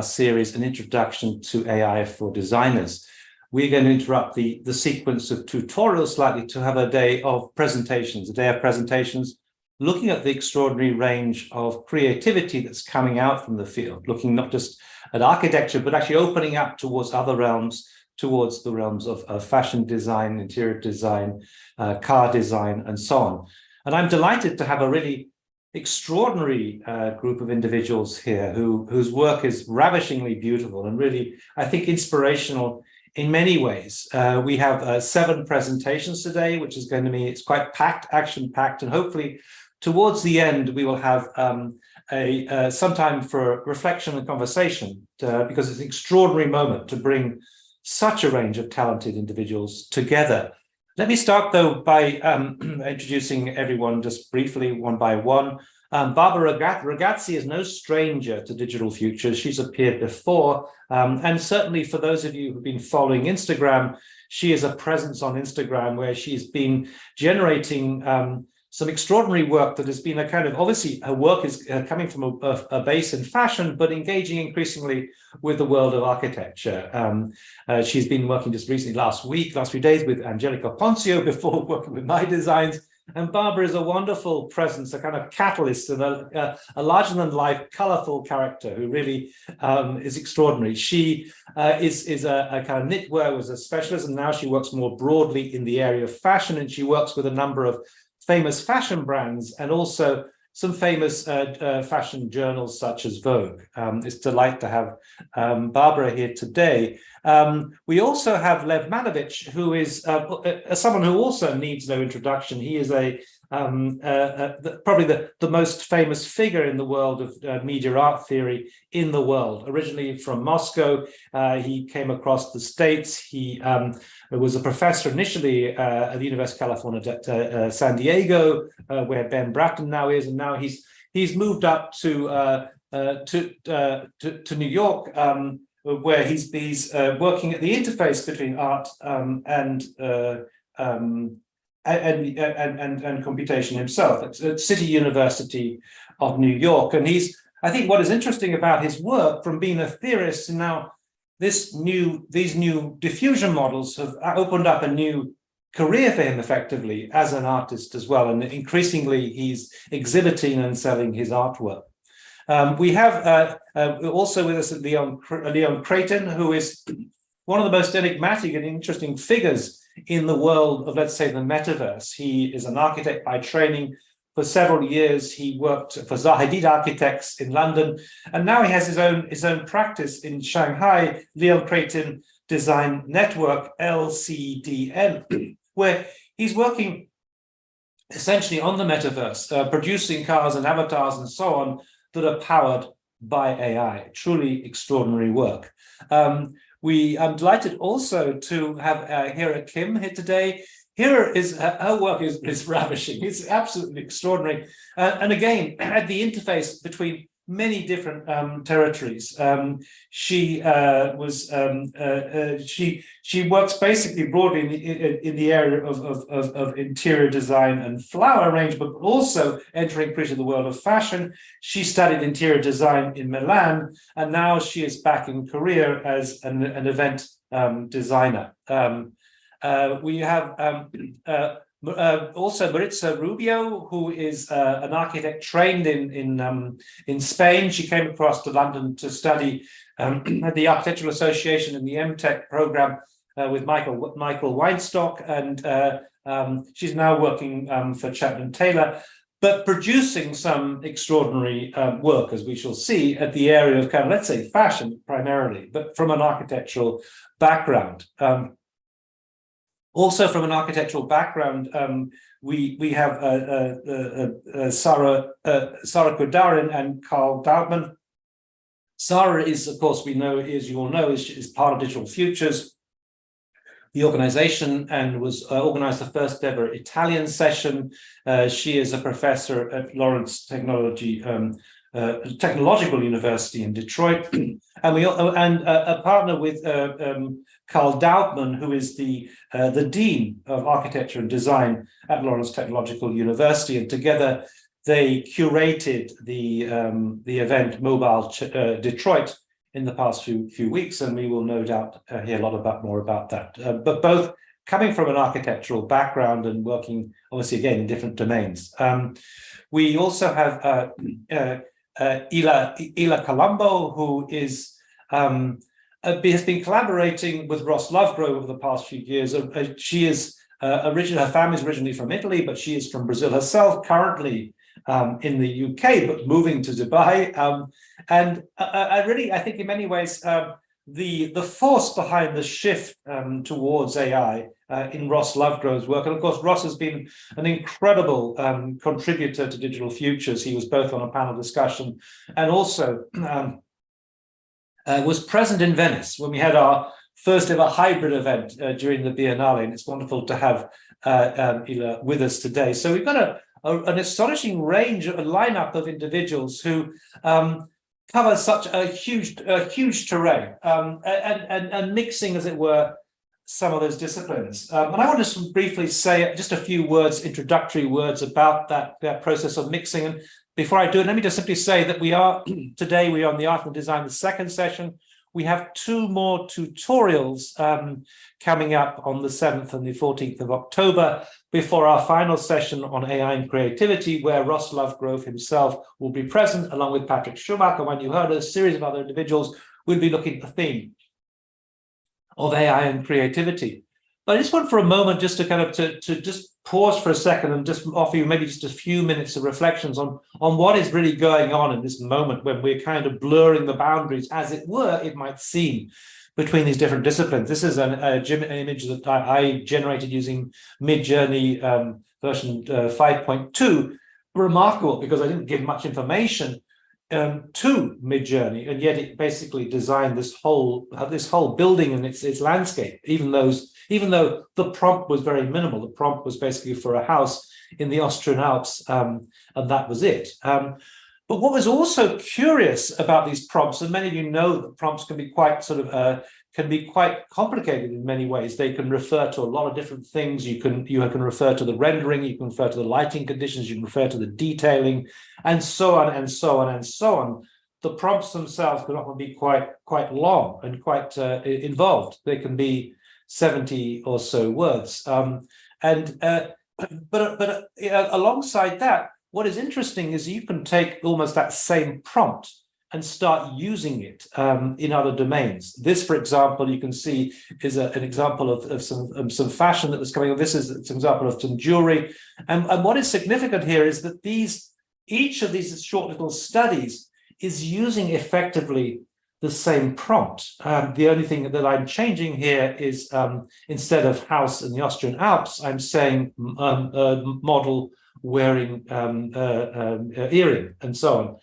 series, An Introduction to AI for Designers. We're going to interrupt the sequence of tutorials slightly to have a day of presentations, looking at the extraordinary range of creativity that's coming out from the field, looking not just at architecture, but actually opening up towards other realms, towards the realms of fashion design, interior design, car design, and so on. And I'm delighted to have a really extraordinary group of individuals here whose work is ravishingly beautiful and really, I think, inspirational in many ways. We have 7 presentations today, which is going to be, it's quite packed, action-packed, and hopefully towards the end, we will have some time for reflection and conversation because it's an extraordinary moment to bring such a range of talented individuals together. Let me start, though, by introducing everyone just briefly, one by one. Barbara Ragazzi is no stranger to Digital Futures. She's appeared before, and certainly for those of you who've been following Instagram, she is a presence on Instagram where she's been generating some extraordinary work that has been a kind of, obviously her work is coming from a base in fashion, but engaging increasingly with the world of architecture. She's been working just recently, last few days with Angelica Ponzio before working with my designs. And Barbara is a wonderful presence, a kind of catalyst and a larger-than-life, colorful character who really is extraordinary. She is a kind of knitwear, was a specialist, and now she works more broadly in the area of fashion, and she works with a number of famous fashion brands and also some famous fashion journals such as Vogue. It's a delight to have Barbara here today. We also have Lev Manovich, who is someone who also needs no introduction. He is probably the most famous figure in the world of media art theory in the world. Originally from Moscow, he came across the States. He was a professor initially at the University of California, San Diego, where Ben Bratton now is, and now he's moved up to New York, where he's working at the interface between art and computation himself at City University of New York. And I think what is interesting about his work, from being a theorist and now these new diffusion models have opened up a new career for him effectively as an artist as well. And increasingly he's exhibiting and selling his artwork. We have also with us Leon Creighton, who is one of the most enigmatic and interesting figures in the world of, let's say, the metaverse. He is an architect by training. For several years, he worked for Zaha Hadid Architects in London, and now he has his own practice in Shanghai, Leon Creighton Design Network, LCDN, where he's working essentially on the metaverse, producing cars and avatars and so on that are powered by AI. Truly extraordinary work. I'm delighted also to have Hera Kim here today. Hera her work is ravishing. It's absolutely extraordinary. And again, at the interface between many different territories. She works basically broadly in the area of interior design and flower arrangement, but also entering into the world of fashion. She studied interior design in Milan, and now she is back in Korea as an event designer. We have also Maritza Rubio, who is an architect trained in Spain. She came across to London to study at the Architectural Association in the MTech program with Michael Weinstock, and she's now working for Chapman Taylor, but producing some extraordinary work, as we shall see, at the area of kind of, let's say, fashion primarily, but from an architectural background. Also, from an architectural background, we have Sara Codarin and Carl Daubman. Sara is, of course, as you all know, is part of Digital Futures, the organization, and was organized the first ever Italian session. She is a professor at Lawrence Technological University in Detroit, and a partner with Carl Daubman, who is the Dean of Architecture and Design at Lawrence Technological University, and together they curated the event Mobile Detroit in the past few weeks, and we will no doubt hear a lot more about that. But both coming from an architectural background and working, obviously, again, in different domains. We also have Ila Colombo, who is has been collaborating with Ross Lovegrove over the past few years. She is her family's originally from Italy, but she is from Brazil herself, currently in the UK, but moving to Dubai. I think in many ways, the force behind the shift towards AI in Ross Lovegrove's work, and of course, Ross has been an incredible contributor to Digital Futures. He was both on a panel discussion and also was present in Venice when we had our first ever hybrid event during the Biennale, and it's wonderful to have Ila with us today. So we've got an astonishing range, a lineup of individuals who cover such a huge terrain and mixing, as it were, some of those disciplines. And I want to briefly say just a few words, introductory words about that process of mixing. And before I do it, let me just simply say that today we are on the Art and Design, the second session. We have 2 more tutorials coming up on the 7th and the 14th of October before our final session on AI and creativity, where Ross Lovegrove himself will be present, along with Patrick Schumacher. When you heard a series of other individuals, we'll be looking at the theme of AI and creativity. But I just want for a moment just to kind of to just pause for a second and just offer you maybe just a few minutes of reflections on what is really going on in this moment when we're kind of blurring the boundaries, as it were, it might seem, between these different disciplines. This is an image that I generated using Midjourney version 5.2. Remarkable, because I didn't give much information to Midjourney, and yet it basically designed this whole building and its landscape, even though the prompt was very minimal. The prompt was basically for a house in the Austrian Alps, and that was it. But what was also curious about these prompts, and many of you know that prompts can be quite complicated in many ways. They can refer to a lot of different things. You can refer to the rendering, you can refer to the lighting conditions, you can refer to the detailing, and so on and so on and so on. The prompts themselves can often be quite long and quite involved. They can be 70 or so words. But alongside that, what is interesting is you can take almost that same prompt and start using it in other domains. This, for example, you can see is an example of some fashion that was coming up. This is an example of some jewelry. And what is significant here is that each of these short little studies is using effectively the same prompt. The only thing that I'm changing here is instead of house in the Austrian Alps, I'm saying model wearing earring and so on.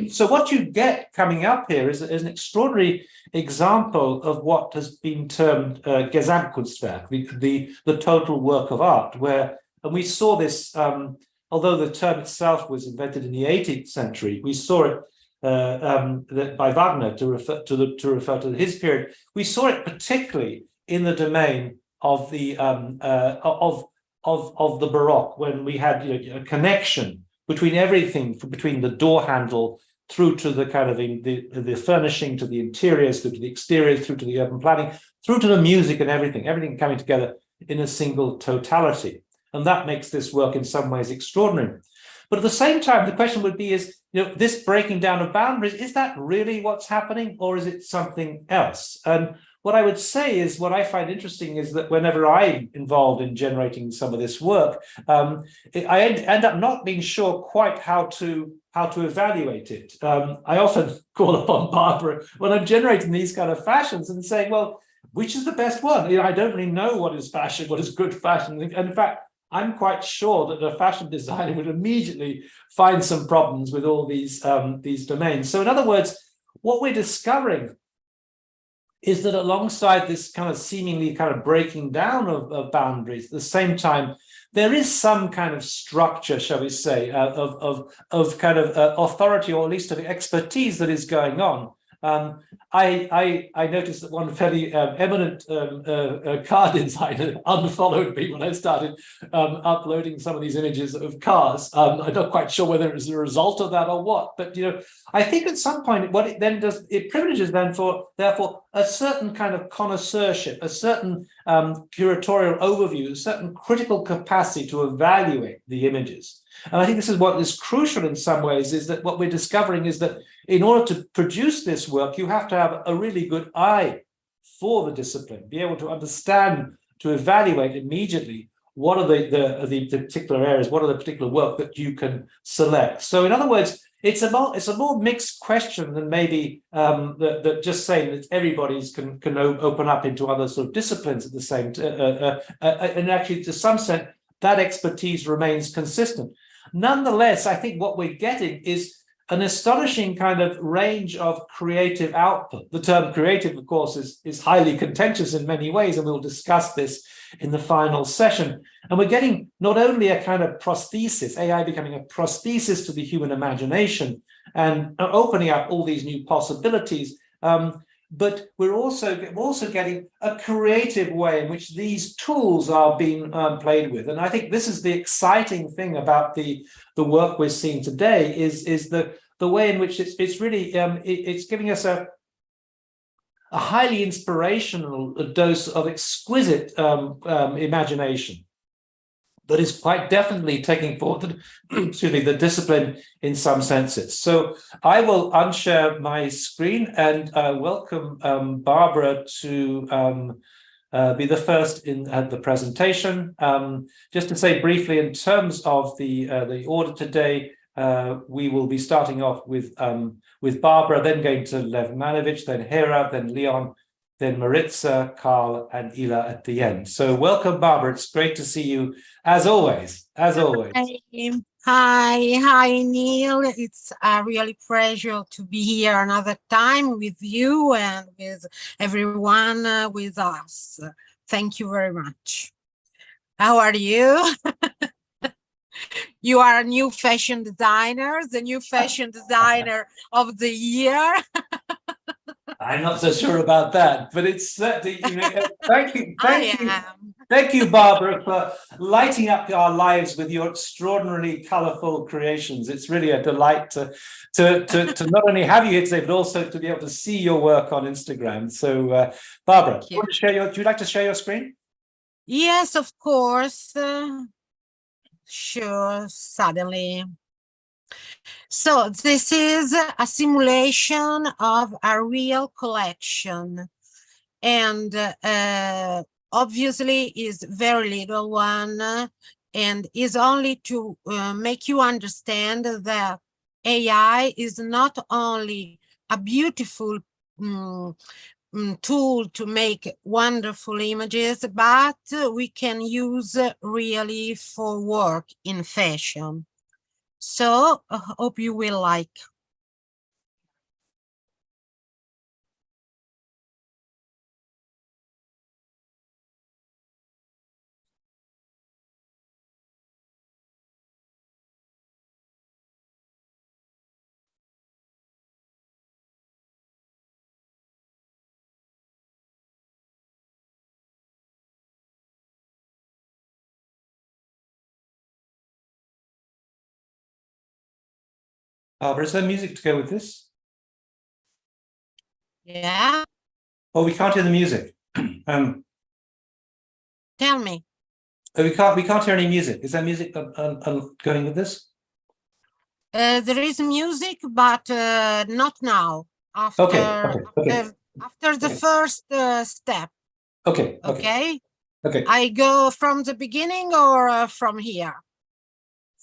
So what you get coming up here is an extraordinary example of what has been termed Gesamtkunstwerk, the total work of art, and we saw this, although the term itself was invented in the 18th century, we saw it by Wagner to refer to his period. We saw it particularly in the domain of the of the Baroque, when we had a connection between everything, between the door handle through to the kind of the furnishing, to the interiors, through to the exteriors, through to the urban planning, through to the music and everything coming together in a single totality. And that makes this work in some ways extraordinary. But at the same time, the question would be this breaking down of boundaries, is that really what's happening, or is it something else? And what I would say is, what I find interesting is that whenever I'm involved in generating some of this work, I end up not being sure quite how to evaluate it. I often call upon Barbara when I'm generating these kind of fashions and saying, well, which is the best one? I don't really know what is fashion, what is good fashion. And in fact, I'm quite sure that a fashion designer would immediately find some problems with all these domains. So in other words, what we're discovering is that alongside this kind of seemingly kind of breaking down of boundaries, at the same time, there is some kind of structure, shall we say, of kind of authority, or at least of expertise that is going on I noticed that one fairly eminent car designer unfollowed me when I started uploading some of these images of cars. I'm not quite sure whether it was a result of that or what, but I think at some point what it then does, it privileges then therefore a certain kind of connoisseurship, a certain curatorial overview, a certain critical capacity to evaluate the images. And I think this is what is crucial in some ways, is that what we're discovering is that in order to produce this work, you have to have a really good eye for the discipline, be able to understand, to evaluate immediately what are the particular areas, what are the particular work that you can select. So in other words, it's a more mixed question than maybe that just saying that everybody's can open up into other sort of disciplines at the same time. And actually, to some extent, that expertise remains consistent. Nonetheless, I think what we're getting is an astonishing kind of range of creative output. The term creative, of course, is highly contentious in many ways, and we'll discuss this in the final session. And we're getting not only a kind of prosthesis, AI becoming a prosthesis to the human imagination and opening up all these new possibilities, but we're also getting a creative way in which these tools are being played with. And I think this is the exciting thing about the work we're seeing today is the way in which it's really it's giving us a highly inspirational dose of exquisite imagination that is quite definitely taking forward the discipline in some senses. So I will unshare my screen and welcome Barbara to be the first in the presentation. Just to say briefly, in terms of the order today, we will be starting off with Barbara, then going to Lev Manovich, then Hera, then Leon, then Maritza, Carl, and Ila at the end. So welcome, Barbara. It's great to see you, as always, as always. Hi, Neil. It's a really pleasure to be here another time with you and with everyone with us. Thank you very much. How are you? You are a new fashion designer, the new fashion designer of the year. I'm not so sure about that, but it's certainly, thank you, Barbara, for lighting up our lives with your extraordinarily colorful creations. It's really a delight to not only have you here today, but also to be able to see your work on Instagram. So, Barbara, would you like to share your screen? Yes, of course. Sure, suddenly. So this is a simulation of a real collection, and obviously is very little one, and is only to make you understand that AI is not only a beautiful tool to make wonderful images, but we can use really for work in fashion. So hope you will like. Barbara, is there music to go with this? Yeah. Oh, we can't hear the music. Tell me. We can't hear any music. Is there music going with this? There is music, but not now. After the first step. Okay. I go from the beginning or from here?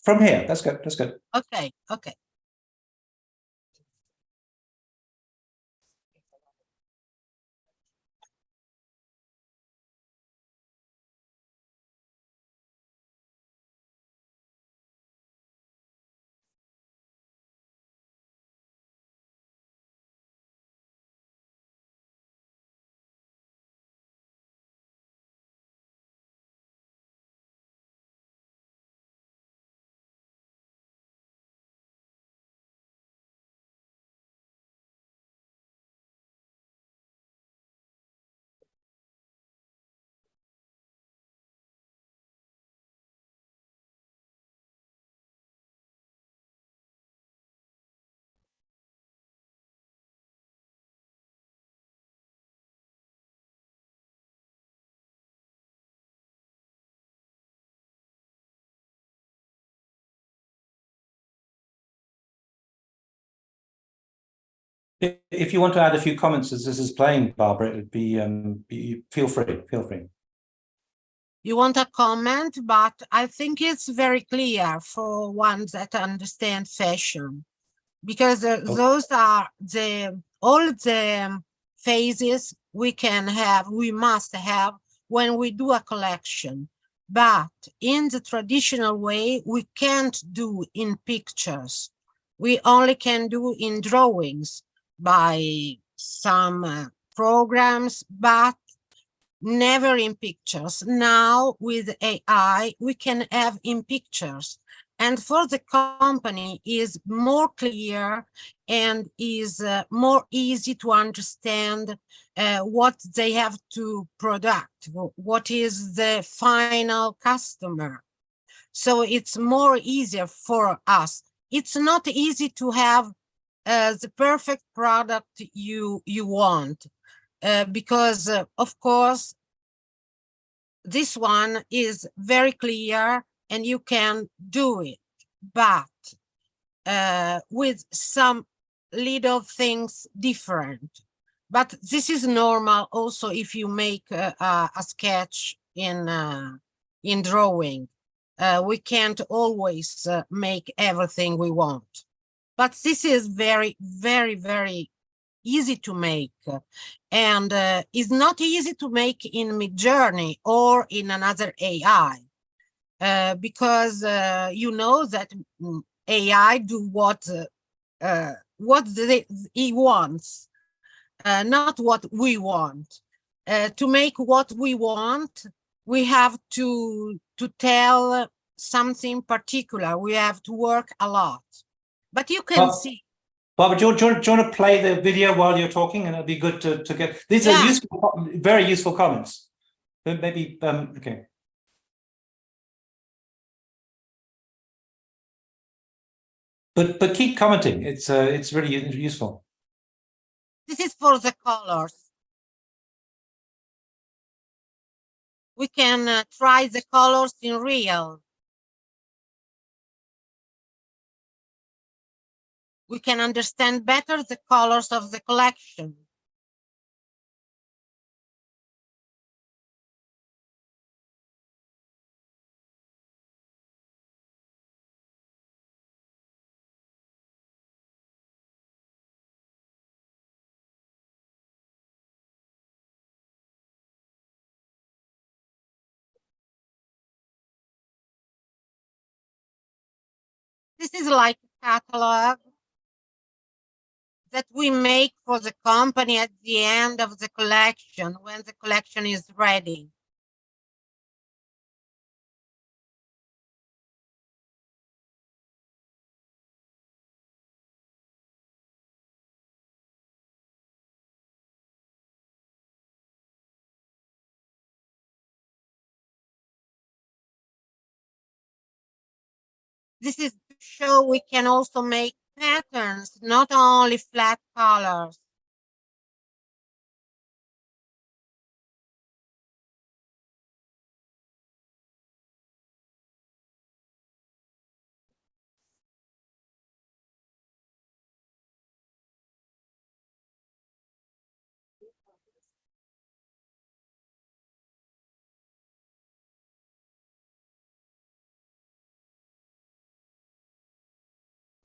From here. That's good. That's good. Okay. If you want to add a few comments as this is playing, Barbara, it would be feel free. You want a comment, but I think it's very clear for ones that understand fashion, because those are all the phases we must have when we do a collection. But in the traditional way, we can't do in pictures. We only can do in drawings by some programs, but never in pictures. Now with AI, we can have in pictures. And for the company is more clear and is more easy to understand what they have to product, what is the final customer. So it's more easier for us. It's not easy to have the perfect product you want, because of course this one is very clear and you can do it, but with some little things different. But this is normal also if you make a sketch in drawing. We can't always make everything we want, but this is very, very, very easy to make, and is not easy to make in Midjourney or in another AI, because you know that AI do what he wants, not what we want. To make what we want, we have to tell something particular. We have to work a lot, but you can see. Barbara, do you want to play the video while you're talking? And it'll be good to get, these are useful, very useful comments. Maybe, okay. But keep commenting. It's really useful. This is for the colors. We can try the colors in real. We can understand better the colors of the collection. This is like a catalog that we make for the company at the end of the collection, when the collection is ready. This is to show we can also make patterns, not only flat colors.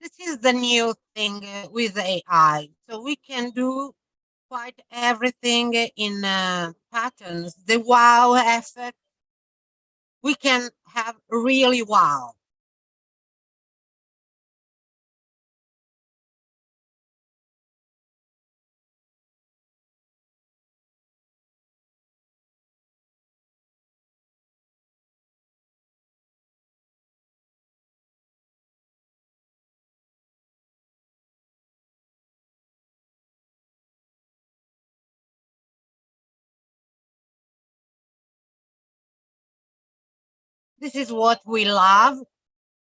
This is the new thing with AI. So we can do quite everything in patterns. The wow effect, we can have really wow. This is what we love.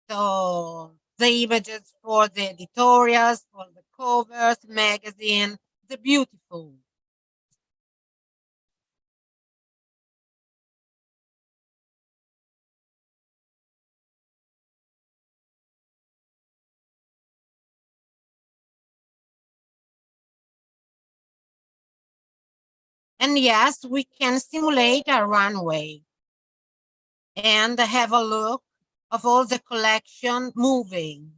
So the images for the editorials, for the covers, magazine, the beautiful. And yes, we can simulate a runway and have a look of all the collection moving.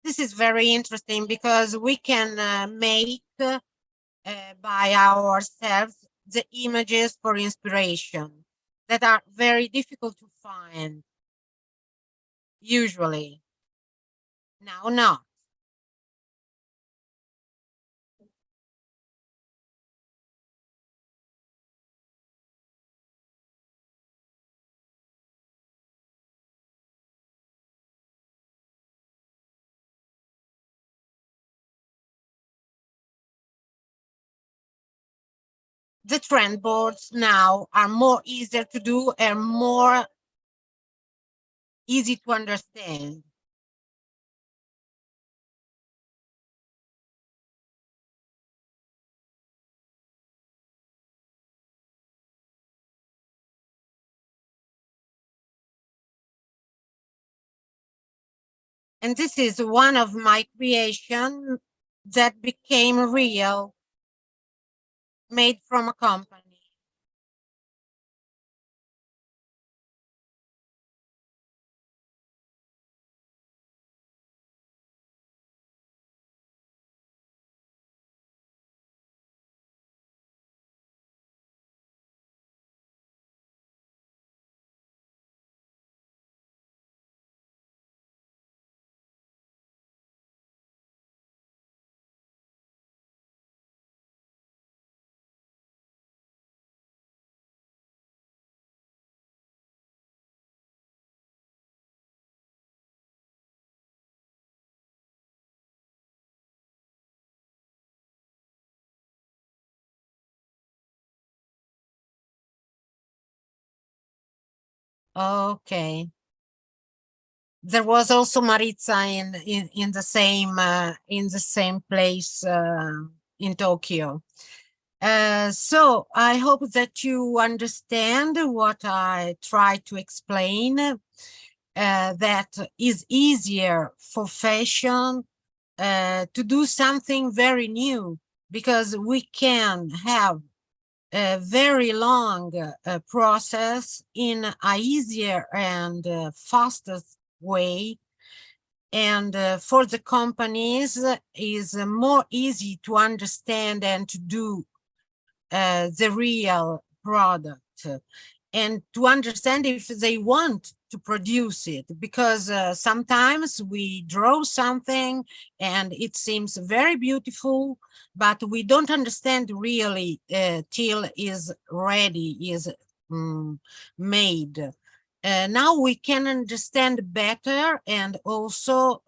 This is very interesting because we can make by ourselves the images for inspiration that are very difficult to find usually. Now, not. The trend boards now are more easier to do and more easy to understand. And this is one of my creation that became real, made from a company. Okay. There was also Maritza in the same place in Tokyo. So I hope that you understand what I try to explain. That is easier for fashion to do something very new because we can have a very long process in a easier and fastest way. And for the companies is more easy to understand and to do the real product and to understand if they want to produce it, because sometimes we draw something and it seems very beautiful, but we don't understand really till is ready, is made. Now we can understand better and also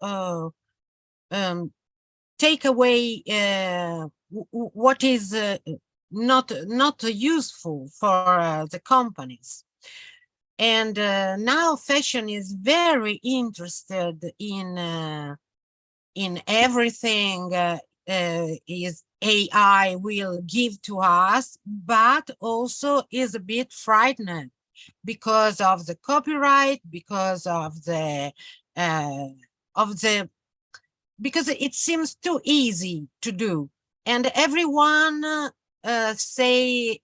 take away what is not useful for the companies. And now fashion is very interested in everything is AI will give to us, but also is a bit frightened because of the copyright, because of the because it seems too easy to do, and everyone say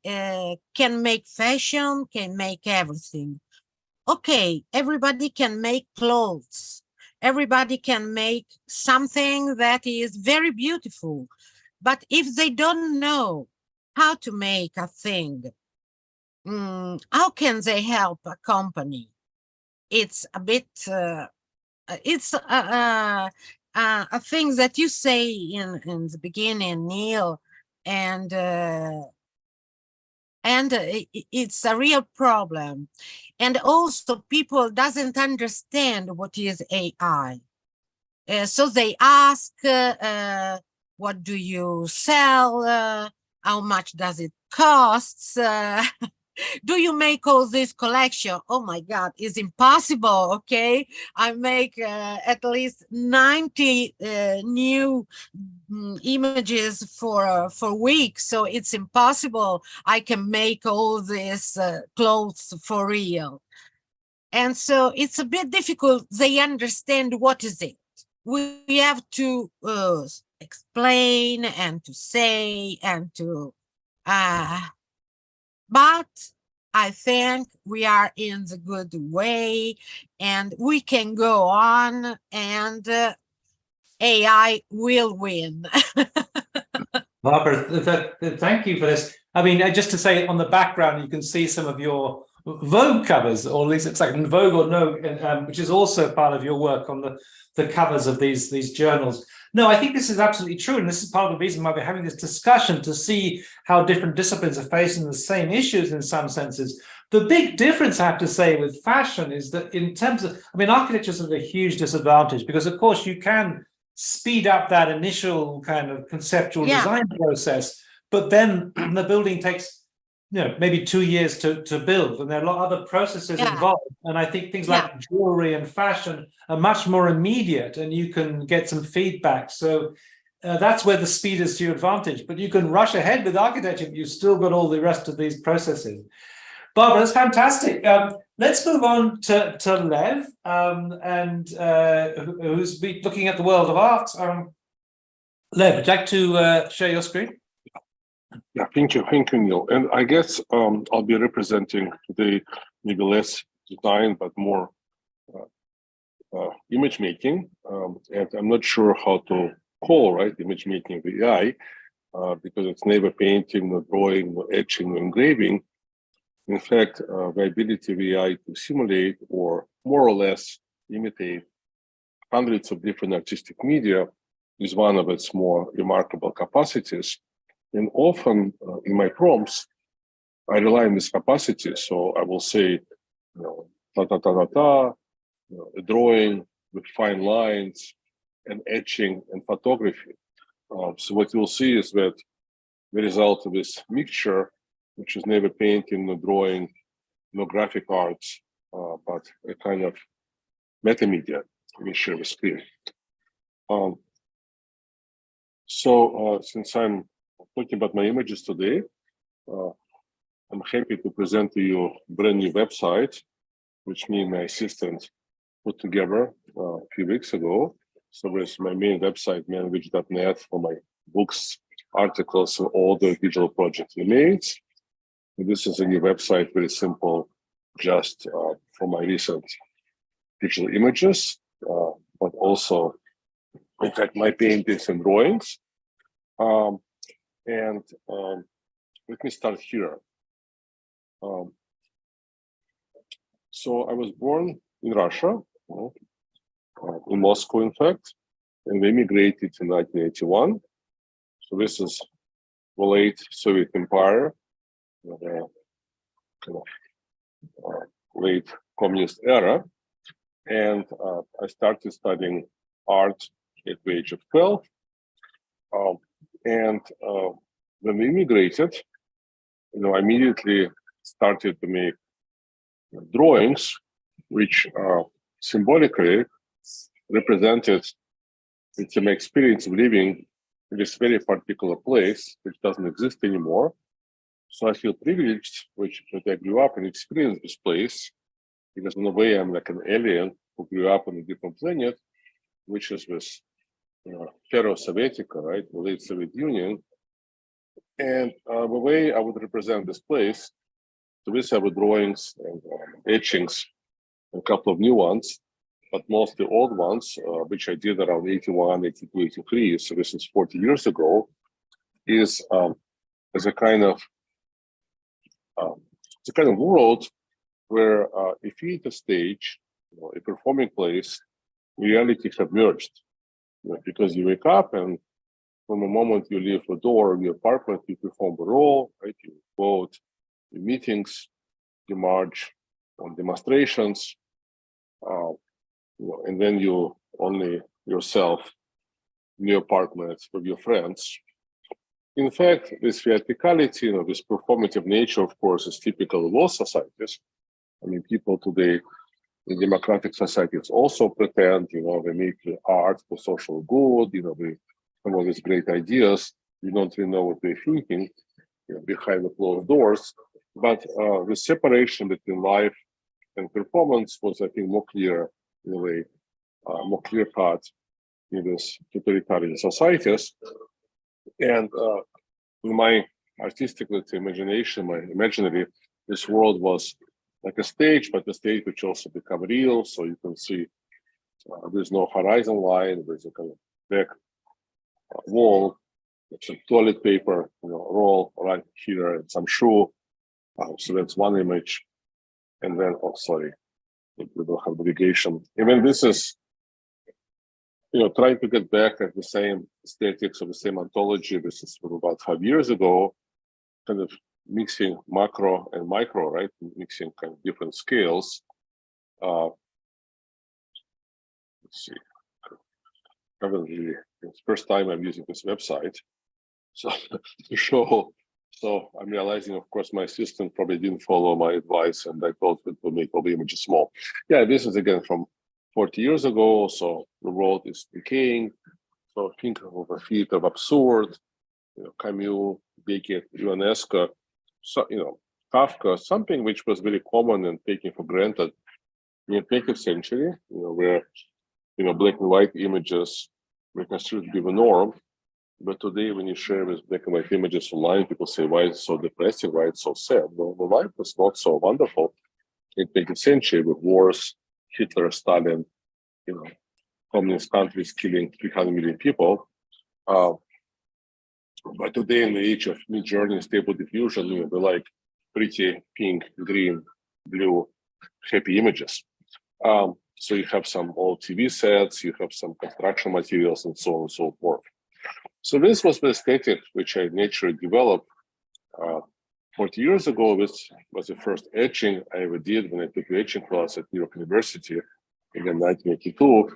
can make fashion, can make everything. Okay, everybody can make clothes, everybody can make something that is very beautiful, but if they don't know how to make a thing, how can they help a company? It's a bit it's a thing that you say in the beginning, Neil, and it's a real problem. And also people doesn't understand what is AI. So they ask, what do you sell? How much does it cost? Do you make all this collection? Oh my God, it's impossible. Okay, I make at least 90 new images for weeks, so it's impossible. I can make all these clothes for real, and so it's a bit difficult. They understand what is it. We have to explain and to say and to. But I think we are in the good way and we can go on, and AI will win. Barbara, thank you for this. I mean, just to say on the background, you can see some of your Vogue covers, or at least it's like Vogue or No, which is also part of your work on the covers of these journals. No, I think this is absolutely true, and this is part of the reason why we're having this discussion, to see how different disciplines are facing the same issues in some senses. The big difference, I have to say, with fashion is that in terms of, I mean, architecture is a huge disadvantage because, of course, you can speed up that initial kind of conceptual design process, but then the building takes, maybe 2 years to build, and there are a lot of other processes involved. And I think things like jewelry and fashion are much more immediate, and you can get some feedback. So that's where the speed is to your advantage. But you can rush ahead with architecture, but you've still got all the rest of these processes. Barbara, that's fantastic. Let's move on to Lev, who's looking at the world of art. Lev, would you like to share your screen? Yeah, thank you, Neil. And I guess I'll be representing today maybe less design, but more image making. And I'm not sure how to call, image making with AI, because it's never painting, no drawing, no etching, no engraving. In fact, the ability of AI to simulate or more or less imitate hundreds of different artistic media is one of its more remarkable capacities. And often in my prompts, I rely on this capacity. So I will say, a drawing with fine lines and etching and photography. So what you'll see is that the result of this mixture, which is never painting, no drawing, no graphic arts, but a kind of metamedia. Let me share the screen. Since I'm talking about my images today, I'm happy to present to you a brand new website, which me and my assistant put together a few weeks ago. So there's my main website, manovich.net, for my books, articles, and all the digital projects we made. And this is a new website, very simple, just for my recent digital images, but also, in fact, my paintings and drawings. Let me start here. So I was born in Russia, in Moscow, in fact, and we immigrated in 1981. So this is the late Soviet Empire, the kind of late communist era. And I started studying art at the age of 12. When we immigrated, I immediately started to make drawings, which symbolically represented my experience of living in this very particular place, which doesn't exist anymore. So I feel privileged that I grew up and experienced this place, because in a way I'm like an alien who grew up on a different planet, which is this Terra Sovietica, the late Soviet Union. And the way I would represent this place, so these are the drawings and etchings, a couple of new ones, but mostly old ones, which I did around 81, 82, 83, so this is 40 years ago, is as a kind of world where a theater stage, a performing place, reality have merged. Because you wake up and from the moment you leave the door of your apartment, you perform the role, you vote, in meetings, you march on demonstrations, and then you only yourself in your apartment with your friends. in fact, this theatricality, you know, this performative nature, of course, is typical of all societies. I mean, people today in democratic societies also pretend, you know, they make art for social good, you know, they come up with great ideas. You don't really know what they're thinking, you know, behind the closed doors. But the separation between life and performance was, I think, more clear in a way, more clear cut in these totalitarian societies. And in my artistic, let's say, imagination, my imaginary, this world was like a stage, but the stage which also become real. So you can see there's no horizon line, there's a kind of back wall, some toilet paper, you know, roll right here, and some shoe. So that's one image. And then, oh, sorry, we don't have navigation. Even this is, you know, trying to get back at the same aesthetics of the same ontology. This is from about 5 years ago, kind of mixing macro and micro, right? Mixing kind of different scales. Let's see. Really, it's the first time I'm using this website. So to show, so I'm realizing, of course, my assistant probably didn't follow my advice, and I thought it would make all the images small. Yeah, this is again from 40 years ago. So the world is decaying. So think of a feat of absurd, you know, Camus, Beckett, Ionesco, so, you know, Kafka, something which was very common and taken for granted in the 20th century, you know, where, you know, black and white images were considered to be the norm. But today, when you share with black and white images online, people say, why it's so depressing, why it's so sad? Well, the life was not so wonderful in the 20th century with wars, Hitler, Stalin, you know, communist countries killing 300 million people. But today, in the age of mid-journey stable diffusion, you know, we like pretty pink, green, blue, happy images. So you have some old TV sets, you have some construction materials, and so on and so forth. So this was the aesthetic which I naturally developed 40 years ago. This was the first etching I ever did when I took the etching class at New York University in 1982.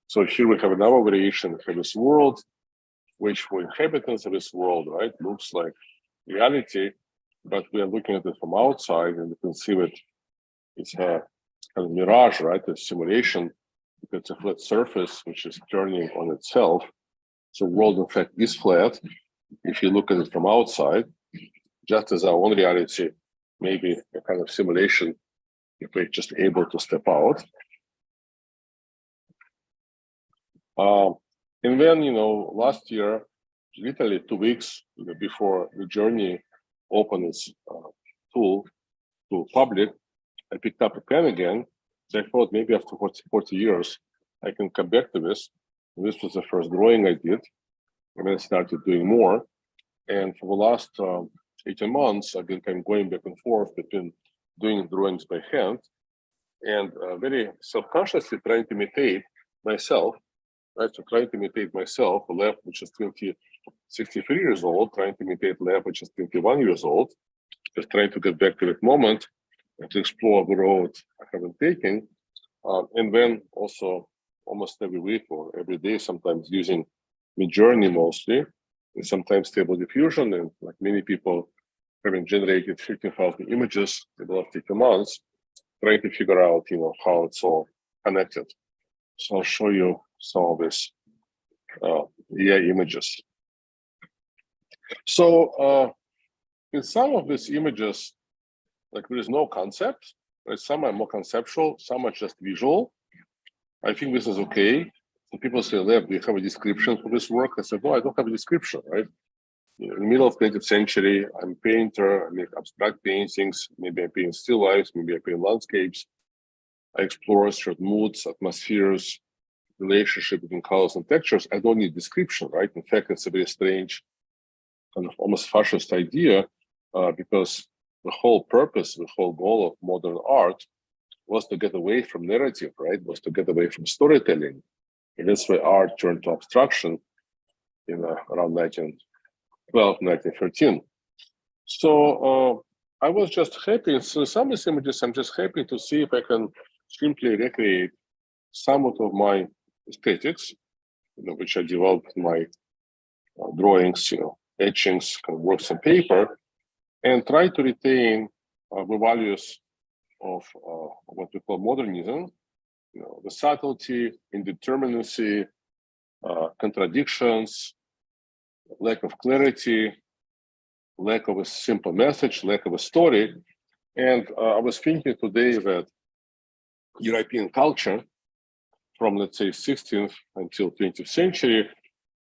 So here we have another variation of this world, which for inhabitants of this world, right, looks like reality, but we are looking at it from outside, and you can see that it's a kind of mirage, right, a simulation, because it's a flat surface which is turning on itself. So world, in fact, is flat if you look at it from outside, just as our own reality, maybe a kind of simulation if we're just able to step out. And then, you know, last year, literally 2 weeks before the journey opened its tool to public, I picked up a pen again. So I thought maybe after 40 years, I can come back to this. And this was the first drawing I did. And then I started doing more. And for the last 18 months, I've been kind of going back and forth between doing drawings by hand and very self-consciously trying to imitate myself. Right, so trying to imitate myself, Lev, which is 63 years old, trying to imitate Lev, which is 21 years old, just trying to get back to that moment and to explore the road I haven't taken. And then also almost every week or every day, sometimes using Midjourney mostly, and sometimes Stable Diffusion, and like many people having generated 15,000 images in the last 18 months, trying to figure out, you know, how it's all connected. So I'll show you some of these images. So in some of these images, like there is no concept, right? Some are more conceptual, some are just visual. I think this is okay. So people say, Lev, do you have a description for this work? I said, no, I don't have a description, right? In the middle of the 20th century, I'm a painter, I make abstract paintings, maybe I paint still lifes, maybe I paint landscapes. I explore certain moods, atmospheres, relationship between colors and textures. I don't need description, right? In fact, it's a very strange, kind of almost fascist idea, because the whole purpose, the whole goal of modern art was to get away from narrative, right? Was to get away from storytelling. And that's why art turned to abstraction in around 1912, 1913. So I was just happy. So some of these images, I'm just happy to see if I can simply recreate somewhat of my aesthetics, you know, which I developed in my drawings, you know, etchings, kind of works on paper, and try to retain the values of what we call modernism, the subtlety, indeterminacy, contradictions, lack of clarity, lack of a simple message, lack of a story. And I was thinking today that European culture from, let's say, 16th until 20th century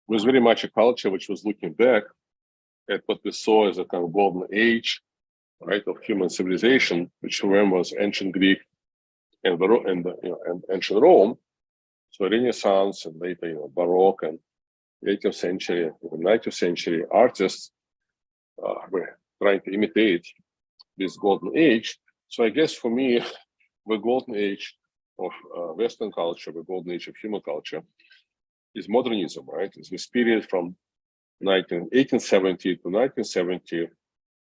was very much a culture which was looking back at what we saw as a kind of golden age, right, of human civilization, which for them was ancient Greek and ancient Rome. So Renaissance and later, Baroque and 18th century, 19th century artists were trying to imitate this golden age. So I guess for me, the golden age of Western culture, the golden age of human culture, is modernism, right? It's this period from 1870 to 1970,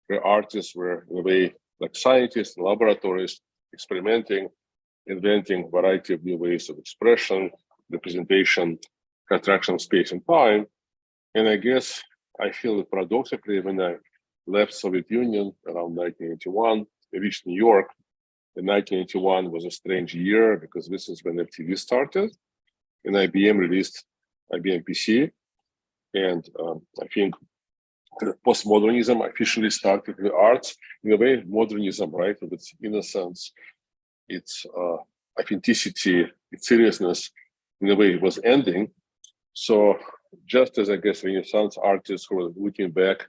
where artists were in a way like scientists in laboratories, experimenting, inventing a variety of new ways of expression, representation, contraction of space and time. And I guess I feel that paradoxically, when I left Soviet Union around 1981, I reached New York. And 1981 was a strange year because this is when MTV started, and IBM released IBM PC. And I think postmodernism officially started with arts. In a way, modernism, right, with its innocence, its authenticity, its seriousness, in a way, it was ending. So just as I guess Renaissance artists who were looking back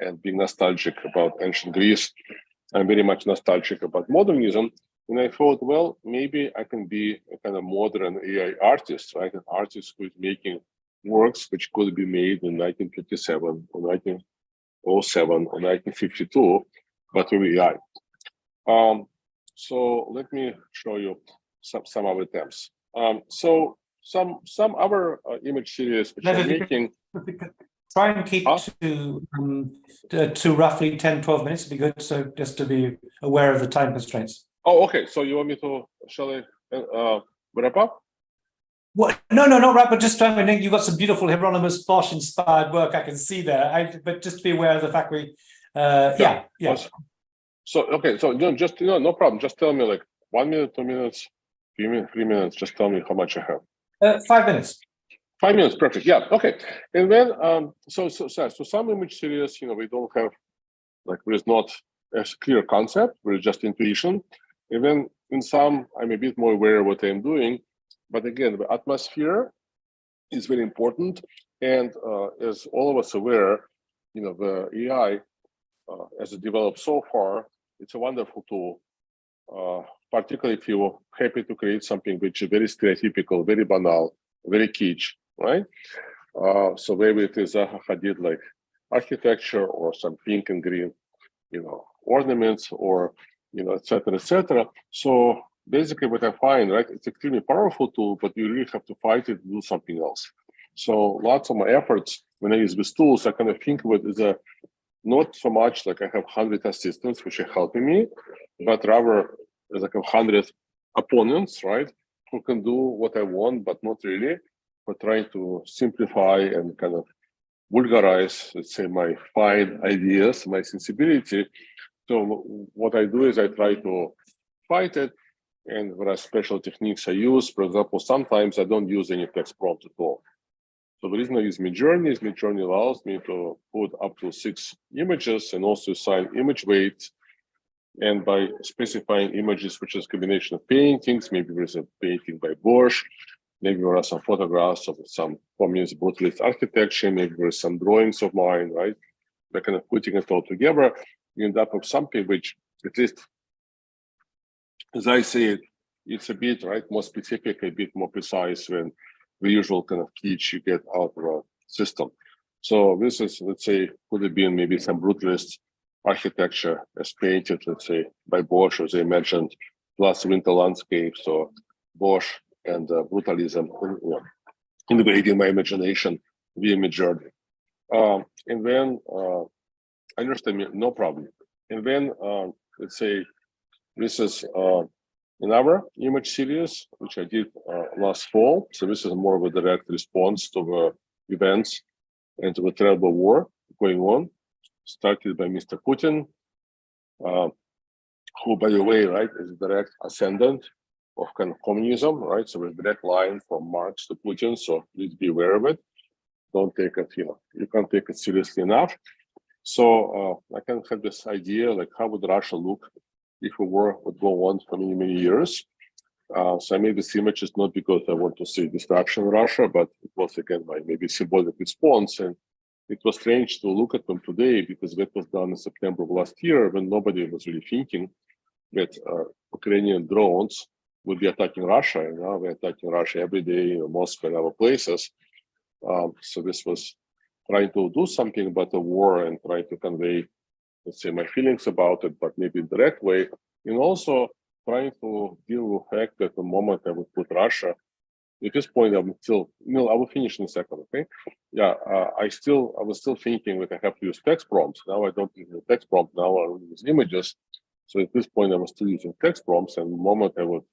and being nostalgic about ancient Greece, I'm very much nostalgic about modernism. And I thought, well, maybe I can be a kind of modern AI artist, right? An artist who is making works which could be made in 1957 or 1907 or 1952, but with AI. So let me show you some other attempts. So some other image series which I'm making. Try and keep to roughly 10, 12 minutes would be good. So just to be aware of the time constraints. Oh, okay. So you want me to, shall I wrap up? What? No, not wrap, but just trying to think you've got some beautiful Hieronymus Bosch inspired work I can see there. But just to be aware of the fact we, yeah. So, okay. So just, no problem. Just tell me like 1 minute, 2 minutes, 3 minutes. Just tell me how much I have. 5 minutes. 5 minutes, perfect. Yeah, okay. And then, so some image series, we don't have, like, there is not a clear concept, there's just intuition. And then in some, I'm a bit more aware of what I'm doing. But again, the atmosphere is very important. And as all of us aware, the AI, as it developed so far, it's a wonderful tool, particularly if you're happy to create something which is very stereotypical, very banal, very kitsch. Right, so maybe it is Zaha Hadid like architecture or some pink and green, ornaments or et cetera, et cetera. So basically, what I find, right, it's extremely powerful tool, but you really have to fight it to do something else. So lots of my efforts when I use these tools, I kind of think of it as not so much like I have 100 assistants which are helping me, but rather as like 100 opponents, right, who can do what I want, but not really. For trying to simplify and kind of vulgarize, let's say, my fine ideas, my sensibility. So what I do is I try to fight it, and there are special techniques I use. For example, sometimes I don't use any text prompt at all. So the reason I use Midjourney is Midjourney allows me to put up to 6 images and also assign image weights. And by specifying images, which is a combination of paintings, maybe there's a painting by Bosch, maybe there are some photographs of some communist brutalist architecture, maybe there's some drawings of mine, right? By kind of putting it all together, you end up with something which, at least as I see it, it's a bit, right, more specific, a bit more precise than the usual kind of kitsch you get out of a system. So this is, let's say, could have been maybe some brutalist architecture as painted, let's say, by Bosch, as I mentioned, plus winter landscapes, or Bosch and brutalism, invading my imagination via Midjourney. And then I understand, no problem. And then let's say this is another image series which I did last fall. So this is more of a direct response to the events and to the terrible war going on, started by Mr. Putin, who, by the way, right, is a direct ascendant of kind of communism, right? So there's a direct line from Marx to Putin, so please be aware of it. Don't take it, you can't take it seriously enough. So I kind of had this idea, like, how would Russia look if a war would go on for many, many years? So I made these images not because I want to see destruction in Russia, but it was, again, my maybe symbolic response. And it was strange to look at them today because that was done in September of last year when nobody was really thinking that Ukrainian drones would be attacking Russia. And now we're attacking Russia every day in Moscow and other places. So this was trying to do something about the war and trying to convey, let's say, my feelings about it, but maybe in a direct way. And also trying to deal with the fact that the moment I would put Russia, at this point, I'm still, I will finish in a second, okay? Yeah, I was still thinking that I have to use text prompts. Now I don't use the text prompt, now I use images. So at this point, I was still using text prompts, and the moment I would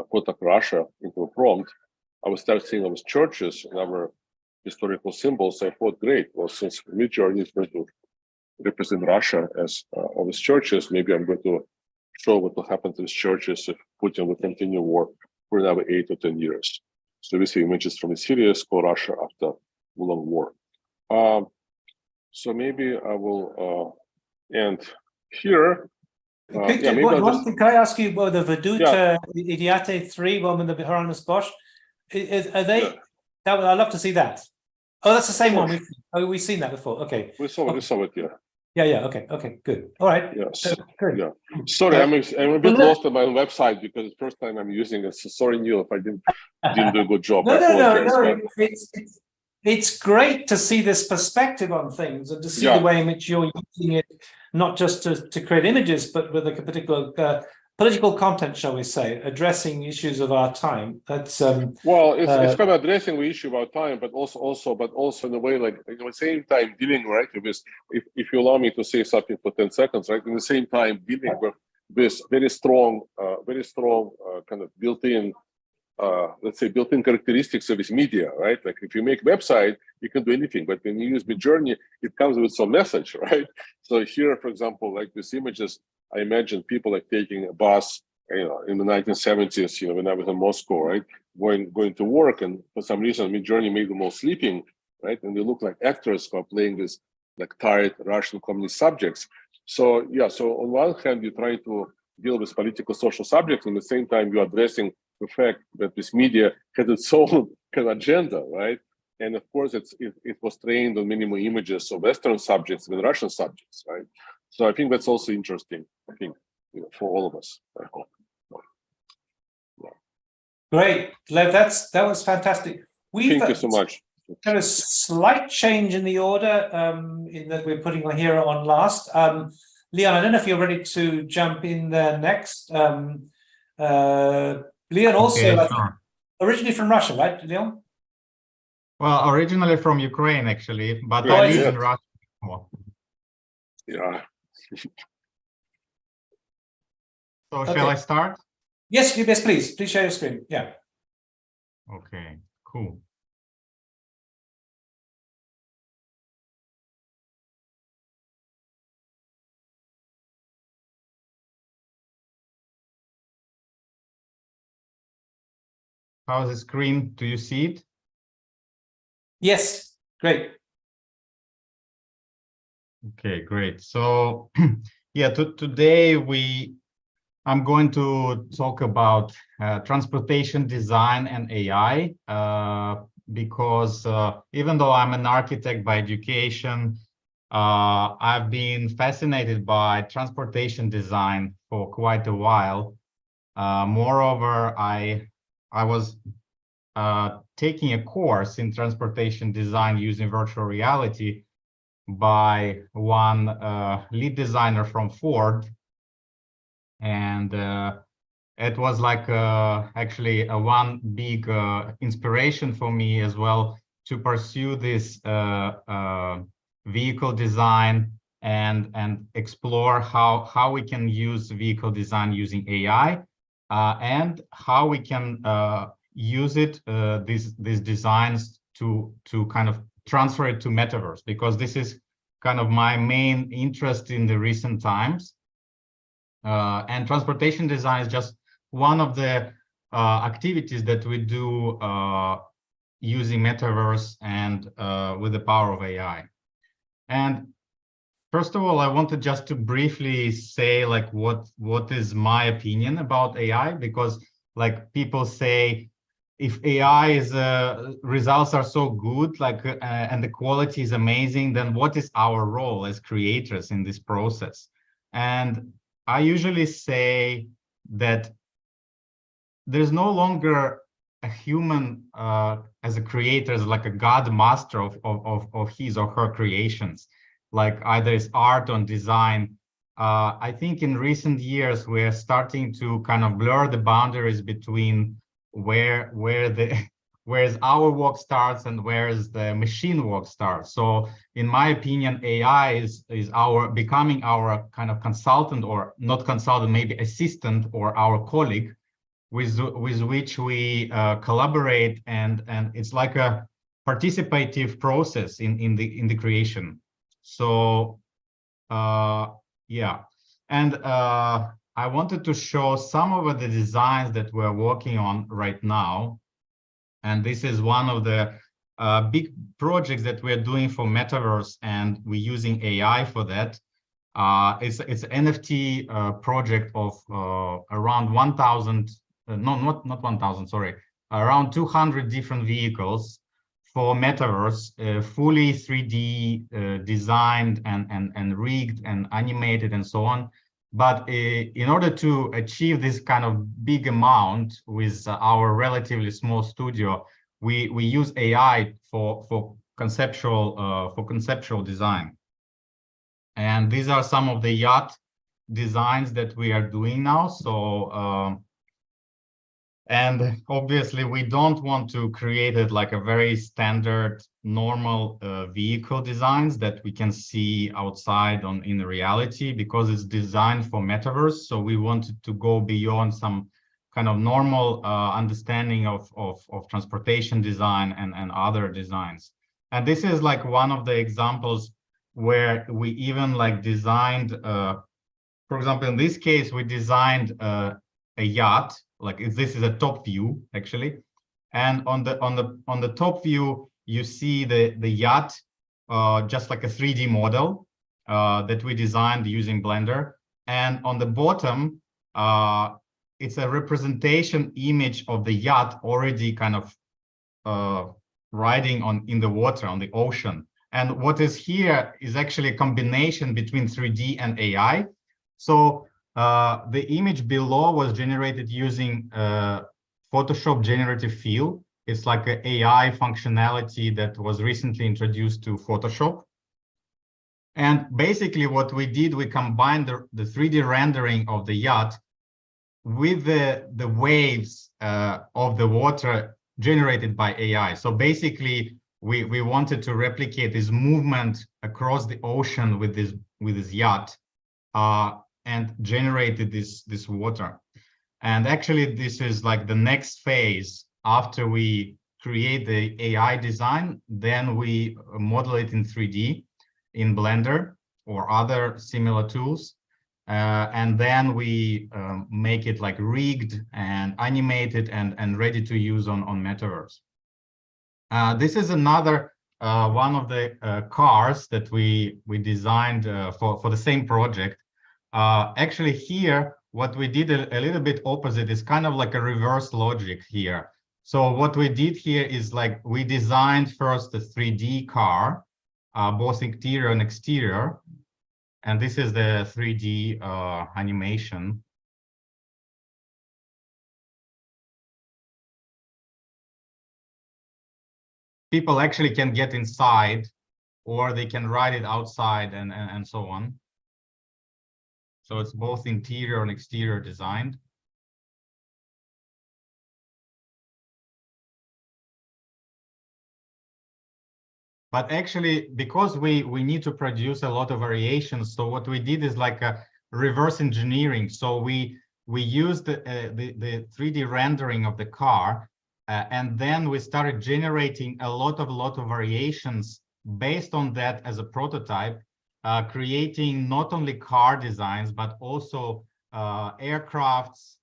put up Russia into a prompt, I would start seeing those churches and other historical symbols. I thought, great, well, since Midjourney is going to represent Russia as all these churches, maybe I'm going to show what will happen to these churches if Putin will continue war for another 8 or 10 years. So we see images from the series called Russia after a long war. So maybe I will end here. One thing, can I ask you about the Veduta Idiate 3 one with the Hieronymus Bosch? Are they? Yeah. I'd love to see that. Oh, that's the same one. We've seen that before. Okay. We saw it, yeah. Yeah. Okay. Good. All right. Yes. Good. Yeah. Sorry, I'm a bit lost on my own website because the first time I'm using it. So sorry, Neil, if I didn't do a good job. No. It's great to see this perspective on things and to see the way in which you're using it, not just to create images, but with a particular political content, shall we say, addressing issues of our time. That's well, it's kind of addressing the issue of our time, but also in a way, like at the same time dealing, right, with this. If you allow me to say something for 10 seconds, right, at the same time dealing with this very strong kind of built-in, let's say, built-in characteristics of this media, right? Like if you make a website, you can do anything, but when you use Midjourney, it comes with some message, right? So here, for example, like these images, I imagine people like taking a bus, in the 1970s, when I was in Moscow, right, going to work, and for some reason, Midjourney made them all sleeping, right, and they look like actors who are playing this like tired Russian communist subjects. So so on one hand, you're trying to deal with political, social subjects, and at the same time, you're addressing the fact that this media has its own kind of agenda, right? And of course, it was trained on many more images of Western subjects than Russian subjects, right? So I think that's also interesting, I think, for all of us. I hope. Great, Lev, that was fantastic. Thank you so much. Got a slight change in the order in that we're putting Hera on last. Leon, I don't know if you're ready to jump in there next. Leon also originally from Russia, right, Leon? Well, originally from Ukraine, actually, but I live in Russia. Yeah. So shall I start? Yes, please. Please share your screen. Yeah. Okay, cool. How's the screen? Do you see it? Yes, great. Okay, great. So today I'm going to talk about transportation design and AI because even though I'm an architect by education, I've been fascinated by transportation design for quite a while. Moreover, I was taking a course in transportation design using virtual reality by one lead designer from Ford, and it was like actually one big inspiration for me as well to pursue this vehicle design and explore how we can use vehicle design using AI and how we can use it these designs to kind of transfer it to metaverse, because this is kind of my main interest in the recent times. And transportation design is just one of the activities that we do using metaverse and with the power of AI. And first of all, I wanted just to briefly say like what is my opinion about AI, because like people say, if AI is results are so good, like and the quality is amazing, then what is our role as creators in this process? And I usually say that there's no longer a human as a creator, as like a god master of his or her creations, like either it's art or design. I think in recent years we're starting to kind of blur the boundaries between where's our work starts and where's the machine work starts. So in my opinion, AI is becoming our kind of consultant, or not consultant, maybe assistant, or our colleague with which we collaborate, and it's like a participative process in the creation. So yeah, and I wanted to show some of the designs that we're working on right now. And this is one of the big projects that we're doing for metaverse, and we're using AI for that. It's an NFT project of around 1,000, not 1,000, sorry, around 200 different vehicles for metaverse, fully 3D designed and rigged and animated and so on. But in order to achieve this kind of big amount with our relatively small studio, we use AI for conceptual design. And these are some of the yacht designs that we are doing now. So and obviously we don't want to create it like a very standard normal vehicle designs that we can see outside in reality, because it's designed for metaverse. So we wanted to go beyond some kind of normal understanding of transportation design and other designs. And this is like one of the examples where we even like designed, for example, in this case, we designed a yacht. Like this is a top view actually, and on the top view you see the yacht, just like a 3D model that we designed using Blender, and on the bottom it's a representation image of the yacht already kind of riding in the water, on the ocean. And what is here is actually a combination between 3D and AI. So the image below was generated using Photoshop generative fill. It's like an AI functionality that was recently introduced to Photoshop. And basically what we did, we combined the 3D rendering of the yacht with the waves of the water generated by AI. So basically we wanted to replicate this movement across the ocean with this yacht. And generated this water. And actually this is like the next phase after we create the AI design. Then we model it in 3D in Blender or other similar tools, and then we make it like rigged and animated and ready to use on metaverse. This is another one of the cars that we designed for the same project. Actually here, what we did a little bit opposite is kind of like a reverse logic here. So what we did here is like we designed first the 3D car, both interior and exterior. And this is the 3D animation. People actually can get inside, or they can ride it outside and so on. So it's both interior and exterior designed. But actually, because we need to produce a lot of variations, so what we did is like a reverse engineering. So we used the 3D rendering of the car, and then we started generating a lot of variations based on that as a prototype. creating not only car designs, but also aircrafts,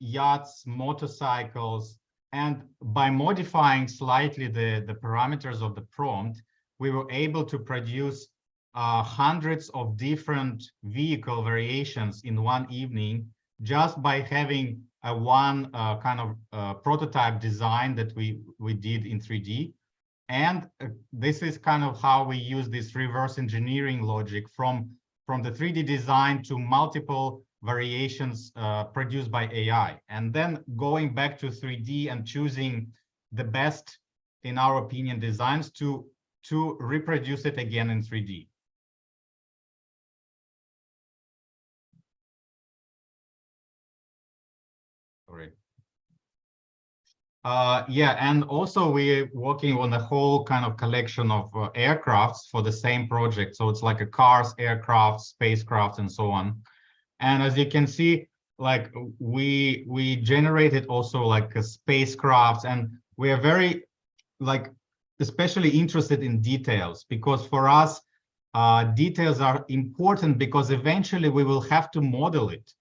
yachts, motorcycles. And by modifying slightly the parameters of the prompt, we were able to produce hundreds of different vehicle variations in one evening, just by having one kind of prototype design that we did in 3D. And this is kind of how we use this reverse engineering logic from the 3D design to multiple variations produced by AI. And then going back to 3D and choosing the best, in our opinion, designs to reproduce it again in 3D. Sorry. Yeah, and also we're working on a whole kind of collection of aircrafts for the same project. So it's like a cars, aircraft, spacecraft, and so on. And as you can see, like we generated also like a spacecraft, and we are very like especially interested in details, because for us, details are important, because eventually we will have to model it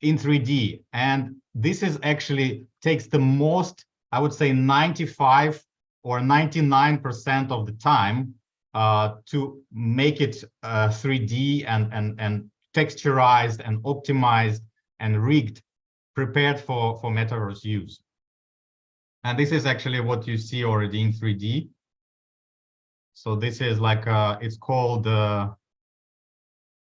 in 3D. And this is actually takes the most, I would say 95 or 99% of the time to make it 3D and texturized and optimized and rigged, prepared for metaverse use. And this is actually what you see already in 3D. So this is like it's called a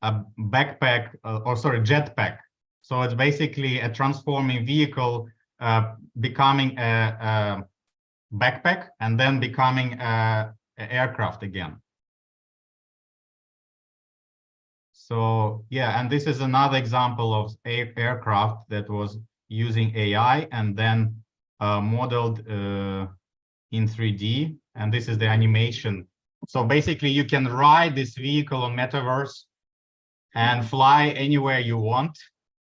backpack, jetpack. So it's basically a transforming vehicle becoming a backpack and then becoming an aircraft again. So yeah, and this is another example of aircraft that was using AI and then modeled in 3D. And this is the animation. So basically you can ride this vehicle on metaverse and fly anywhere you want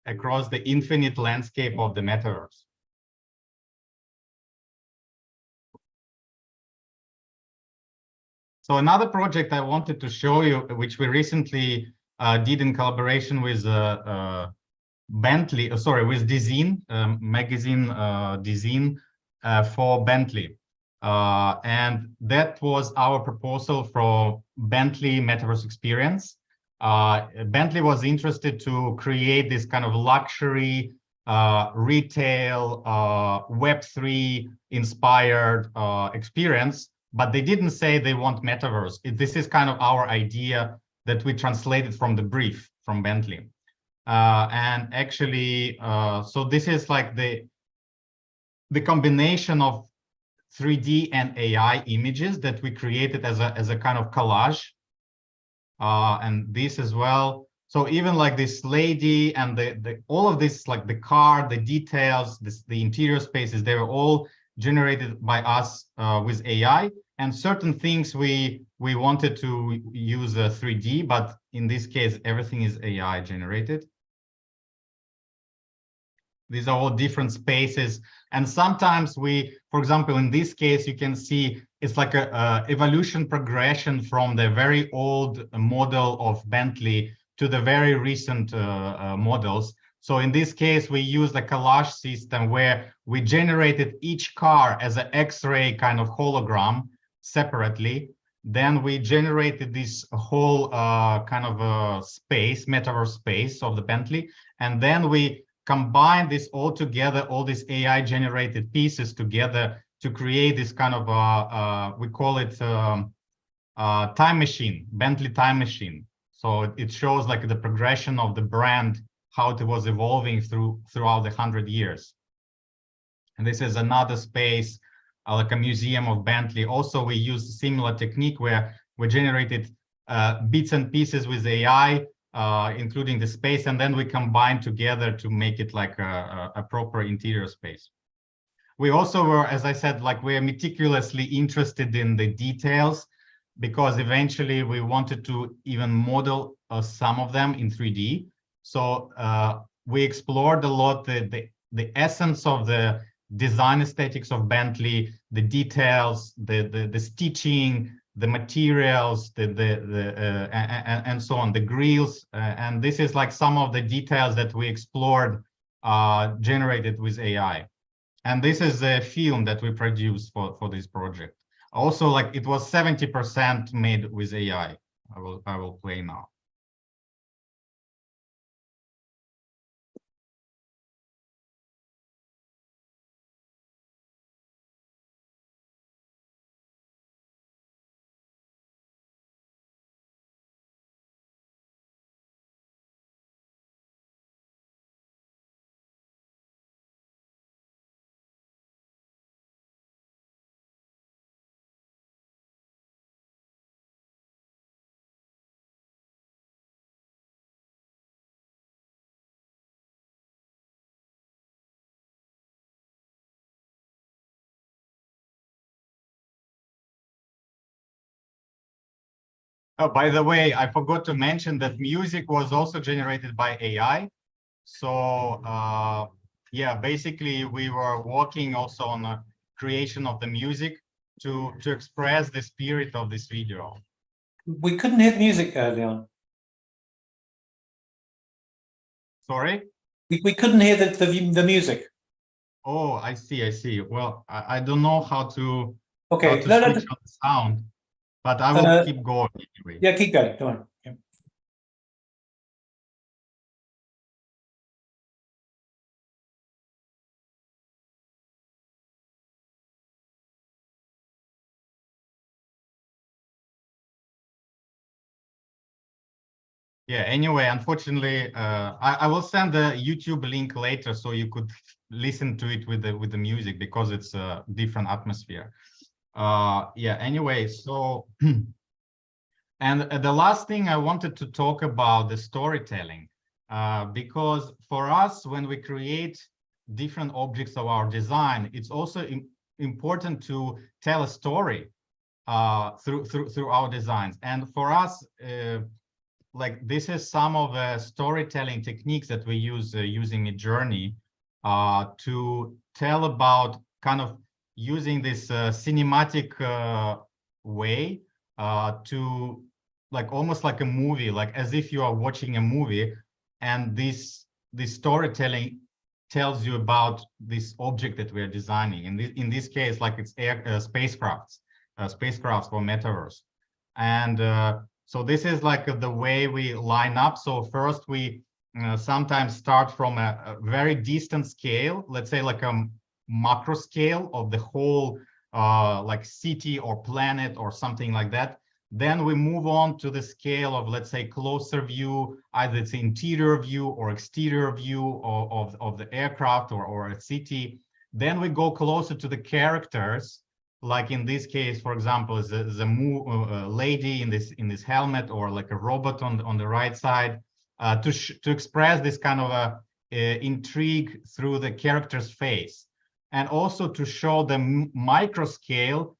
across the infinite landscape of the metaverse. So another project I wanted to show you, which we recently did in collaboration with Bentley, with Design, magazine Design for Bentley. And that was our proposal for Bentley Metaverse Experience. Bentley was interested to create this kind of luxury, retail, Web3 inspired experience, but they didn't say they want metaverse. This is kind of our idea that we translated from the brief from Bentley. And actually, so this is like the combination of 3D and AI images that we created as a kind of collage. And this as well. So even like this lady and all of this, like the car, the details, the interior spaces, they were all generated by us with AI. And certain things we wanted to use 3D, but in this case, everything is AI generated. These are all different spaces. And sometimes for example, in this case, you can see it's like a evolution progression from the very old model of Bentley to the very recent models. So in this case, we used a collage system where we generated each car as an X-ray kind of hologram separately. Then we generated this whole kind of space, metaverse space of the Bentley. And then we combine this all together, all these AI generated pieces together to create this kind of, we call it time machine, Bentley time machine. So it shows like the progression of the brand, how it was evolving throughout the 100 years. And this is another space, like a museum of Bentley. Also, we used a similar technique where we generated bits and pieces with AI, including the space, and then we combined together to make it like a proper interior space. We also were, as I said, like we're meticulously interested in the details, because eventually we wanted to even model some of them in 3D. So we explored a lot the essence of the design aesthetics of Bentley, the details, the stitching, the materials, and so on, the grills, and this is like some of the details that we explored, generated with AI. And this is a film that we produced for this project. Also, like it was 70% made with AI. I will play now. Oh, by the way, I forgot to mention that music was also generated by AI. So yeah, basically we were working also on the creation of the music to express the spirit of this video. We couldn't hear the music early on. Sorry? We couldn't hear the music. Oh, I see. Well, I don't know how to, Okay, switch on the sound, but I will keep going anyway. Yeah, keep going. Go on. Yeah. Yeah, anyway, unfortunately, I will send the YouTube link later so you could listen to it with the music, because it's a different atmosphere. Yeah, anyway, so and the last thing I wanted to talk about the storytelling, because for us, when we create different objects of our design, it's also important to tell a story through our designs. And for us, like this is some of the storytelling techniques that we use using Midjourney to tell about kind of using this cinematic way to like almost like a movie, like as if you are watching a movie, and this storytelling tells you about this object that we are designing. And in this case, like it's spacecrafts for metaverse. And so this is like the way we line up. So first we sometimes start from a very distant scale, let's say like a macro scale of the whole like city or planet or something like that. Then we move on to the scale of, let's say, closer view, either it's interior view or exterior view of the aircraft or a city. Then we go closer to the characters. Like in this case, for example, is a lady in this helmet, or like a robot on the right side, to express this kind of a intrigue through the character's face, and also to show the micro scale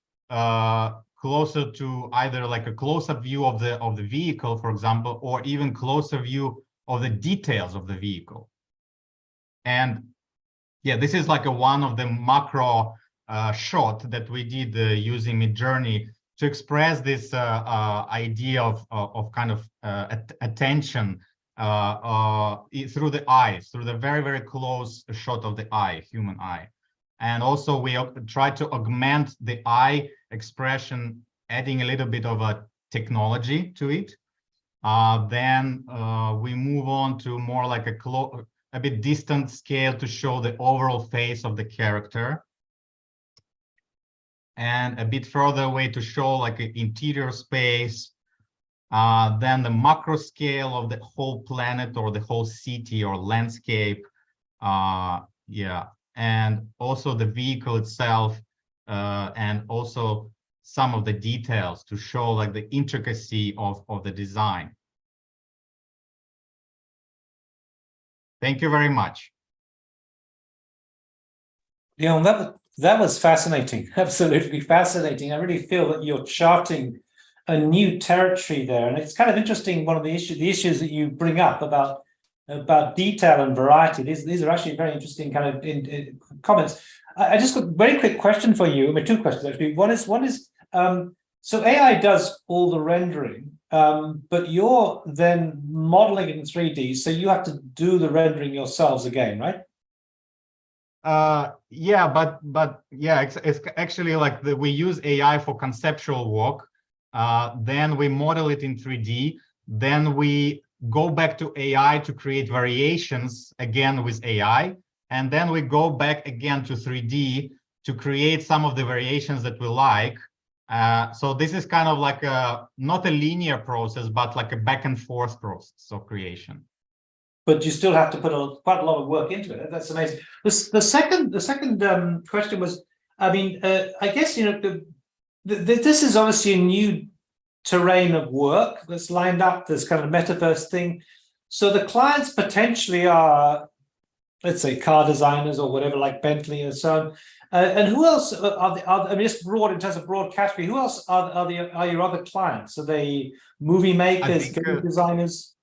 closer to either like a close-up view of the vehicle, for example, or even closer view of the details of the vehicle. And yeah, this is like one of the macro shot that we did using Midjourney to express this idea of kind of attention through the eyes, through the very, very close shot of the eye, human eye. And also we try to augment the eye expression, adding a little bit of a technology to it. Then we move on to more like a bit distant scale to show the overall face of the character. And a bit further away to show like an interior space, then the macro scale of the whole planet or the whole city or landscape, yeah, and also the vehicle itself, and also some of the details to show like the intricacy of the design. Thank you very much. Leon, that was fascinating, absolutely fascinating. I really feel that you're charting a new territory there, and it's kind of interesting. One of the issues that you bring up about detail and variety. These are actually very interesting kind of comments. I just got a very quick question for you. I mean, two questions actually. One is So AI does all the rendering, but you're then modeling it in 3D, so you have to do the rendering yourselves again, right? Yeah, but yeah, it's actually like we use AI for conceptual work. Then we model it in 3D. Then we go back to AI to create variations again with AI. And then we go back again to 3D to create some of the variations that we like. So this is kind of like not a linear process, but like a back and forth process of creation. But you still have to put quite a lot of work into it. That's amazing. The second question was, I mean, I guess, you know, this is obviously a new terrain of work that's lined up, this kind of metaverse thing. So the clients potentially are, let's say, car designers or whatever, like Bentley and so on. And who else I mean, just broad in terms of broad category, who else are your other clients? Are they movie makers, game designers?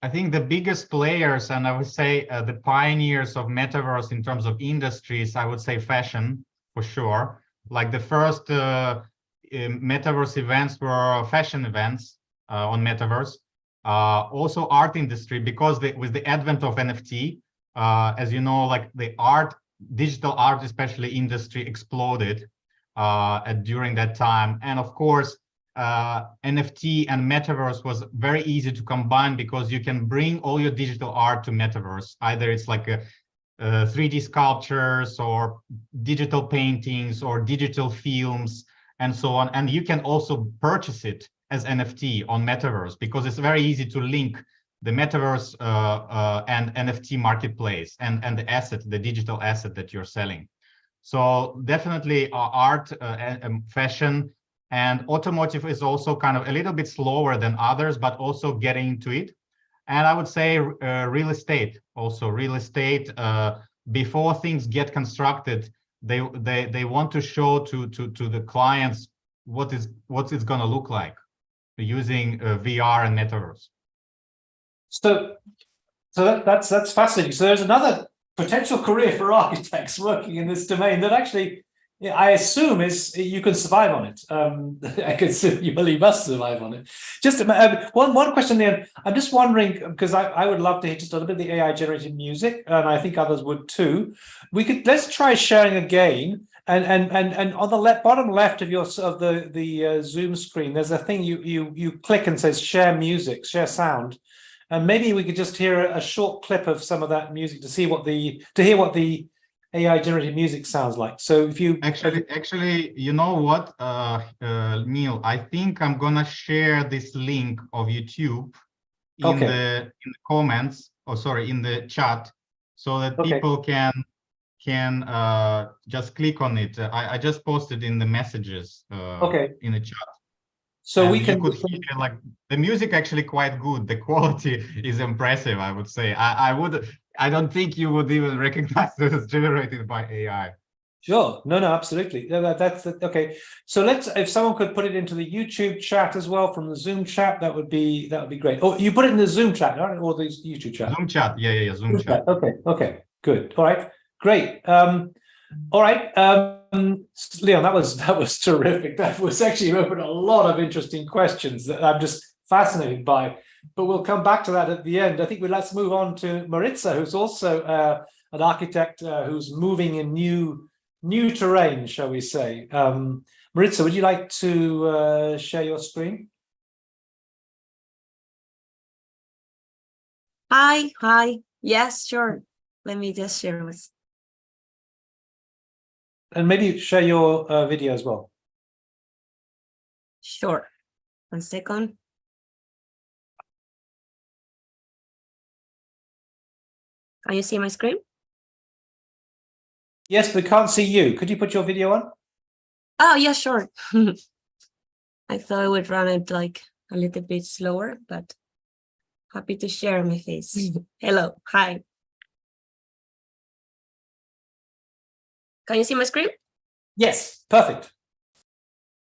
I think the biggest players, and I would say the pioneers of metaverse in terms of industries, I would say fashion for sure. Like the first metaverse events were fashion events on metaverse. Also art industry, because with the advent of NFT, as you know, like the digital art, especially industry, exploded during that time. And of course, NFT and metaverse was very easy to combine because you can bring all your digital art to metaverse. Either it's like a 3D sculptures or digital paintings or digital films and so on. And you can also purchase it as NFT on metaverse because it's very easy to link the metaverse and NFT marketplace and the asset, the digital asset that you're selling. So definitely art, fashion, and automotive is also kind of a little bit slower than others, but also getting into it. And I would say real estate, also real estate, before things get constructed, they want to show to the clients what it's going to look like using VR and metaverse. So that's fascinating. So there's another potential career for architects working in this domain that actually, I assume, is you can survive on it. I can assume you really must survive on it. Just one question there. I'm just wondering, because I would love to hear just a little bit of the AI generated music, and I think others would too. Let's try sharing again. And on the bottom left of the Zoom screen, there's a thing you click and says share music, share sound. And maybe we could just hear a short clip of some of that music to hear what the AI generated music sounds like. So if you actually, you know what, Neil, I think I'm gonna share this link of YouTube in the comments, or sorry, in the chat, so that people can just click on it. I just posted in the messages in the chat. So and you could hear like the music actually quite good. The quality is impressive, I would say. I don't think you would even recognize that it's generated by AI. Sure. No, absolutely. That's okay. So if someone could put it into the YouTube chat as well from the Zoom chat, that would be great. Oh, you put it in the Zoom chat, right? Or the YouTube chat? Zoom chat. Yeah. Zoom chat. Okay. Good. All right. Great. All right, Leon, that was terrific. That was actually opened a lot of interesting questions that I'm just fascinated by. But we'll come back to that at the end. I think let's move on to Maritza, who's also an architect who's moving in new terrain, shall we say. Maritza, would you like to share your screen? Hi. Yes, sure. Let me just share with. And maybe share your video as well. Sure. 1 second. Can you see my screen? Yes, but can't see you. Could you put your video on? Oh, yeah, sure. I thought I would run it like a little bit slower, but happy to share my face. Hello. Hi. Can you see my screen? Yes, perfect.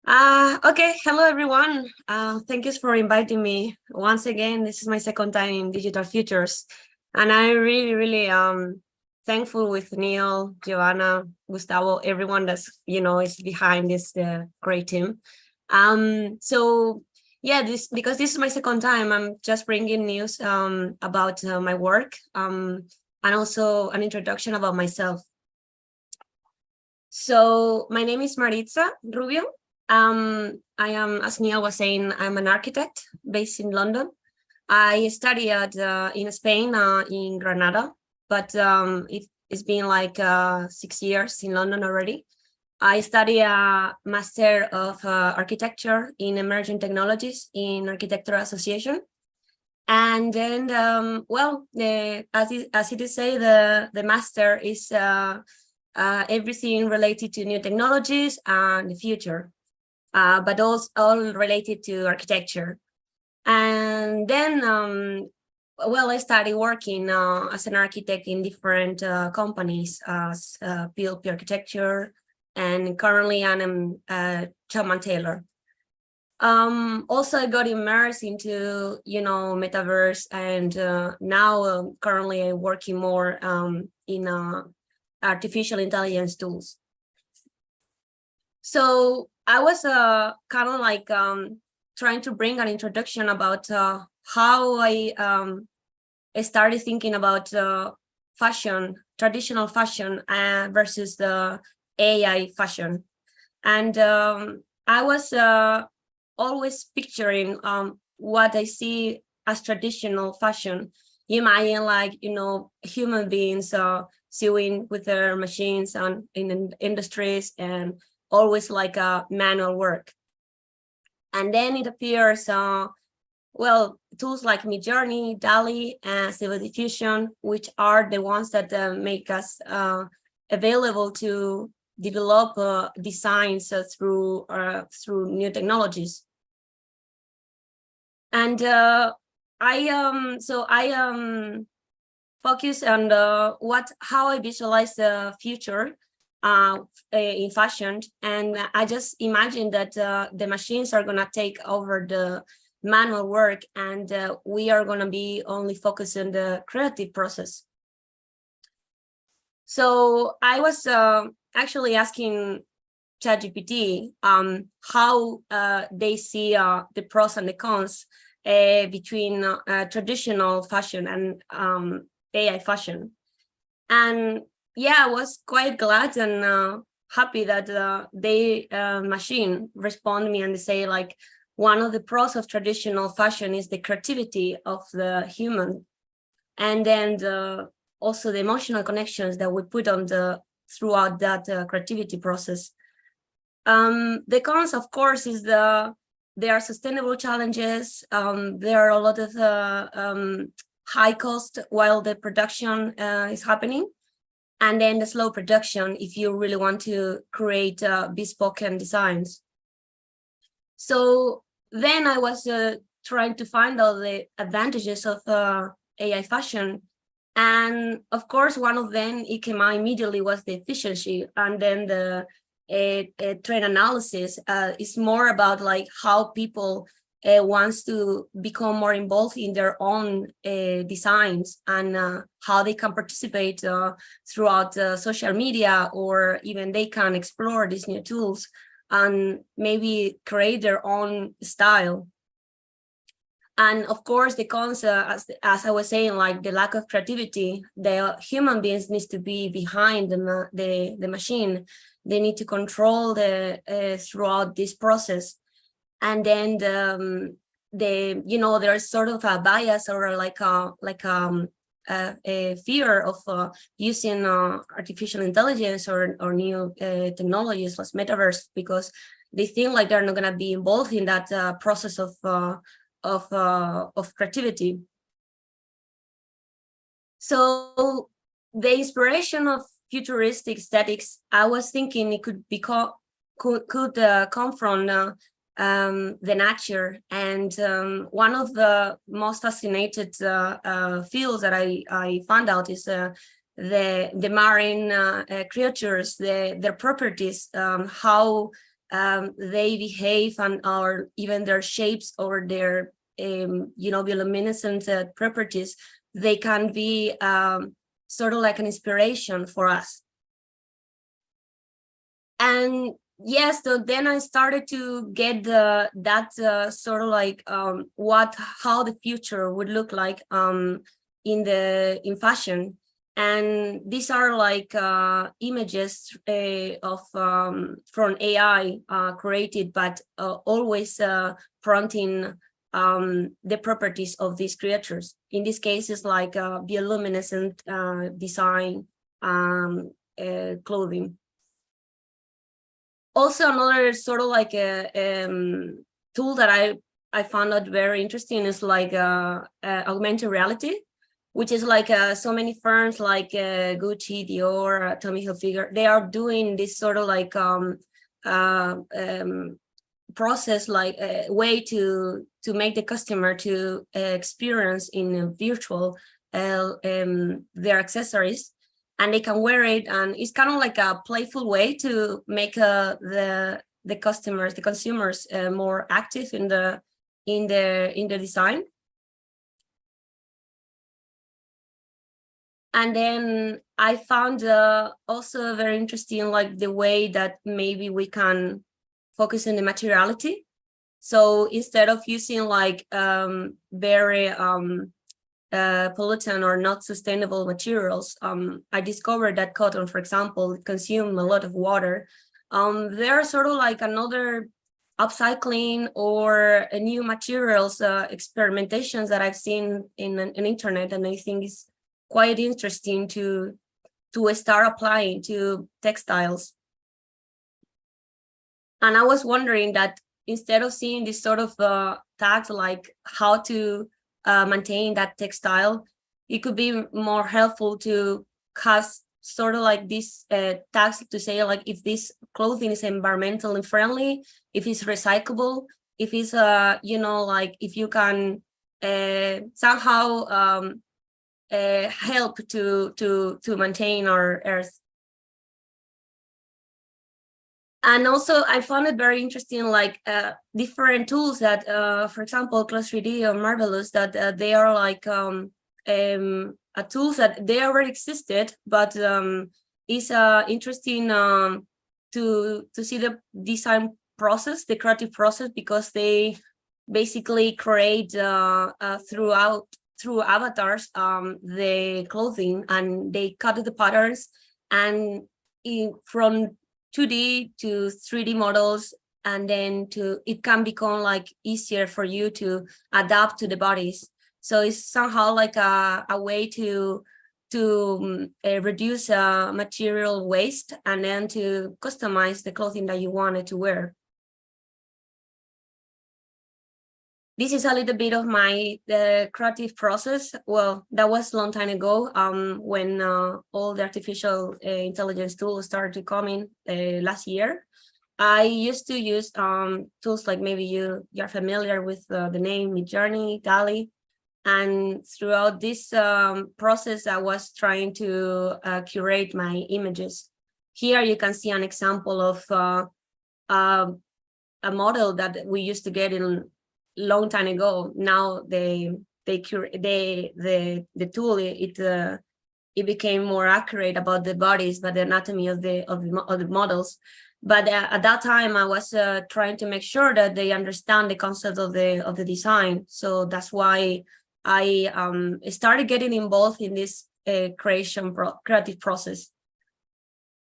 Okay. Hello, everyone. Thank you for inviting me once again. This is my second time in Digital Futures, and I'm really thankful with Neil, Giovanna, Gustavo, everyone that's is behind this great team. So yeah, because this is my second time, I'm just bringing news about my work and also an introduction about myself. So my name is Maritza Rubio. I am, as Neil was saying, I'm an architect based in London. I studied in Spain, in Granada, but it's been like 6 years in London already. I study a Master of Architecture in Emerging Technologies in Architectural Association. And then, well, as it is said, the Master is everything related to new technologies and the future, but also all related to architecture. And then, well, I started working as an architect in different companies as PLP Architecture, and currently I'm Chapman Taylor. Also, I got immersed into, metaverse, and now currently I'm working more in artificial intelligence tools. So I was kind of like trying to bring an introduction about how I started thinking about fashion, traditional fashion versus the AI fashion. And I was always picturing what I see as traditional fashion. You imagine, like, human beings sewing with their machines and in industries, and always like a manual work. And then it appears, well, tools like Midjourney, DALL-E, and Stable Diffusion, which are the ones that make us available to develop designs through new technologies. And I focus on how I visualize the future in fashion, and I just imagine that the machines are going to take over the manual work, and we are going to be only focused on the creative process. So I was actually asking ChatGPT how they see the pros and the cons between traditional fashion and AI fashion. And yeah, I was quite glad and happy that the machine responded me, and they say, like, one of the pros of traditional fashion is the creativity of the human, and then also the emotional connections that we put on throughout that creativity process. The cons, of course, is there are sustainable challenges. There are a lot of high cost while the production is happening, and then the slow production if you really want to create bespoke designs. So then I was trying to find out the advantages of AI fashion. And of course, one of them, it came out immediately, was the efficiency. And then the trend analysis is more about like how people wants to become more involved in their own designs, and how they can participate throughout social media, or even they can explore these new tools and maybe create their own style. And of course, the cons, as I was saying, like the lack of creativity. The human beings needs to be behind the machine. They need to control throughout this process. And then there's sort of a bias, or like a fear of using artificial intelligence or new technologies like metaverse, because they think like they're not going to be involved in that process of creativity. So the inspiration of futuristic aesthetics, I was thinking it could come from the nature. And one of the most fascinated fields that I found out is the marine creatures, their properties, how they behave, or even their shapes or their bioluminescent properties. They can be sort of like an inspiration for us. And yes, so then I started to get that sort of like how the future would look like in fashion. And these are like images of from AI created, but always fronting the properties of these creatures. In this case, it's like bioluminescent design clothing. Also, another sort of like a tool that I found out very interesting is like augmented reality, which is like so many firms like Gucci, Dior, Tommy Hilfiger, they are doing this sort of like process, like a way to make the customer to experience in a virtual their accessories, and they can wear it, and it's kind of like a playful way to make the customers, the consumers, more active in the design. And then I found also very interesting, like the way that maybe we can focus on the materiality. So instead of using like very pollutant or not sustainable materials, I discovered that cotton, for example, consumes a lot of water. There are sort of like another upcycling or new materials experimentations that I've seen in internet, and I think it's quite interesting to start applying to textiles. And I was wondering that instead of seeing this sort of tags like how to maintain that textile, it could be more helpful to cast sort of like these tags to say like if this clothing is environmentally friendly, if it's recyclable, if it's you know, like if you can somehow help to maintain our earth. And also I found it very interesting, like different tools that, for example, Close 3D or Marvelous, that they are like tools that they already existed, but it's interesting to see the design process, the creative process, because they basically create through avatars the clothing, and they cut the patterns, and from 2D to 3D models, and then it can become like easier for you to adapt to the bodies. So it's somehow like a way to reduce material waste, and then to customize the clothing that you wanted to wear. This is a little bit of my creative process. Well, that was a long time ago, when all the artificial intelligence tools started to come in last year. I used to use tools like maybe you're familiar with the name Midjourney, DALL-E. And throughout this process, I was trying to curate my images. Here you can see an example of a model that we used to get in long time ago. Now the tool it became more accurate about the bodies, but the anatomy of the models. But at that time, I was trying to make sure that they understand the concept of the design. So that's why I started getting involved in this creative process.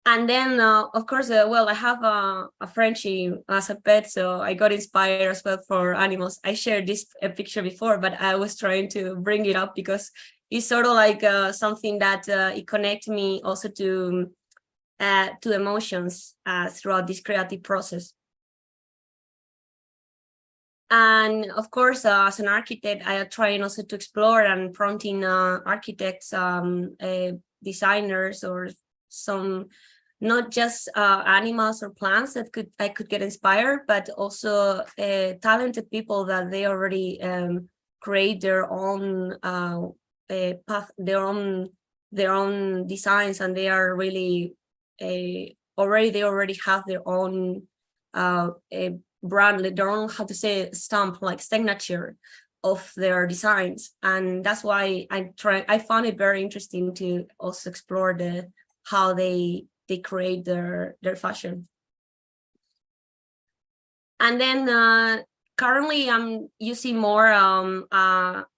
And then, of course, well, I have a Frenchie as a pet, so I got inspired as well for animals. I shared this picture before, but I was trying to bring it up because it's sort of like something that it connects me also to emotions throughout this creative process. And of course, as an architect, I am trying also to explore and prompting architects, designers, or some, not just animals or plants that I could get inspired, but also talented people that they already create their own path, their own designs, and they are really they already have their own brand, their own, how to say, stamp, like signature of their designs. And that's why I found it very interesting to also explore how they create their fashion. And then currently I'm using more an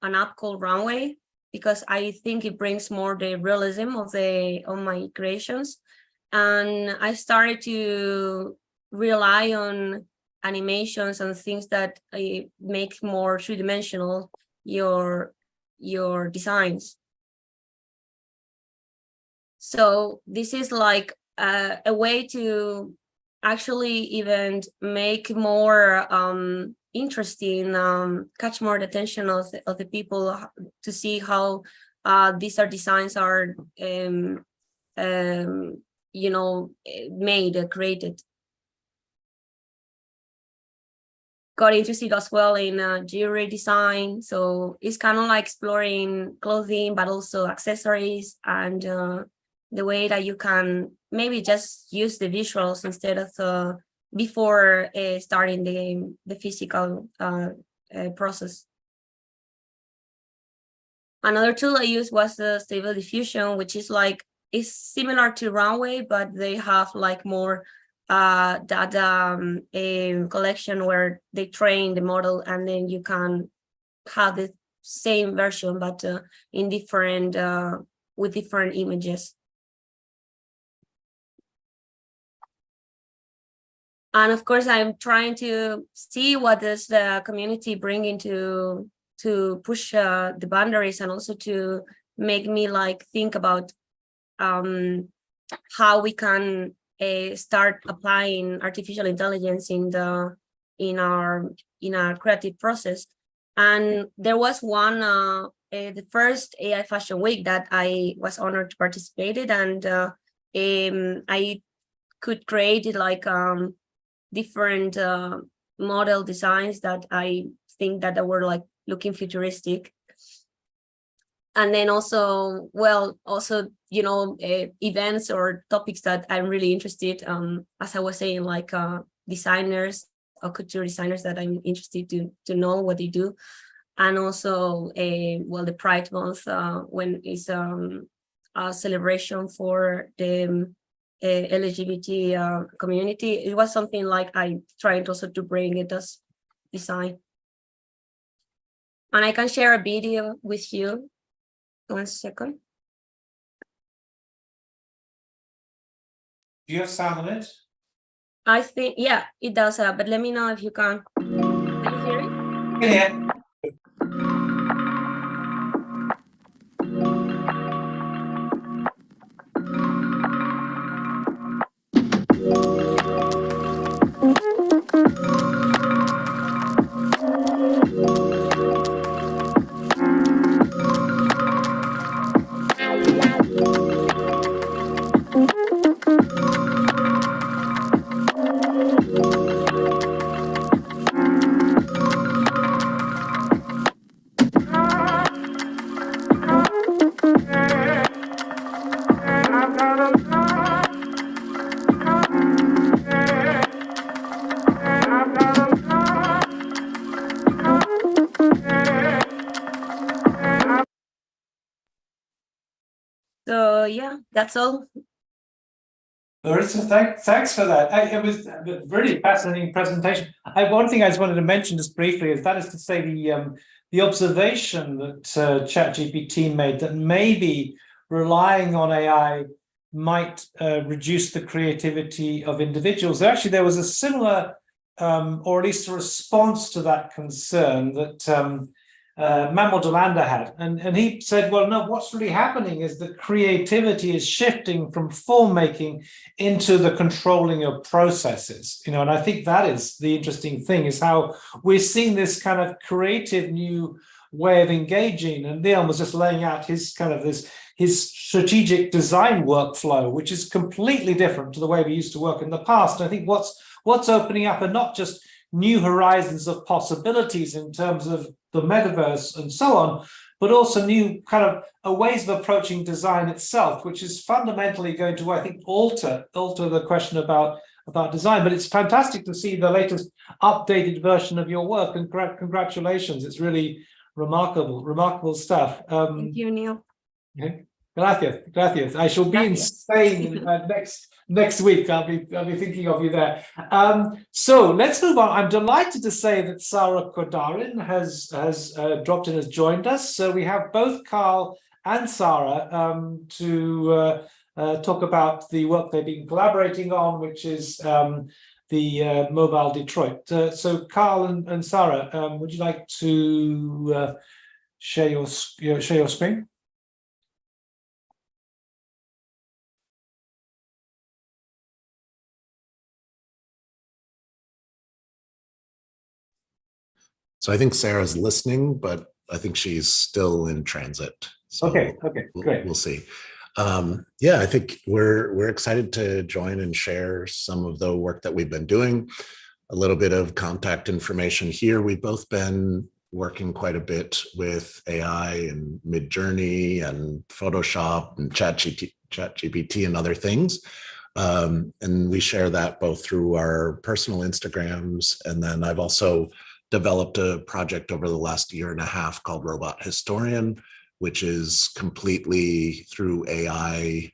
app called Runway, because I think it brings more the realism of my creations. And I started to rely on animations and things that make more three-dimensional your designs. So this is like a way to actually even make more interesting, catch more the attention of the people, to see how these designs are you know, made, created. Got interested as well in jewelry design, so it's kind of like exploring clothing, but also accessories, and the way that you can maybe just use the visuals instead of before starting the physical process. Another tool I used was the Stable Diffusion, which is like, it's similar to Runway, but they have like more data collection where they train the model, and then you can have the same version, but in different with different images. And of course, I'm trying to see what does the community bring into to push the boundaries, and also to make me like think about how we can start applying artificial intelligence in our creative process. And there was one the first AI Fashion Week that I was honored to participate in, and I could create like different model designs that I think that they were like looking futuristic. And then also, well, also, you know, events or topics that I'm really interested, as I was saying, like designers or couture designers that I'm interested to know what they do. And also, well, the Pride Month, when it's a celebration for the LGBT community. It was something like I tried also to bring it as design. And I can share a video with you. 1 second. Do you have sound on it? I think, yeah, it does, but let me know if you can. Can you hear it? Yeah. So yeah, that's all. Maritza, thanks for that. It was a really fascinating presentation. One thing I just wanted to mention just briefly is that is to say the observation that ChatGPT made that maybe relying on AI might reduce the creativity of individuals. Actually, there was a similar, or at least a response to that concern that Manuel de Landa had, and he said, well, no, what's really happening is that creativity is shifting from form making into the controlling of processes, you know, and I think that is the interesting thing, is how we're seeing this kind of creative new way of engaging. And Leon was just laying out his kind of his strategic design workflow, which is completely different to the way we used to work in the past. And I think what's opening up are not just new horizons of possibilities in terms of the metaverse and so on, but also new kind of ways of approaching design itself, which is fundamentally going to, I think, alter the question about design. But it's fantastic to see the latest updated version of your work, and congratulations. It's really remarkable stuff. Thank you, Neil. Okay. Gracias, gracias. I shall be in Gracias. Spain next week. I'll be thinking of you there. So let's move on. I'm delighted to say that Sara Codarin has dropped in, has joined us. So we have both Carl and Sara to talk about the work they've been collaborating on, which is the Mobile Detroit. So Carl and Sara, would you like to share your screen? So I think Sarah's listening, but I think she's still in transit. So Okay, great. We'll see. Yeah, I think we're excited to join and share some of the work that we've been doing. A little bit of contact information here. We've both been working quite a bit with AI and Midjourney and Photoshop and ChatGPT and other things. And we share that both through our personal Instagrams. And then I've also developed a project over the last year and a half called Robot Historian, which is completely through AI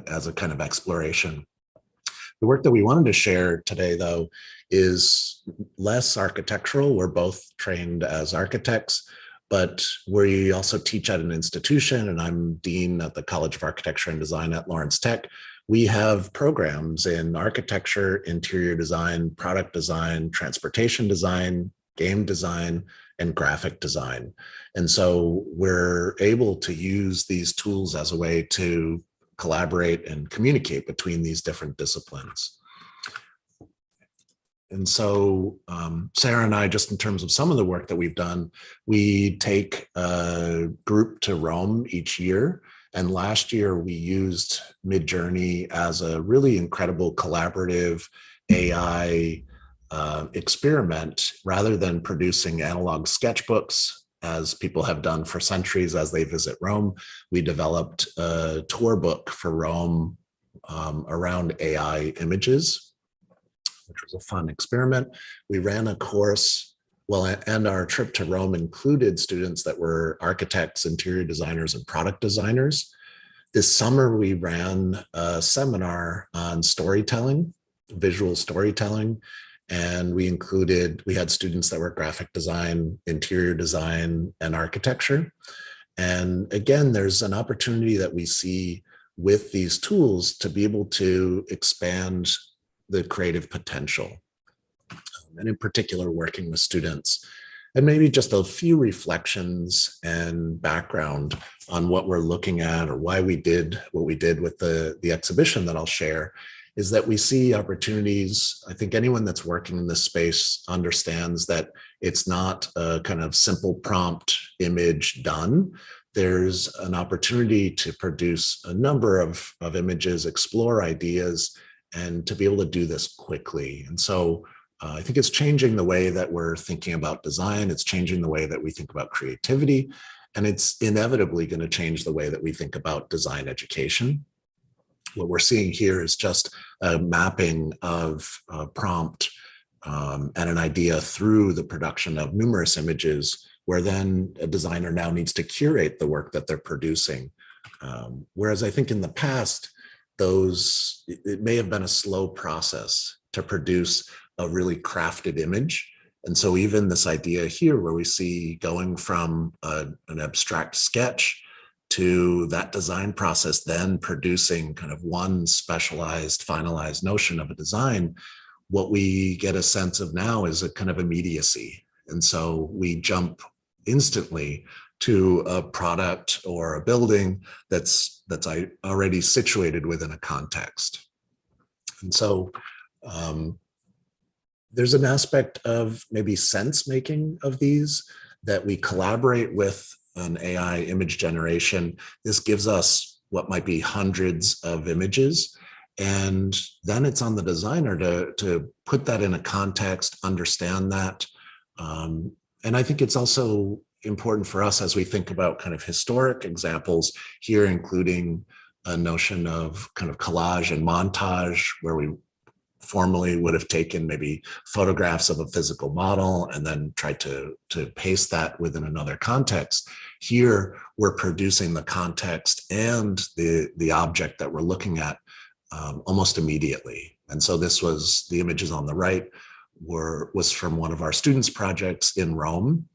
as a kind of exploration. The work that we wanted to share today, though, is less architectural. We're both trained as architects, but we also teach at an institution, and I'm dean at the College of Architecture and Design at Lawrence Tech. We have programs in architecture, interior design, product design, transportation design, game design, and graphic design. And so we're able to use these tools as a way to collaborate and communicate between these different disciplines. And so Sarah and I, just in terms of some of the work that we've done, we take a group to Rome each year. And last year we used Midjourney as a really incredible collaborative AI experiment. Rather than producing analog sketchbooks, as people have done for centuries as they visit Rome, we developed a tour book for Rome around AI images, which was a fun experiment. We ran a course, and our trip to Rome included students that were architects, interior designers, and product designers. This summer, we ran a seminar on storytelling, visual storytelling, and we had students that were graphic design, interior design, and architecture. And again, there's an opportunity that we see with these tools to be able to expand the creative potential, and in particular, working with students. And maybe just a few reflections and background on what we're looking at or why we did what we did with the exhibition that I'll share is that we see opportunities. I think anyone that's working in this space understands that it's not a kind of simple prompt image done. There's an opportunity to produce a number of images, explore ideas, and to be able to do this quickly. And so I think it's changing the way that we're thinking about design. It's changing the way that we think about creativity, and it's inevitably going to change the way that we think about design education. What we're seeing here is just a mapping of a prompt and an idea through the production of numerous images, where then a designer now needs to curate the work that they're producing. Whereas I think in the past, it may have been a slow process to produce a really crafted image. And so even this idea here where we see going from an abstract sketch to that design process, then producing kind of one specialized, finalized notion of a design, what we get a sense of now is a kind of immediacy. And so we jump instantly to a product or a building that's already situated within a context. And so there's an aspect of maybe sense making of these that we collaborate with an AI image generation. This gives us what might be hundreds of images. And then it's on the designer to put that in a context, understand that. And I think it's also important for us as we think about kind of historic examples here, including a notion of kind of collage and montage, where we formerly would have taken maybe photographs of a physical model and then tried to paste that within another context. Here, we're producing the context and the object that we're looking at almost immediately. And so this was, the images on the right was from one of our students' projects in Rome,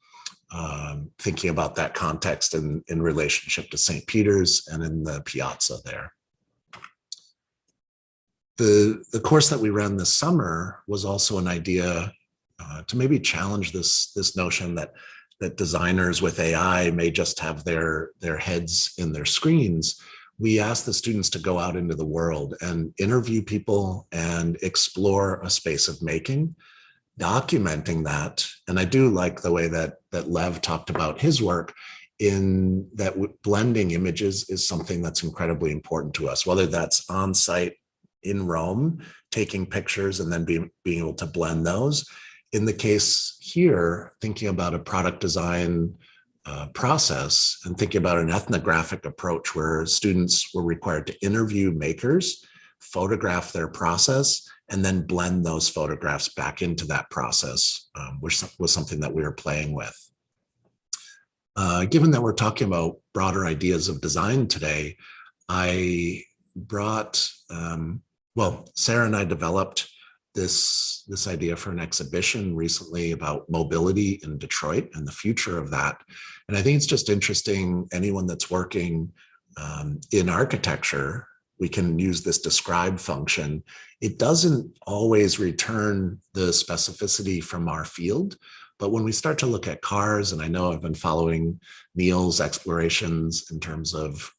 thinking about that context in relationship to St. Peter's and in the piazza there. The course that we ran this summer was also an idea to maybe challenge this notion that designers with AI may just have their heads in their screens. We asked the students to go out into the world and interview people and explore a space of making, documenting that. And I do like the way that Lev talked about his work, in that blending images is something that's incredibly important to us, whether that's on site in Rome, taking pictures and then being able to blend those. In the case here, thinking about a product design process and thinking about an ethnographic approach where students were required to interview makers, photograph their process, and then blend those photographs back into that process, which was something that we were playing with. Given that we're talking about broader ideas of design today, I brought, well, Sara and I developed this idea for an exhibition recently about mobility in Detroit and the future of that. And I think it's just interesting, anyone that's working in architecture, we can use this describe function. It doesn't always return the specificity from our field, but when we start to look at cars, and I know I've been following Neil's explorations in terms of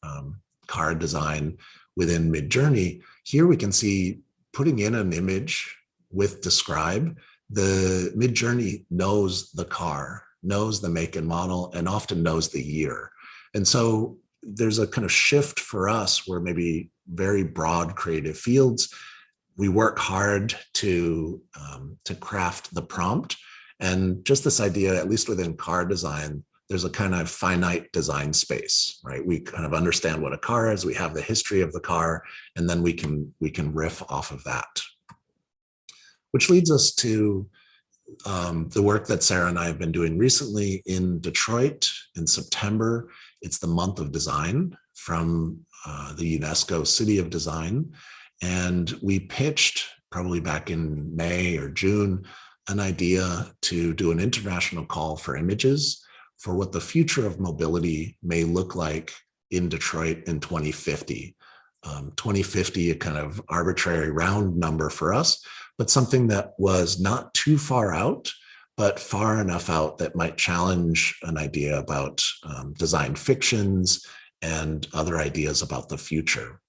car design within Midjourney, here we can see putting in an image with describe, the Midjourney knows the car, knows the make and model, and often knows the year. And so there's a kind of shift for us where maybe very broad creative fields, we work hard to craft the prompt. And just this idea, at least within car design, there's a kind of finite design space, right? We kind of understand what a car is, we have the history of the car, and then we can riff off of that. Which leads us to the work that Sara and I have been doing recently in Detroit in September. It's the month of design from the UNESCO City of Design. And we pitched probably back in May or June, an idea to do an international call for images for what the future of mobility may look like in Detroit in 2050. 2050, a kind of arbitrary round number for us, but something that was not too far out, but far enough out that might challenge an idea about design fictions and other ideas about the future.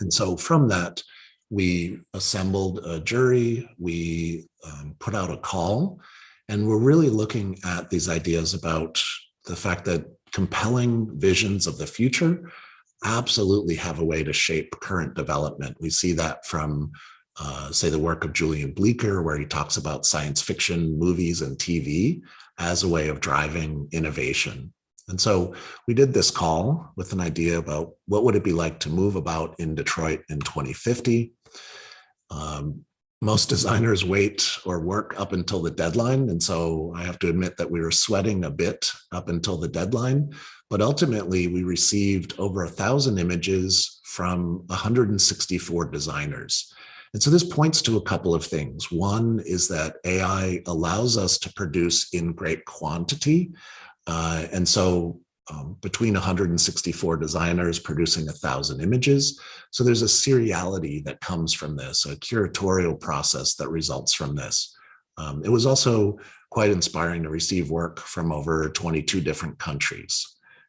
And so from that, we assembled a jury, we put out a call, and we're really looking at these ideas about the fact that compelling visions of the future absolutely have a way to shape current development. We see that from, say, the work of Julian Bleecker, where he talks about science fiction, movies, and TV as a way of driving innovation. And so we did this call with an idea about what would it be like to move about in Detroit in 2050. Most designers wait or work up until the deadline. And so I have to admit that we were sweating a bit up until the deadline, but ultimately we received over 1,000 images from 164 designers. And so this points to a couple of things. One is that AI allows us to produce in great quantity. And so between 164 designers producing 1,000 images. So there's a seriality that comes from this, a curatorial process that results from this. It was also quite inspiring to receive work from over 22 different countries.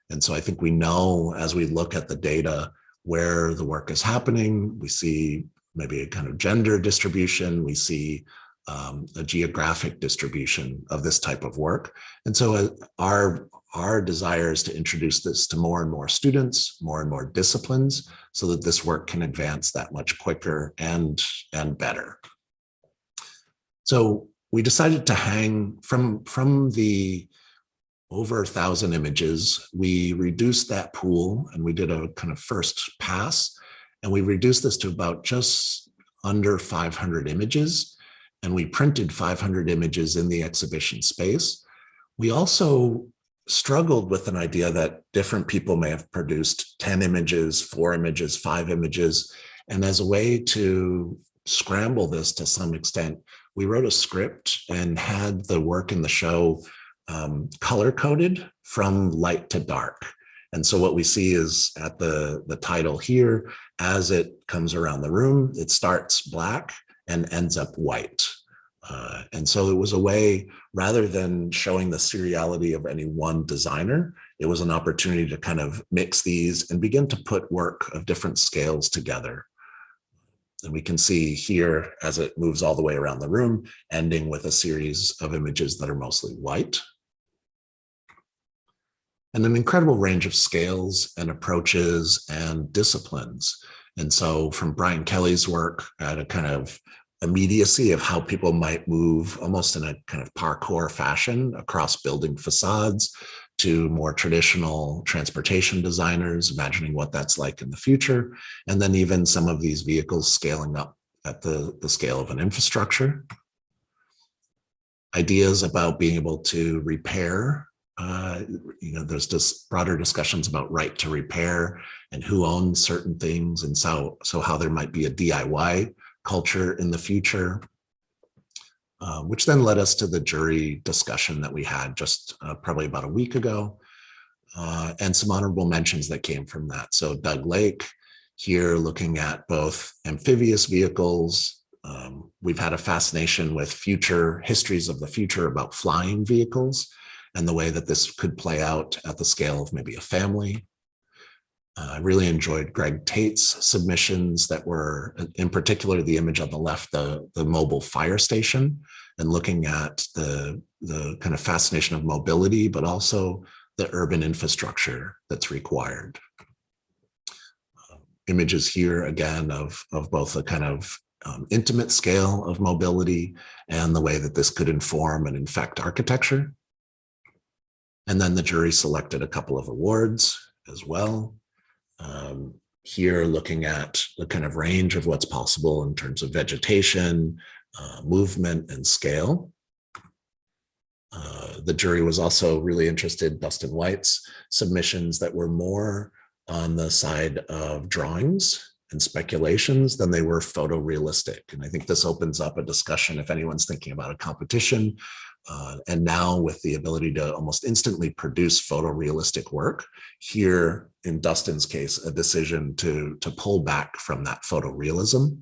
And so I think we know, as we look at the data, where the work is happening. We see maybe a kind of gender distribution. We see a geographic distribution of this type of work. And so our desire is to introduce this to more and more students, more and more disciplines, so that this work can advance that much quicker and better. So we decided to hang from the over 1,000 images, we reduced that pool and we did a kind of first pass, and we reduced this to about just under 500 images, and we printed 500 images in the exhibition space. We also struggled with an idea that different people may have produced 10 images, 4 images, 5 images. And as a way to scramble this to some extent, we wrote a script and had the work in the show color coded from light to dark. And so what we see is at the title here, as it comes around the room, it starts black and ends up white. And so it was a way, rather than showing the seriality of any one designer, it was an opportunity to kind of mix these and begin to put work of different scales together. And we can see here as it moves all the way around the room, ending with a series of images that are mostly white. And an incredible range of scales and approaches and disciplines. And so from Brian Kelly's work at a kind of immediacy of how people might move almost in a kind of parkour fashion across building facades, to more traditional transportation designers, imagining what that's like in the future. And then even some of these vehicles scaling up at the scale of an infrastructure. Ideas about being able to repair. There's just broader discussions about right to repair and who owns certain things. And so how there might be a DIY culture in the future, which then led us to the jury discussion that we had just probably about a week ago, and some honorable mentions that came from that. So Doug Lake here looking at both amphibious vehicles. We've had a fascination with future histories of the future about flying vehicles and the way that this could play out at the scale of maybe a family. I really enjoyed Greg Tate's submissions that were, in particular, the image on the left, the mobile fire station, and looking at the kind of fascination of mobility, but also the urban infrastructure that's required. Images here, again, of both a kind of intimate scale of mobility and the way that this could inform and infect architecture. And then the jury selected a couple of awards as well. Here looking at the kind of range of what's possible in terms of vegetation, movement, and scale. The jury was also really interested in Dustin White's submissions that were more on the side of drawings and speculations than they were photorealistic. And I think this opens up a discussion if anyone's thinking about a competition. And now with the ability to almost instantly produce photorealistic work, here in Dustin's case, a decision to pull back from that photorealism.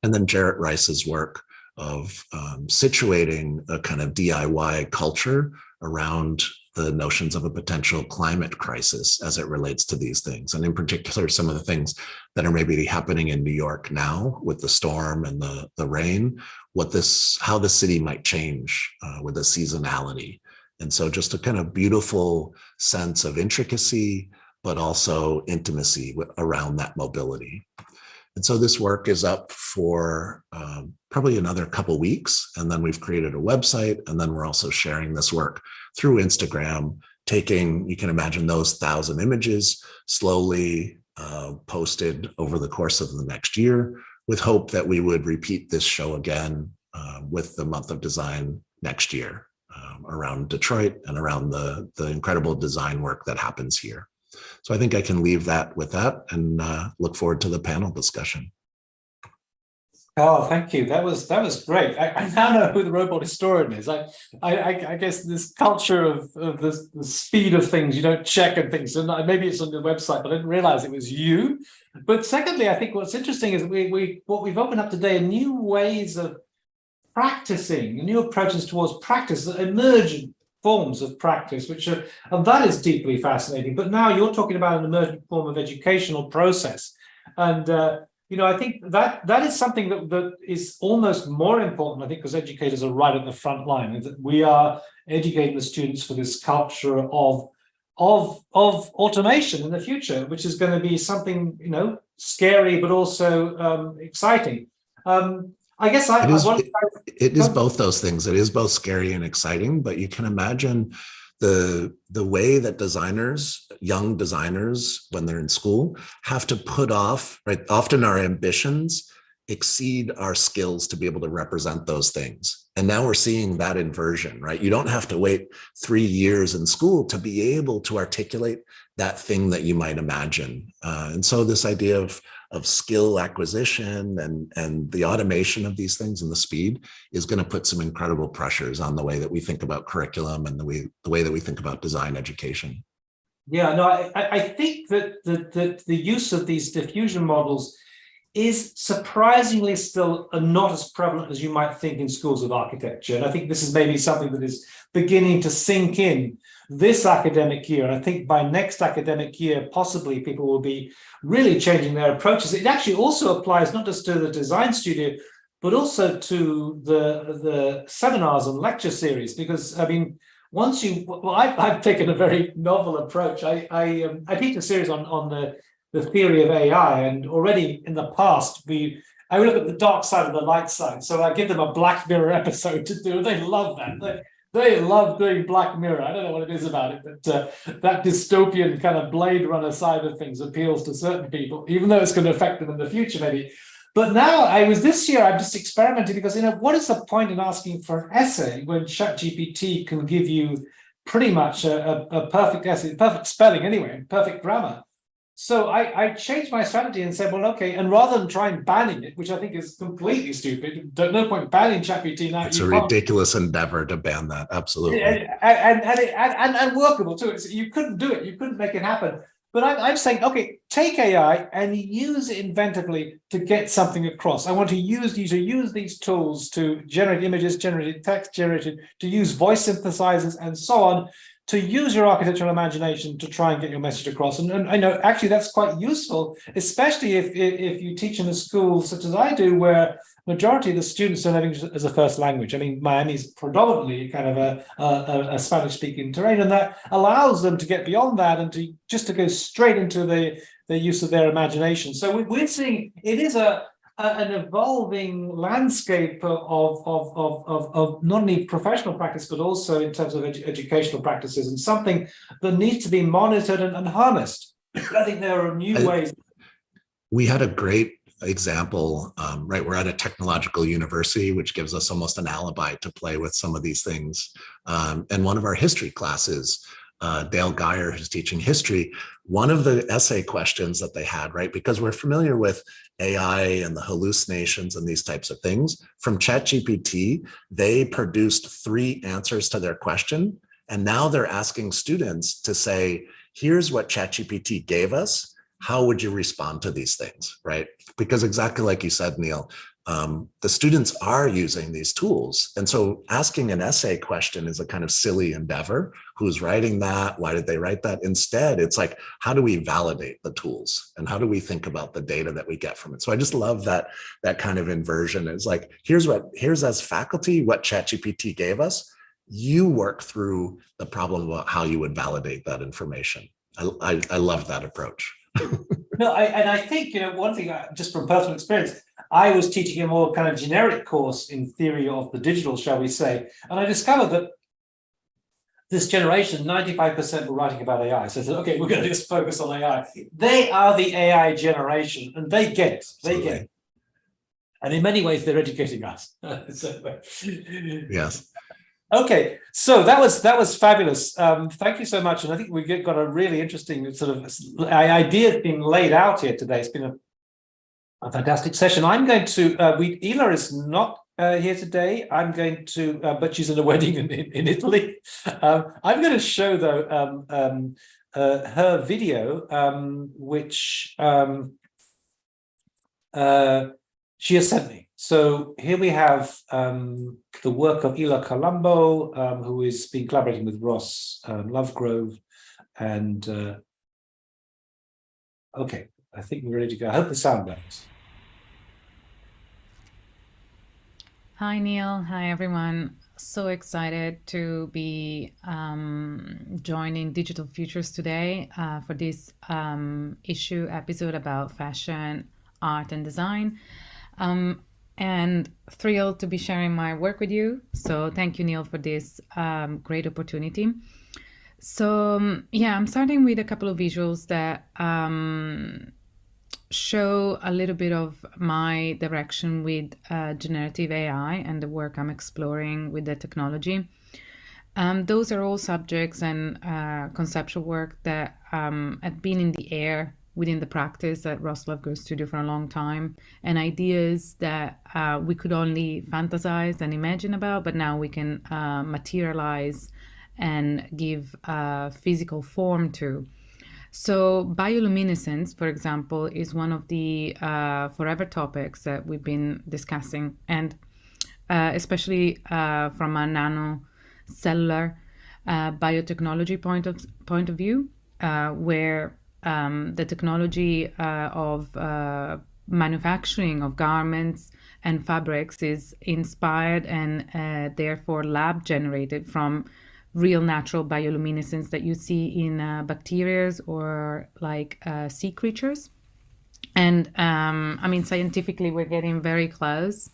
And then Jarrett Rice's work of situating a kind of DIY culture around the notions of a potential climate crisis as it relates to these things. And in particular, some of the things that are maybe happening in New York now with the storm and the rain, how the city might change with the seasonality. And so just a kind of beautiful sense of intricacy, but also intimacy around that mobility. And so this work is up for probably another couple weeks, and then we've created a website, and then we're also sharing this work through Instagram, taking, you can imagine those 1,000 images slowly posted over the course of the next year, with hope that we would repeat this show again with the month of design next year around Detroit and around the incredible design work that happens here. So I think I can leave that with that and look forward to the panel discussion. Oh, thank you. That was great. I now know who the robot historian is. I guess this culture of the speed of things, you don't check and things. So maybe it's on the website, but I didn't realize it was you. But secondly, I think what's interesting is what we've opened up today are new ways of practicing, new approaches towards practice, emergent forms of practice, and that is deeply fascinating. But now you're talking about an emergent form of educational process, and I think that is something that is almost more important. I think because educators are right at the front line, and that we are educating the students for this culture of automation in the future, which is going to be something scary but also exciting. I guess it is both those things. It is both scary and exciting, but you can imagine the way that young designers, when they're in school, have to put off, right? Often our ambitions exceed our skills to be able to represent those things. And now we're seeing that inversion, right? You don't have to wait 3 years in school to be able to articulate that thing that you might imagine. And so this idea of skill acquisition and the automation of these things and the speed is going to put some incredible pressures on the way that we think about curriculum and the way that we think about design education. Yeah, no, I think that the use of these diffusion models is surprisingly still not as prevalent as you might think in schools of architecture. And I think this is maybe something that is beginning to sink in this academic year. And I think by next academic year, possibly people will be really changing their approaches. It actually also applies not just to the design studio, but also to the seminars and lecture series, because I mean, once you, well, I've taken a very novel approach. I teach a series on the theory of AI, and already in the past I look at the dark side of the light side. So I give them a Black Mirror episode to do. They love that. They love doing Black Mirror. I don't know what it is about it, but that dystopian kind of Blade Runner side of things appeals to certain people, even though it's going to affect them in the future, maybe. But now this year, I'm just experimenting because, what is the point in asking for an essay when ChatGPT can give you pretty much a perfect essay, perfect spelling anyway, perfect grammar. So I changed my strategy and said, well, okay, and rather than try and banning it, which I think is completely stupid, no point banning ChatGPT now. It's a ridiculous endeavor to ban that, absolutely. And workable too. You couldn't do it. You couldn't make it happen. But I'm saying, okay, take AI and use it inventively to get something across. I want you to use these tools to generate images, generate text, to use voice synthesizers and so on, to use your architectural imagination to try and get your message across. And I know actually that's quite useful, especially if you teach in a school such as I do, where majority of the students are learning as a first language. I mean, Miami is predominantly kind of a Spanish-speaking terrain, and that allows them to get beyond that and to go straight into the use of their imagination. So we're seeing it is an evolving landscape of not only professional practice, but also in terms of educational practices, and something that needs to be monitored and harnessed. I think there are new ways. We had a great example, right? We're at a technological university, which gives us almost an alibi to play with some of these things. And one of our history classes, Dale Geyer, who's teaching history, one of the essay questions that they had, right? Because we're familiar with AI and the hallucinations and these types of things. From ChatGPT, they produced 3 answers to their question. And now they're asking students to say, here's what ChatGPT gave us. How would you respond to these things, right? Because exactly like you said, Neil, the students are using these tools. And so asking an essay question is a kind of silly endeavor. Who's writing that? Why did they write that? Instead, it's like, how do we validate the tools? And how do we think about the data that we get from it? So I just love that kind of inversion. It's like, here's as faculty, what ChatGPT gave us. You work through the problem about how you would validate that information. I love that approach. No, I think, one thing, just from personal experience, I was teaching a more kind of generic course in theory of the digital, shall we say, and I discovered that this generation, 95% were writing about AI. So I said, okay, we're going to just focus on AI. They are the AI generation, and they get it. They get it. And in many ways, they're educating us. Yes. Okay, so that was fabulous. Thank you so much, and I think we got a really interesting sort of idea being laid out here today. It's been a fantastic session. I'm going to Ila is not here today. I'm going to, but she's in a wedding in Italy. I'm going to show though her video, which she has sent me. So here we have the work of Ila Colombo, who has been collaborating with Ross Lovegrove. And okay, I think we're ready to go. I hope the sound works. Hi, Neil. Hi, everyone. So excited to be joining Digital Futures today for this episode about fashion, art, and design. And thrilled to be sharing my work with you. So thank you, Neil, for this great opportunity. So yeah, I'm starting with a couple of visuals that show a little bit of my direction with generative AI and the work I'm exploring with the technology. Those are all subjects and conceptual work that have been in the air within the practice at Wroclaw Girl Studio for a long time, and ideas that we could only fantasize and imagine about, but now we can materialize and give physical form to. So bioluminescence, for example, is one of the forever topics that we've been discussing, and especially from a nanocellular biotechnology point of view, where the technology of manufacturing of garments and fabrics is inspired and therefore lab generated from real natural bioluminescence that you see in bacteria or like sea creatures. And I mean, scientifically, we're getting very close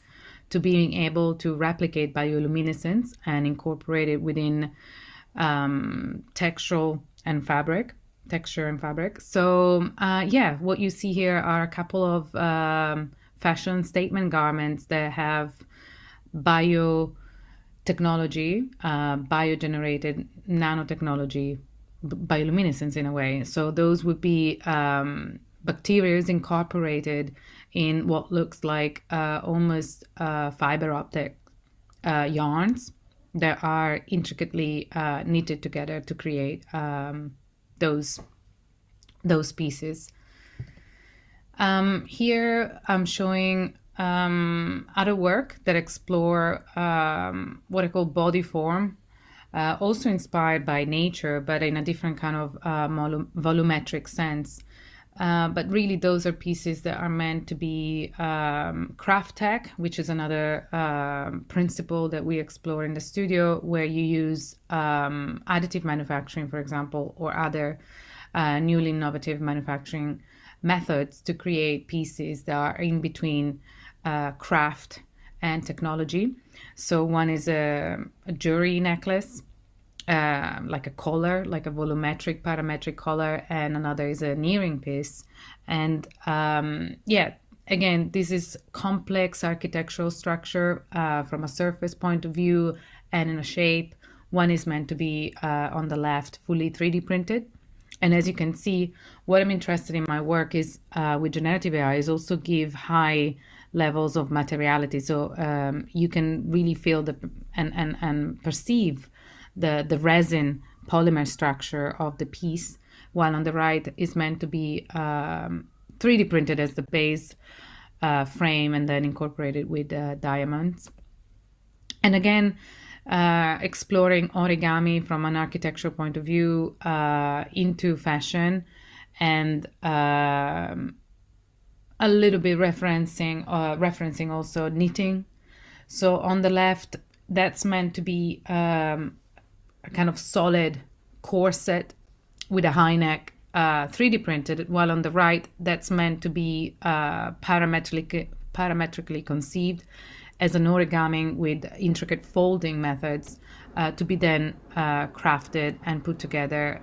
to being able to replicate bioluminescence and incorporate it within texture and fabric. So yeah, what you see here are a couple of fashion statement garments that have biotechnology, biogenerated nanotechnology, bioluminescence in a way. So those would be bacteria incorporated in what looks like almost fiber optic yarns that are intricately knitted together to create those pieces. Here I'm showing other work that explore what I call body form, also inspired by nature, but in a different kind of volumetric sense. But really, those are pieces that are meant to be craft tech, which is another principle that we explore in the studio, where you use additive manufacturing, for example, or other newly innovative manufacturing methods to create pieces that are in between craft and technology. So one is a jewelry necklace, like a collar, like a volumetric parametric collar, and another is an earring piece. And yeah, again, this is complex architectural structure from a surface point of view and in a shape. One is meant to be on the left fully 3D printed. And as you can see, what I'm interested in my work is with generative AI is also give high levels of materiality. So you can really feel the and perceive the resin polymer structure of the piece, while on the right is meant to be 3D printed as the base frame and then incorporated with diamonds. And again, exploring origami from an architectural point of view into fashion, and a little bit referencing also knitting. So on the left, that's meant to be a kind of solid corset with a high neck, 3D printed, while on the right, that's meant to be parametrically conceived as an origami with intricate folding methods to be then crafted and put together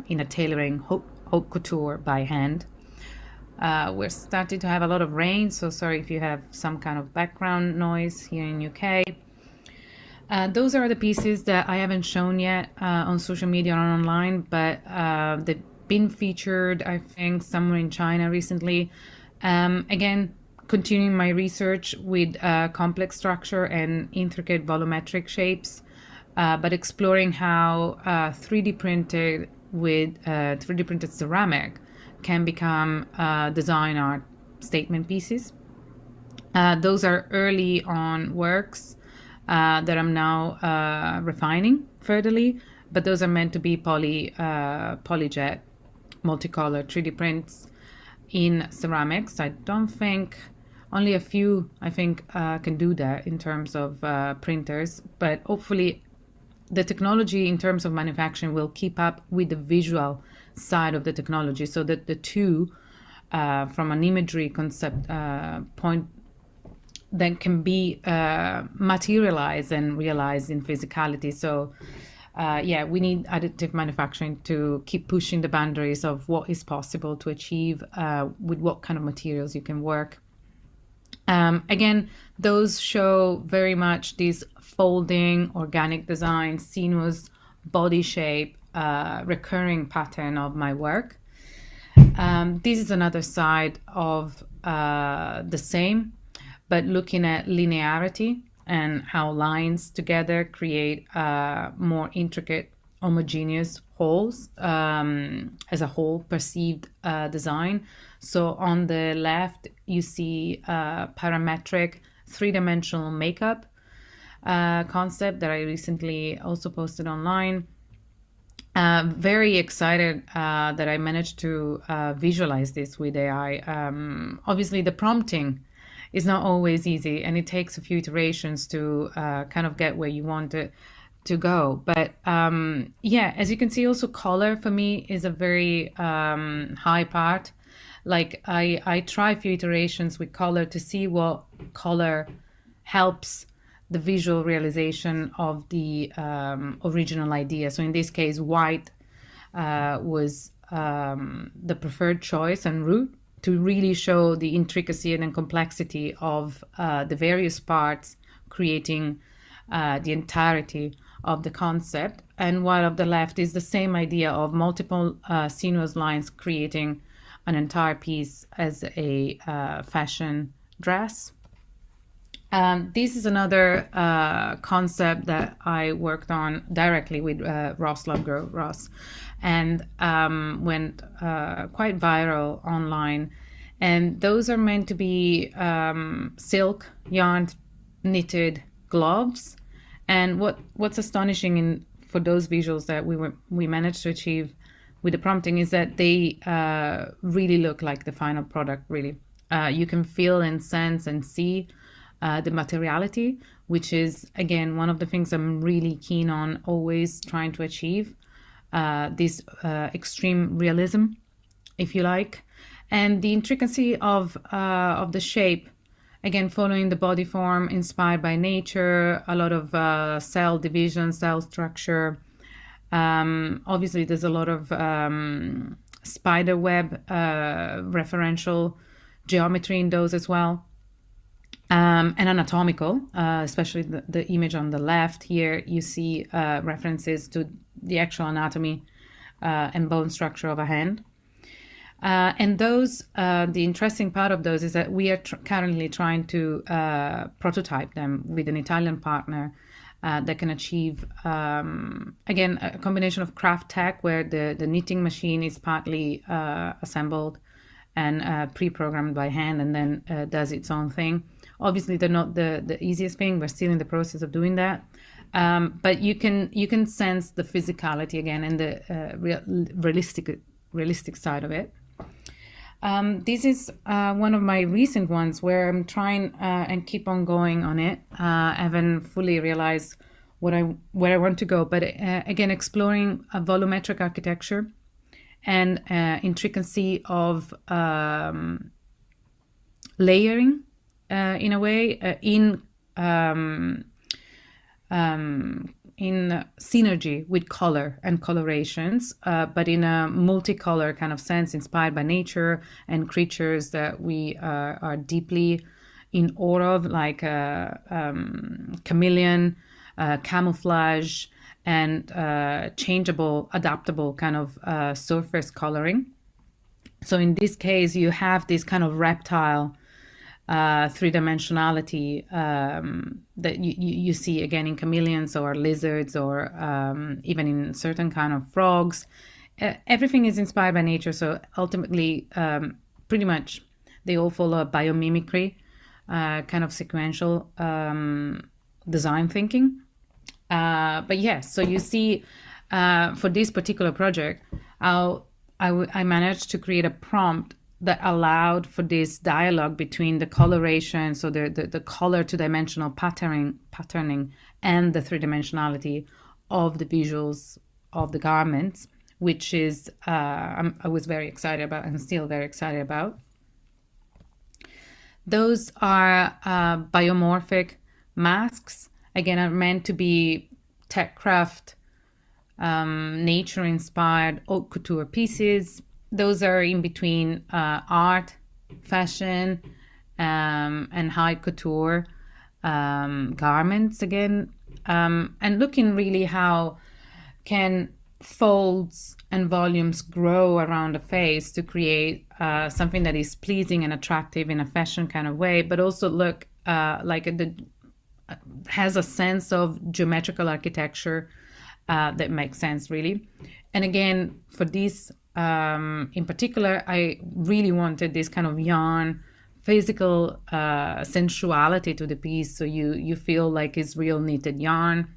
in a tailoring haute couture by hand. We're starting to have a lot of rain, so sorry if you have some kind of background noise here in UK. Those are the pieces that I haven't shown yet on social media or online, but they've been featured, I think, somewhere in China recently. Again, continuing my research with complex structure and intricate volumetric shapes, but exploring how 3D printed with 3D printed ceramic can become design art statement pieces. Those are early on works that I'm now refining furtherly, but those are meant to be polyjet, multicolor 3D prints in ceramics. I don't think, only a few, I think, can do that in terms of printers, but hopefully the technology in terms of manufacturing will keep up with the visual side of the technology, so that the two, from an imagery concept point, then can be materialized and realized in physicality. So yeah, we need additive manufacturing to keep pushing the boundaries of what is possible to achieve with what kind of materials you can work. Again, those show very much this folding, organic design, sinuous body shape, recurring pattern of my work. This is another side of the same, but looking at linearity and how lines together create more intricate, homogeneous wholes as a whole perceived design. So on the left, you see parametric three-dimensional makeup concept that I recently also posted online. Very excited that I managed to visualize this with AI. Obviously, the prompting is not always easy, and it takes a few iterations to kind of get where you want it to go. But yeah, as you can see, also color for me is a very high part. Like I try a few iterations with color to see what color helps the visual realization of the original idea. So in this case, white was the preferred choice and route to really show the intricacy and complexity of the various parts creating the entirety of the concept. And while on the left is the same idea of multiple sinuous lines creating an entire piece as a fashion dress. This is another concept that I worked on directly with Ross Lovegrove, Ross, and went quite viral online. And those are meant to be silk, yarn, knitted gloves. And what's astonishing for those visuals that we managed to achieve with the prompting is that they really look like the final product, really. You can feel and sense and see the materiality, which is, again, one of the things I'm really keen on always trying to achieve, this extreme realism, if you like. And the intricacy of the shape, again, following the body form inspired by nature, a lot of cell division, cell structure. Obviously, there's a lot of spider web referential geometry in those as well. And anatomical, especially the image on the left here, you see references to the actual anatomy and bone structure of a hand. And those, the interesting part of those is that we are currently trying to prototype them with an Italian partner that can achieve, again, a combination of craft tech where the knitting machine is partly assembled and pre-programmed by hand and then does its own thing. Obviously, they're not the easiest thing. We're still in the process of doing that. But you can sense the physicality again and the realistic side of it. This is one of my recent ones where I'm trying and keep on going on it. I haven't fully realized where I want to go, but again, exploring a volumetric architecture and intricacy of layering in a way in synergy with color and colorations, but in a multicolor kind of sense, inspired by nature and creatures that we are deeply in awe of, like chameleon, camouflage, and changeable, adaptable kind of surface coloring. So in this case, you have this kind of reptile three-dimensionality that you see again in chameleons or lizards or even in certain kind of frogs. Everything is inspired by nature, so ultimately pretty much they all follow a biomimicry kind of sequential design thinking. But yes, so you see for this particular project I managed to create a prompt that allowed for this dialogue between the coloration, so the color two-dimensional patterning and the three-dimensionality of the visuals of the garments, which is I was very excited about and still very excited about. Those are biomorphic masks, again, are meant to be tech craft nature-inspired haute couture pieces. Those are in between art, fashion, and high couture garments again, and looking really how can folds and volumes grow around a face to create something that is pleasing and attractive in a fashion kind of way, but also look like it has a sense of geometrical architecture that makes sense, really. And again, for this in particular, I really wanted this kind of yarn, physical sensuality to the piece, so you feel like it's real knitted yarn.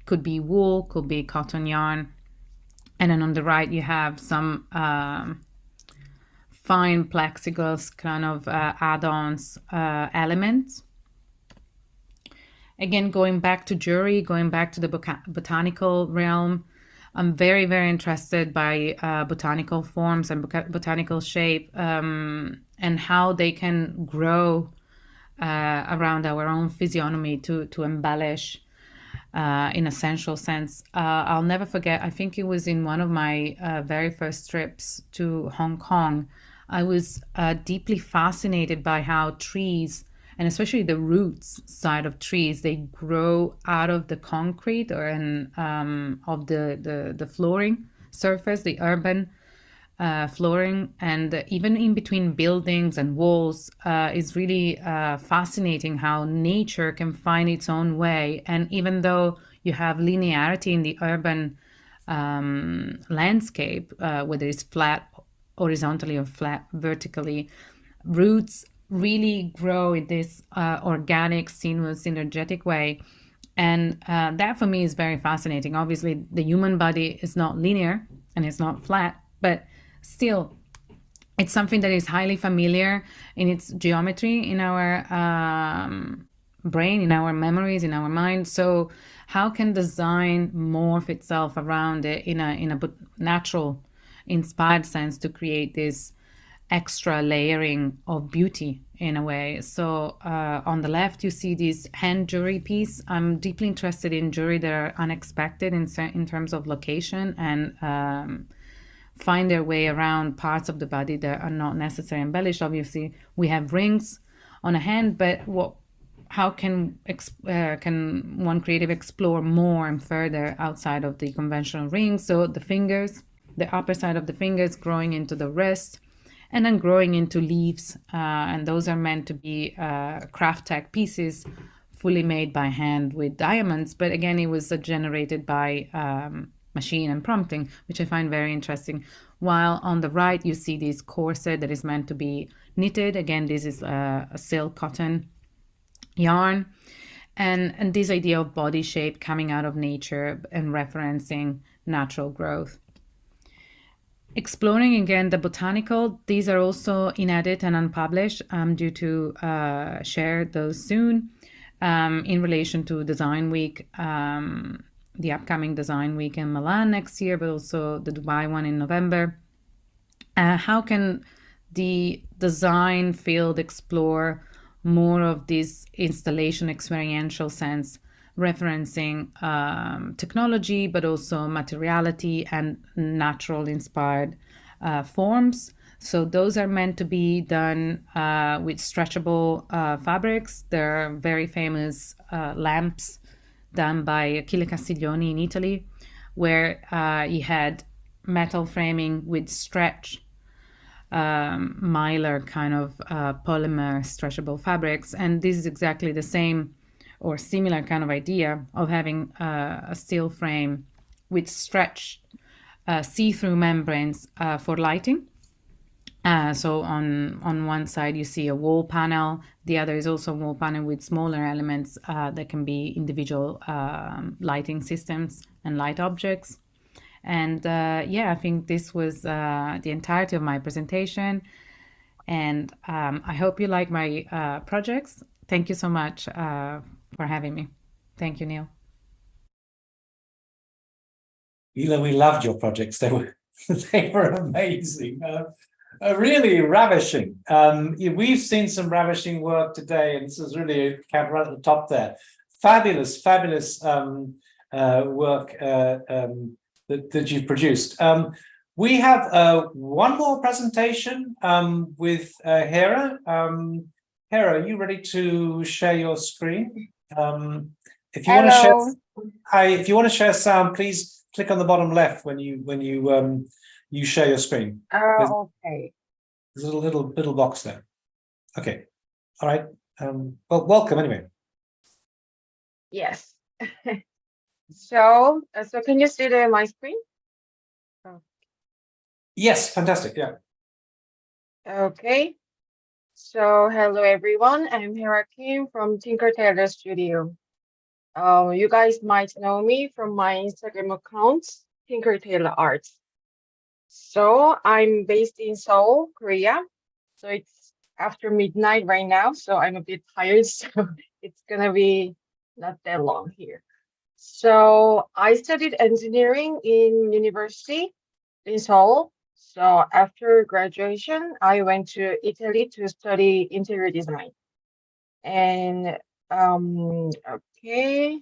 Could be wool, could be cotton yarn. And then on the right, you have some fine plexiglass kind of add-ons elements. Again, going back to jewelry, going back to the botanical realm, I'm very, very interested by botanical forms and botanical shape and how they can grow around our own physiognomy to embellish in a sensual sense. I'll never forget, I think it was in one of my very first trips to Hong Kong, I was deeply fascinated by how trees, and especially the roots side of trees, they grow out of the concrete or of the flooring surface, the urban flooring, and even in between buildings and walls. Is really fascinating how nature can find its own way. And even though you have linearity in the urban landscape, whether it's flat horizontally or flat vertically, roots really grow in this organic, sinuous, synergetic way. And that for me is very fascinating. Obviously, the human body is not linear and it's not flat, but still, it's something that is highly familiar in its geometry in our brain, in our memories, in our mind. So how can design morph itself around it in a natural, inspired sense to create this extra layering of beauty in a way? So on the left, you see this hand jewelry piece. I'm deeply interested in jewelry that are unexpected in terms of location and find their way around parts of the body that are not necessarily embellished. Obviously, we have rings on a hand, but how can one creative explore more and further outside of the conventional rings? So the fingers, the upper side of the fingers growing into the wrist, and then growing into leaves, and those are meant to be craft tech pieces, fully made by hand with diamonds. But again, it was generated by machine and prompting, which I find very interesting. While on the right, you see this corset that is meant to be knitted. Again, this is a silk cotton yarn, and this idea of body shape coming out of nature and referencing natural growth. Exploring again the botanical, these are also inedit and unpublished. I'm due to share those soon in relation to Design Week, the upcoming Design Week in Milan next year, but also the Dubai one in November. How can the design field explore more of this installation experiential sense, referencing technology, but also materiality and natural inspired forms? So those are meant to be done with stretchable fabrics. There are very famous lamps done by Achille Castiglioni in Italy, where he had metal framing with stretch, mylar kind of polymer stretchable fabrics. And this is exactly the same or similar kind of idea of having a steel frame with stretched see-through membranes for lighting. So on one side, you see a wall panel. The other is also a wall panel with smaller elements that can be individual lighting systems and light objects. And yeah, I think this was the entirety of my presentation. And I hope you like my projects. Thank you so much for having me. Thank you, Neil. Ila, we loved your projects. They were amazing. Really ravishing. We've seen some ravishing work today, and this is really right at the top there. Fabulous work that you've produced. We have one more presentation with Hera. Hera, are you ready to share your screen? If you want to share, hi. If you want to share sound, please click on the bottom left when you share your screen. Okay. There's a little box there. Okay. All right. Well, welcome anyway. Yes. So can you see my screen? Oh. Yes, fantastic. Yeah. Okay. So hello everyone. I'm Hera Kim from Tinker Tailor Studio. You guys might know me from my Instagram account, Tinker Tailor Arts. So I'm based in Seoul, Korea. So it's after midnight right now, so I'm a bit tired. So it's gonna be not that long here. So I studied engineering in university in Seoul. So after graduation, I went to Italy to study interior design. And okay.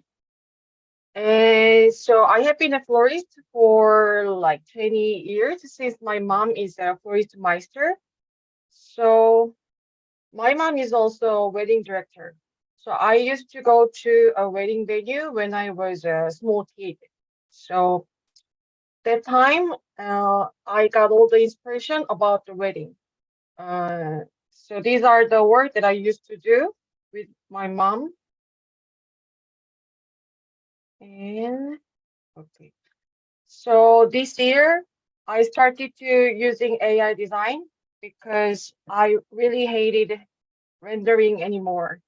So I have been a florist for like 20 years since my mom is a florist meister. So my mom is also a wedding director. So I used to go to a wedding venue when I was a small kid. So that time, I got all the inspiration about the wedding. So these are the work that I used to do with my mom. And okay. So this year, I started to using AI design because I really hated rendering anymore.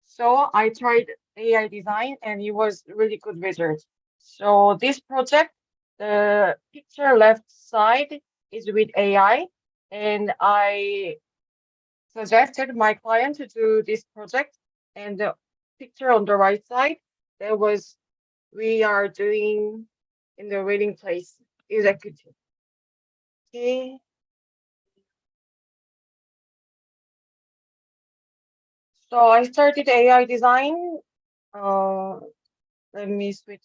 So I tried AI design and it was really good result. So this project, the picture left side is with AI, and I suggested my client to do this project, and the picture on the right side, there was we are doing in the wedding place executive. Okay. So I started AI design. Let me switch.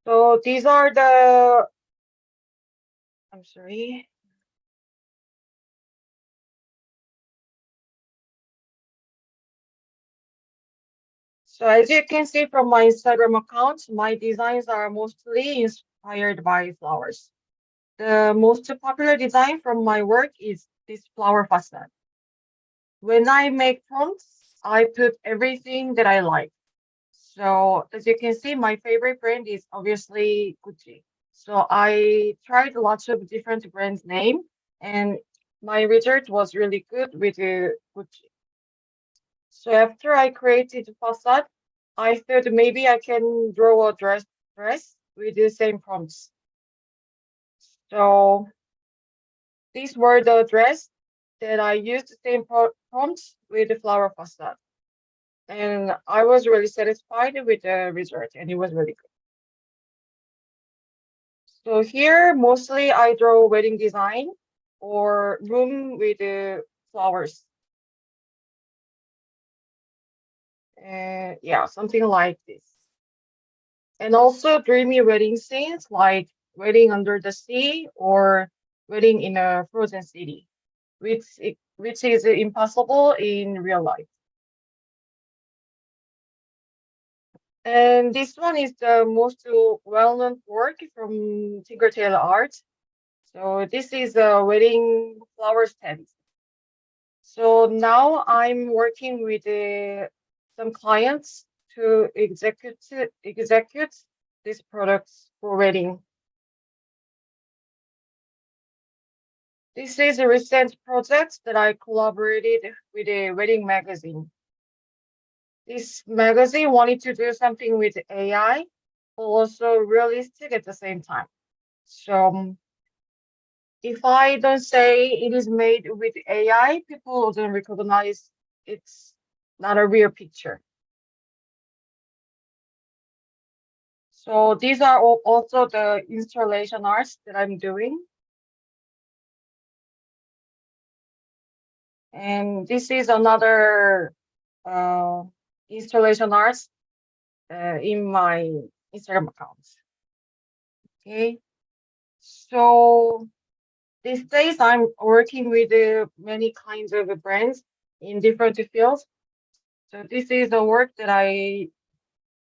So these are the, I'm sorry. So as you can see from my Instagram account, my designs are mostly inspired by flowers. The most popular design from my work is this flower facade. When I make prompts, I put everything that I like. So as you can see, my favorite brand is obviously Gucci. So I tried lots of different brands name, and my result was really good with Gucci. So after I created the facade, I thought maybe I can draw a dress with the same prompts. So these were the dress that I used the same prompts with the flower facade. And I was really satisfied with the result, and it was really good. So here, mostly I draw wedding design or room with the flowers. Yeah, something like this. And also dreamy wedding scenes like wedding under the sea or wedding in a frozen city, which is impossible in real life. And this one is the most well-known work from Tinker Tailor Art. So this is a wedding flower stand. So now I'm working with some clients to execute these products for wedding. This is a recent project that I collaborated with a wedding magazine. This magazine wanted to do something with AI, but also realistic at the same time. So if I don't say it is made with AI, people don't recognize it's not a real picture. So these are also the installation arts that I'm doing. And this is another installation art in my Instagram account. Okay, so these days I'm working with many kinds of brands in different fields. So this is the work that I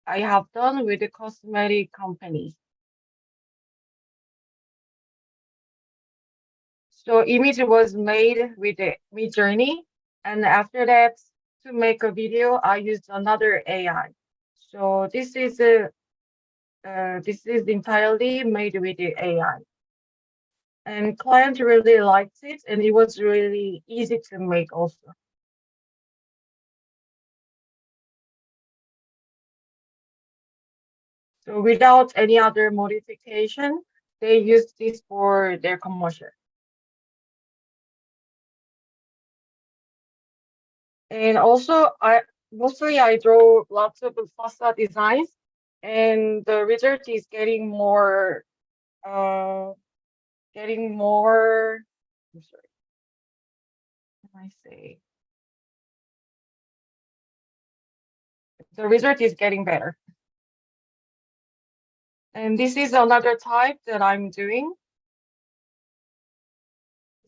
have done with the cosmetic companies. So image was made with the Midjourney, and after that, to make a video, I used another AI. So this is entirely made with the AI. And client really liked it, and it was really easy to make also. So without any other modification, they used this for their commercial. And also, mostly I draw lots of facade designs, and the result is getting more. I'm sorry. What can I say? The result is getting better. And this is another type that I'm doing.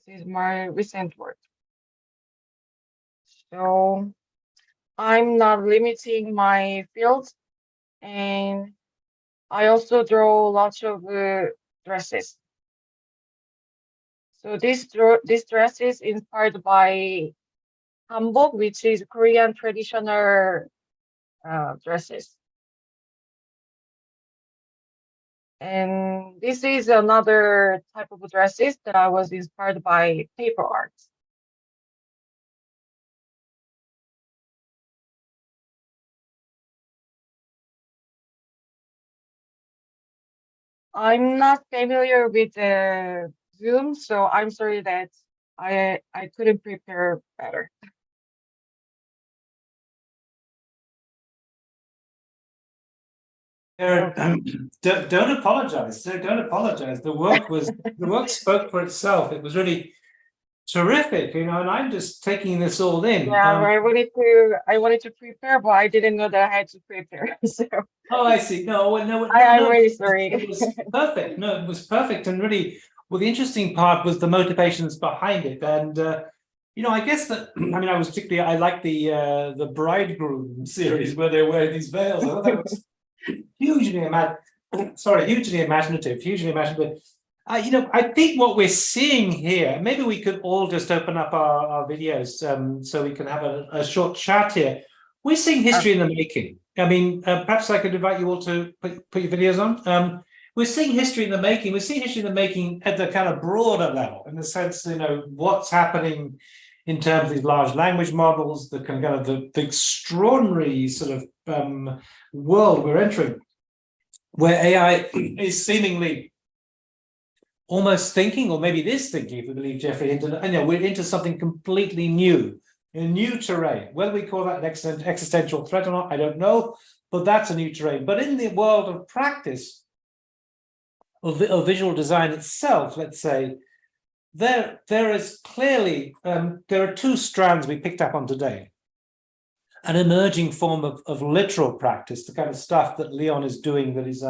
This is my recent work. So I'm not limiting my fields, and I also draw lots of dresses. So this dress is inspired by hanbok, which is Korean traditional dresses. And this is another type of dresses that I was inspired by paper art. I'm not familiar with Zoom, so I'm sorry that I couldn't prepare better. Don't apologize. Don't apologize. The work spoke for itself. It was really terrific, and I'm just taking this all in. Yeah, I wanted to prepare, but I didn't know that I had to prepare. So. Oh, I see. No. I'm really sorry. It was perfect. No, it was perfect, and really, well, the interesting part was the motivations behind it, and I guess that I like the bridegroom series where they're wearing these veils. I thought that was hugely imaginative. I think what we're seeing here, maybe we could all just open up our videos so we can have a short chat here. We're seeing history in the making. Perhaps I could invite you all to put your videos on. We're seeing history in the making. We're seeing history in the making at the kind of broader level, in the sense, what's happening in terms of these large language models, the kind of the extraordinary sort of world we're entering, where AI is seemingly almost thinking, or maybe it is thinking, if we believe Jeffrey Hinton, we're into something completely new, a new terrain. Whether we call that an existential threat or not, I don't know, but that's a new terrain. But in the world of practice, of visual design itself, let's say, there is clearly, there are two strands we picked up on today. An emerging form of literal practice, the kind of stuff that Leon is doing, that is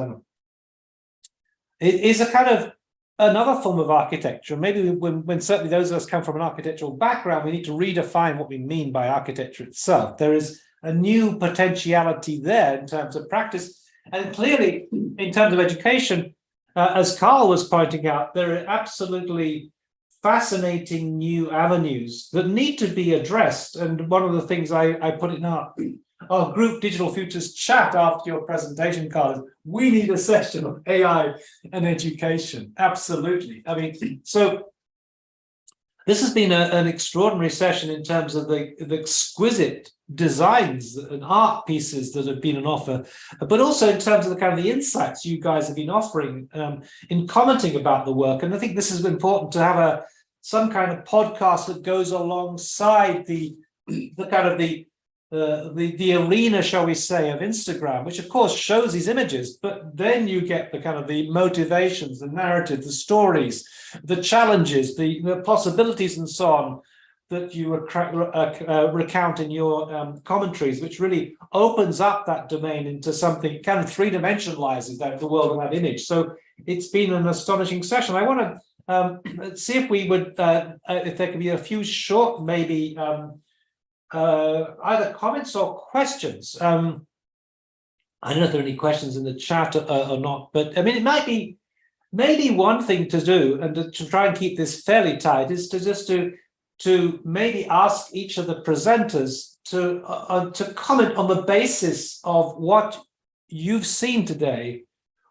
a kind of another form of architecture. Maybe when certainly those of us come from an architectural background, we need to redefine what we mean by architecture itself. There is a new potentiality there in terms of practice, and clearly in terms of education, as Carl was pointing out, there are absolutely fascinating new avenues that need to be addressed. And one of the things I put in our group Digital Futures chat after your presentation, Carl, is we need a session of AI and education. Absolutely. So this has been an extraordinary session in terms of the exquisite designs and art pieces that have been on offer, but also in terms of the kind of the insights you guys have been offering in commenting about the work. And I think this is important to have some kind of podcast that goes alongside the kind of the arena, shall we say, of Instagram, which of course shows these images, but then you get the kind of the motivations, the narrative, the stories, the challenges, the possibilities, and so on, that you recount in your commentaries, which really opens up that domain into something kind of three-dimensionalizes the world of that image. So it's been an astonishing session. I want to see if we would, if there could be a few short, maybe either comments or questions. I don't know if there are any questions in the chat or not, but I mean, it might be maybe one thing to do, and to try and keep this fairly tight, is to just to maybe ask each of the presenters to comment on the basis of what you've seen today,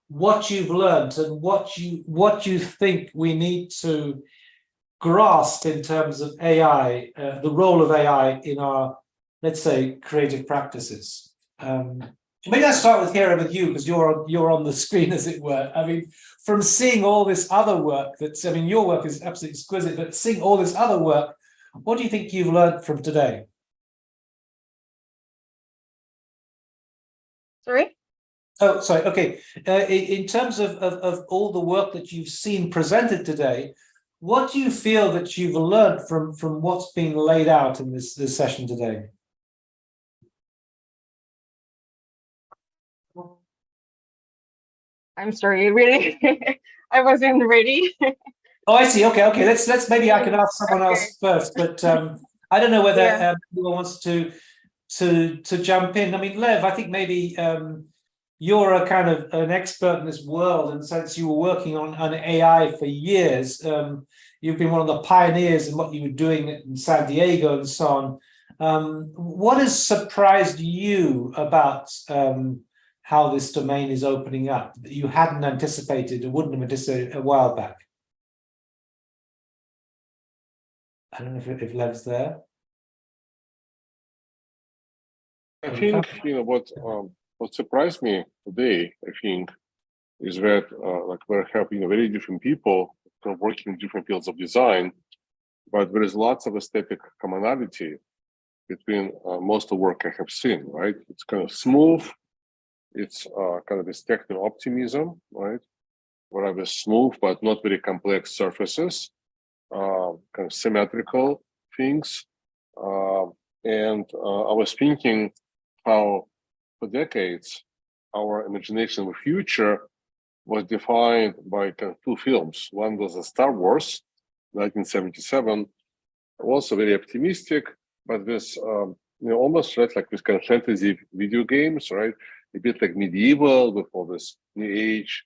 what you've learned, and what you think we need to grasp in terms of AI, the role of AI in our, let's say, creative practices. Maybe I'll start with Hera, with you, because you're on the screen, as it were. I mean, from seeing all this other work that's, I mean, your work is absolutely exquisite, but seeing all this other work, what do you think you've learned from today? Sorry? Oh, sorry. Okay. In terms of all the work that you've seen presented today, what do you feel that you've learned from what's being laid out in this session today? I'm sorry, really, I wasn't ready. Oh, I see. Okay, okay. Let's maybe I can ask someone else first, but I don't know whether anyone wants to jump in. I mean, Lev, I think maybe you're a kind of an expert in this world, and since you were working on AI for years, you've been one of the pioneers in what you were doing in San Diego and so on. What has surprised you about how this domain is opening up that you hadn't anticipated or wouldn't have anticipated a while back? I don't know if Lev's there. I think, you know, what surprised me today, I think, is that like we're having very different people working in different fields of design, but there is lots of aesthetic commonality between most of the work I have seen, right? It's kind of smooth. It's kind of this techno optimism, right? Whatever smooth but not very complex surfaces, kind of symmetrical things. And I was thinking how for decades our imagination of the future was defined by kind of two films. One was Star Wars, 1977, also very optimistic, but this you know, almost right, like this kind of fantasy video games, right? A bit like medieval with all this new age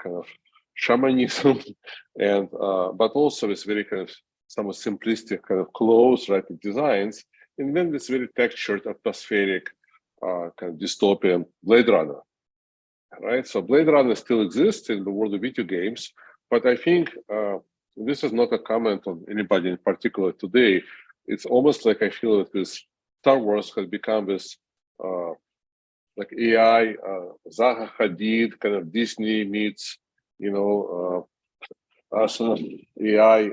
kind of shamanism, and but also this very kind of somewhat simplistic kind of clothes, right, designs, and then this very textured, atmospheric kind of dystopian Blade Runner, right? So Blade Runner still exists in the world of video games, but I think this is not a comment on anybody in particular today. It's almost like I feel that this Star Wars has become this like AI, Zaha Hadid, kind of Disney meets, you know, sort of AI,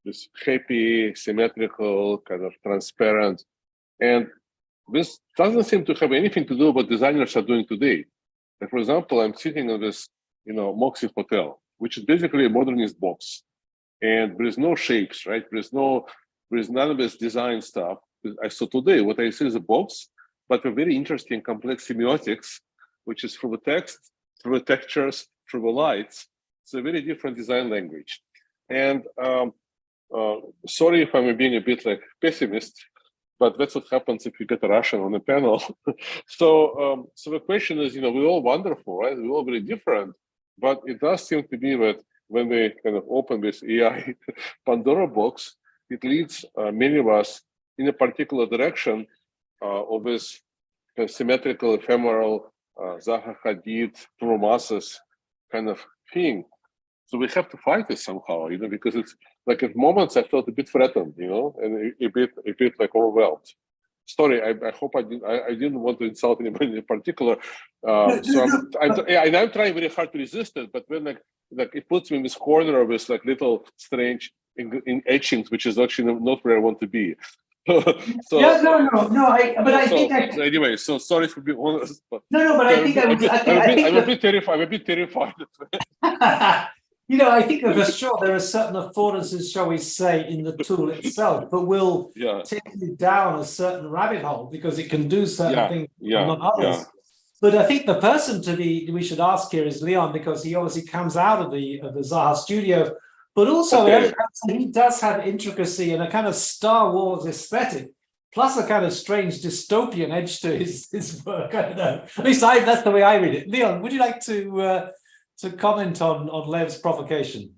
this happy, symmetrical, kind of transparent. And this doesn't seem to have anything to do with what designers are doing today. Like, for example, I'm sitting in this, you know, Moxie Hotel, which is basically a modernist box. And there is no shapes, right? There is none of this design stuff. So today, what I see is a box, but a very interesting complex semiotics, which is through the text, through the textures, through the lights. It's a very different design language. And sorry if I'm being a bit like pessimist, but that's what happens if you get a Russian on a panel. So the question is, you know, we're all wonderful, right? We're all very different, but it does seem to be that when they kind of open this AI Pandora box, it leads many of us in a particular direction of this kind of symmetrical, ephemeral, Zaha Hadid, through masses kind of thing. So we have to fight this somehow, you know, because it's like at moments I felt a bit threatened, you know, and a bit like overwhelmed. Sorry, I hope I didn't want to insult anybody in particular. So I'm trying very hard to resist it, but when like it puts me in this corner of this like little strange in etchings, which is actually not where I want to be. So anyway, so sorry for being honest, but I think I'm a bit terrified. You know, I think that for sure there are certain affordances, shall we say, in the tool itself, but will take you down a certain rabbit hole because it can do certain things and not others. But I think the person we should ask here is Leon, because he obviously comes out of the Zaha studio, but also he does have intricacy and a kind of Star Wars aesthetic, plus a kind of strange dystopian edge to his work. I don't know. At least that's the way I read it. Leon, would you like to comment on Lev's provocation?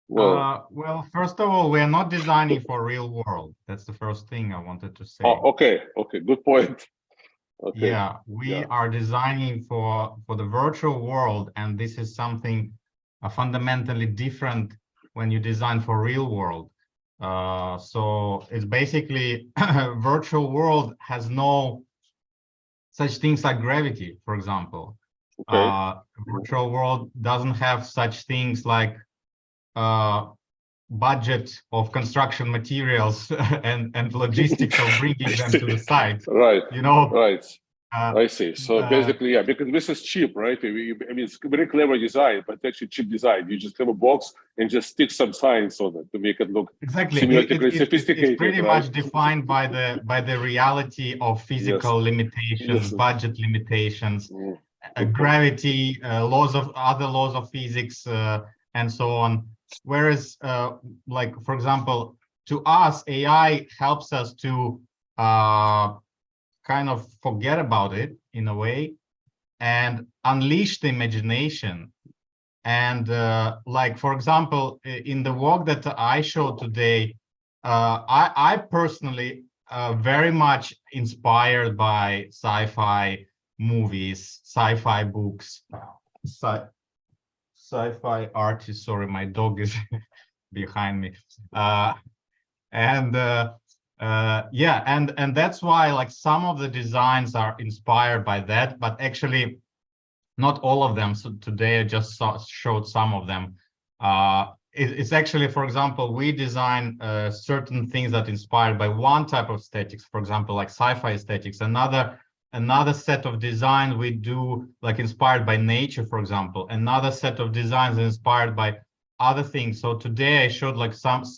Well, first of all, we are not designing for real world. That's the first thing I wanted to say. Oh, okay, good point. Okay. Yeah, we are designing for the virtual world, and this is something fundamentally different when you design for real world. So it's basically virtual world has no such things like gravity, for example. Virtual world doesn't have such things like budget of construction materials and logistics of bringing them to the site. Right. You know. Right. I see. So basically, yeah, because this is cheap, right? I mean, it's very clever design, but actually cheap design. You just have a box and just stick some signs on it to make it look symmetrically sophisticated. It's pretty much defined by the reality of physical limitations, budget limitations, gravity, laws of physics, and so on. Whereas, like for example, to us, AI helps us to kind of forget about it in a way and unleash the imagination. And like, for example, in the work that I showed today, I personally very much inspired by sci-fi movies, sci-fi books, sci-fi artists. Sorry, my dog is behind me. Yeah, and that's why like some of the designs are inspired by that, but actually not all of them. So today I just showed some of them. It's actually, for example, we design certain things that inspired by one type of aesthetics, for example, like sci-fi aesthetics. Another set of design we do like inspired by nature, for example. Another set of designs inspired by other things. So today I showed like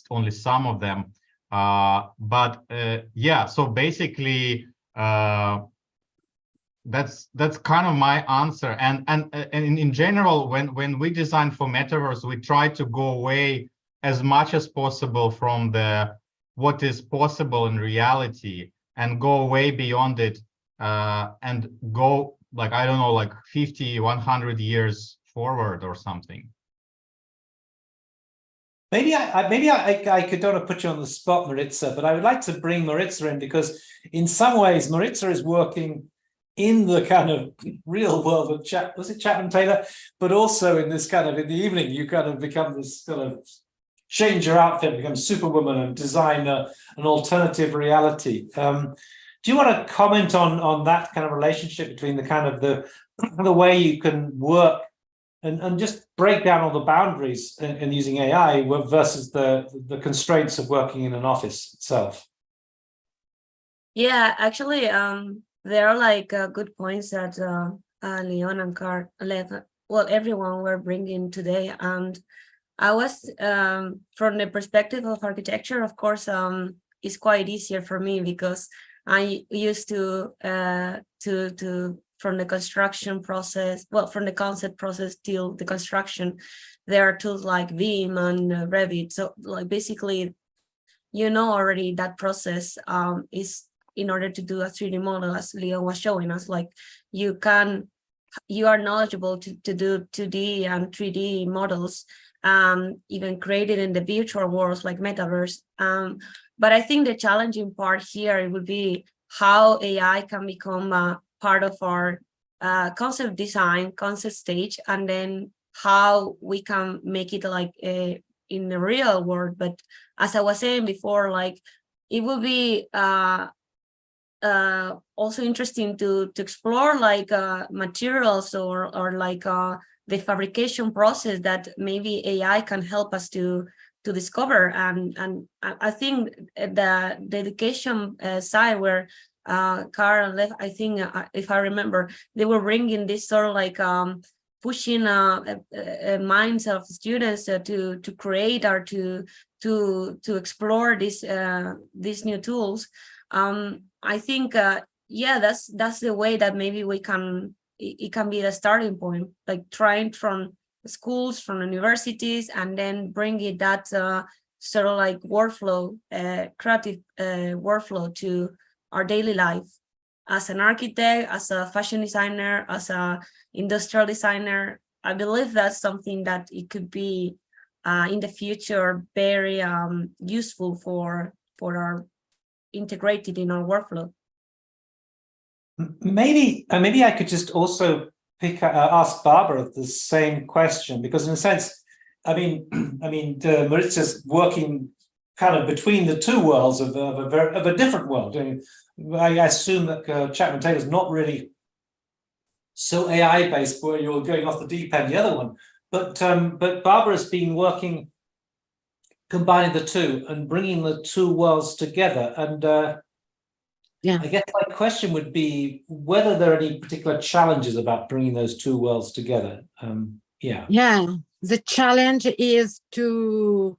only some of them. Yeah, so basically that's kind of my answer. And in general, when we design for metaverse, we try to go away as much as possible from what is possible in reality and go way beyond it, and go like, I don't know, like 50, 100 years forward or something. Maybe I could don't want to put you on the spot, Maritza, but I would like to bring Maritza in, because in some ways Maritza is working in the kind of real world of Chapman Taylor, but also in this kind of, in the evening, you kind of become this kind of change your outfit, become Superwoman and design an alternative reality. Do you want to comment on that kind of relationship between the kind of the way you can work and just break down all the boundaries in using AI versus the constraints of working in an office itself? Yeah, actually, there are like good points that Leon and Lev, well, everyone were bringing today. And I was, from the perspective of architecture, of course, it's quite easier for me because I used to from the construction process, well, from the concept process till the construction, there are tools like Vim and Revit. So like basically, you know already that process is in order to do a 3D model, as Leon was showing us, like you are knowledgeable to do 2D and 3D models, even created in the virtual worlds like metaverse. But I think the challenging part here would be how AI can become part of our concept design, concept stage, and then how we can make it like in the real world. But as I was saying before, like it will be also interesting to explore like materials or like the fabrication process that maybe AI can help us to discover. And I think the education side where Carl and Lev, I think if I remember, they were bringing this sort of like pushing minds of students to create or to explore these new tools. I think yeah, that's the way that maybe it can be the starting point, like trying from schools, from universities, and then bringing that sort of like workflow, creative workflow to our daily life. As an architect, as a fashion designer, as a industrial designer, I believe that's something that it could be in the future very useful for our integrated in our workflow. Maybe I could just also ask Barbara the same question, because in a sense, I mean, Maritza's working kind of between the two worlds of a different world. I assume that Chapman Taylor is not really so AI based, where you're going off the deep end, the other one. But Barbara's been working, combining the two and bringing the two worlds together. And yeah, I guess my question would be whether there are any particular challenges about bringing those two worlds together. Yeah, the challenge is to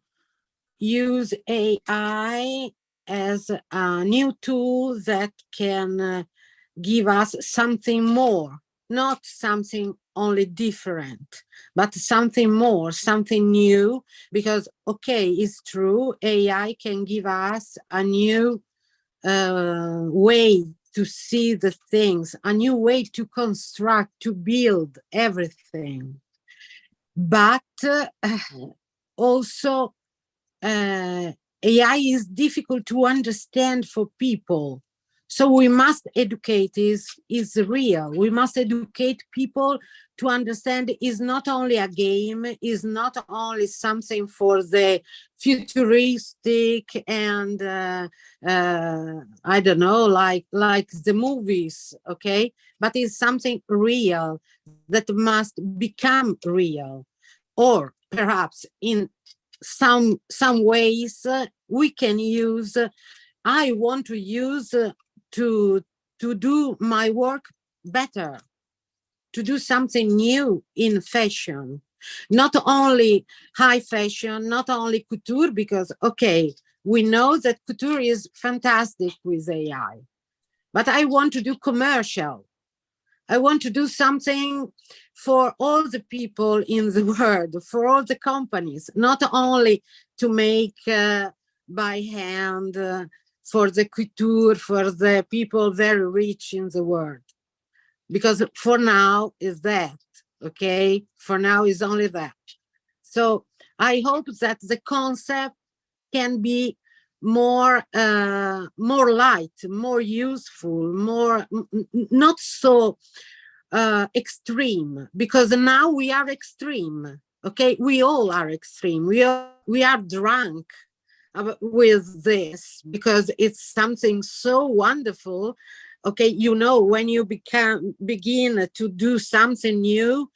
use AI as a new tool that can give us something more, not something only different, but something more, something new. Because, okay, it's true, AI can give us a new way to see the things, a new way to construct, to build everything. But also, AI is difficult to understand for people. So we must educate, is real. We must educate people to understand is not only a game, is not only something for the futuristic and I don't know, like the movies, okay? But it's something real that must become real. Or perhaps in some ways we can use, I want to use to do my work better, to do something new in fashion, not only high fashion, not only couture, because okay, we know that couture is fantastic with AI, but I want to do commercial. I want to do something for all the people in the world, for all the companies, not only to make by hand for the couture, for the people very rich in the world. Because for now is that, okay? For now is only that. So I hope that the concept can be more light, more useful, more not so extreme, because now we are extreme. Okay, we all are extreme. We are drunk with this because it's something so wonderful. Okay, you know, when you begin to do something new,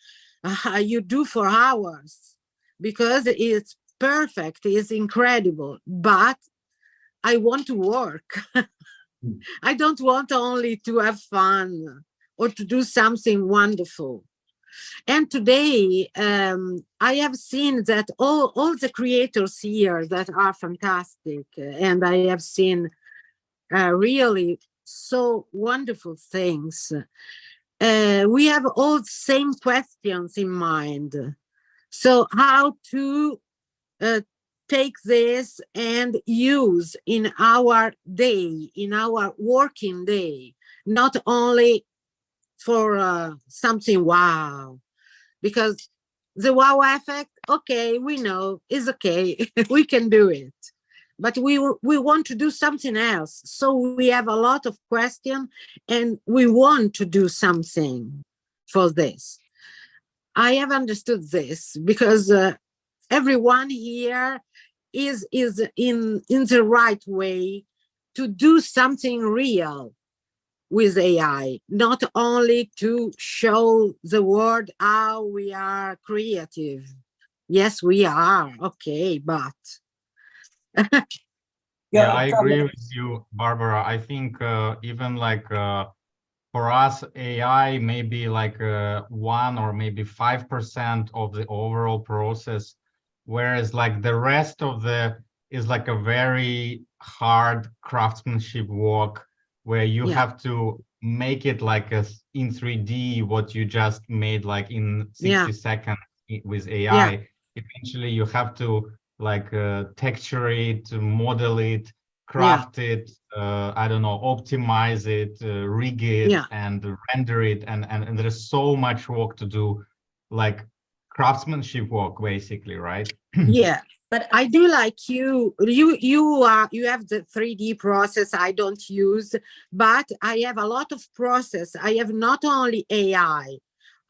you do for hours because it's perfect, it's incredible. But I want to work. I don't want only to have fun or to do something wonderful. And today, I have seen that all the creators here that are fantastic, and I have seen really so wonderful things. We have all the same questions in mind. So how to take this and use in our day, in our working day, not only for something wow, because the wow effect, okay, we know is okay, we can do it, but we want to do something else. So we have a lot of questions and we want to do something for this. I have understood this because everyone here is in the right way to do something real with AI, not only to show the world how we are creative. Yes, we are, okay, but yeah, I agree with you, Barbara. I think even like for us, AI may be like 1 or maybe 5% of the overall process, whereas like the rest of the is like a very hard craftsmanship work where you have to make it like in 3D what you just made like in 60 seconds with AI. Eventually you have to like texture it, model it, craft it, I don't know, optimize it, rig it, and render it, and there's so much work to do, like craftsmanship work, basically, right? Yeah, but I do like you have the 3D process I don't use, but I have a lot of process. I have not only AI.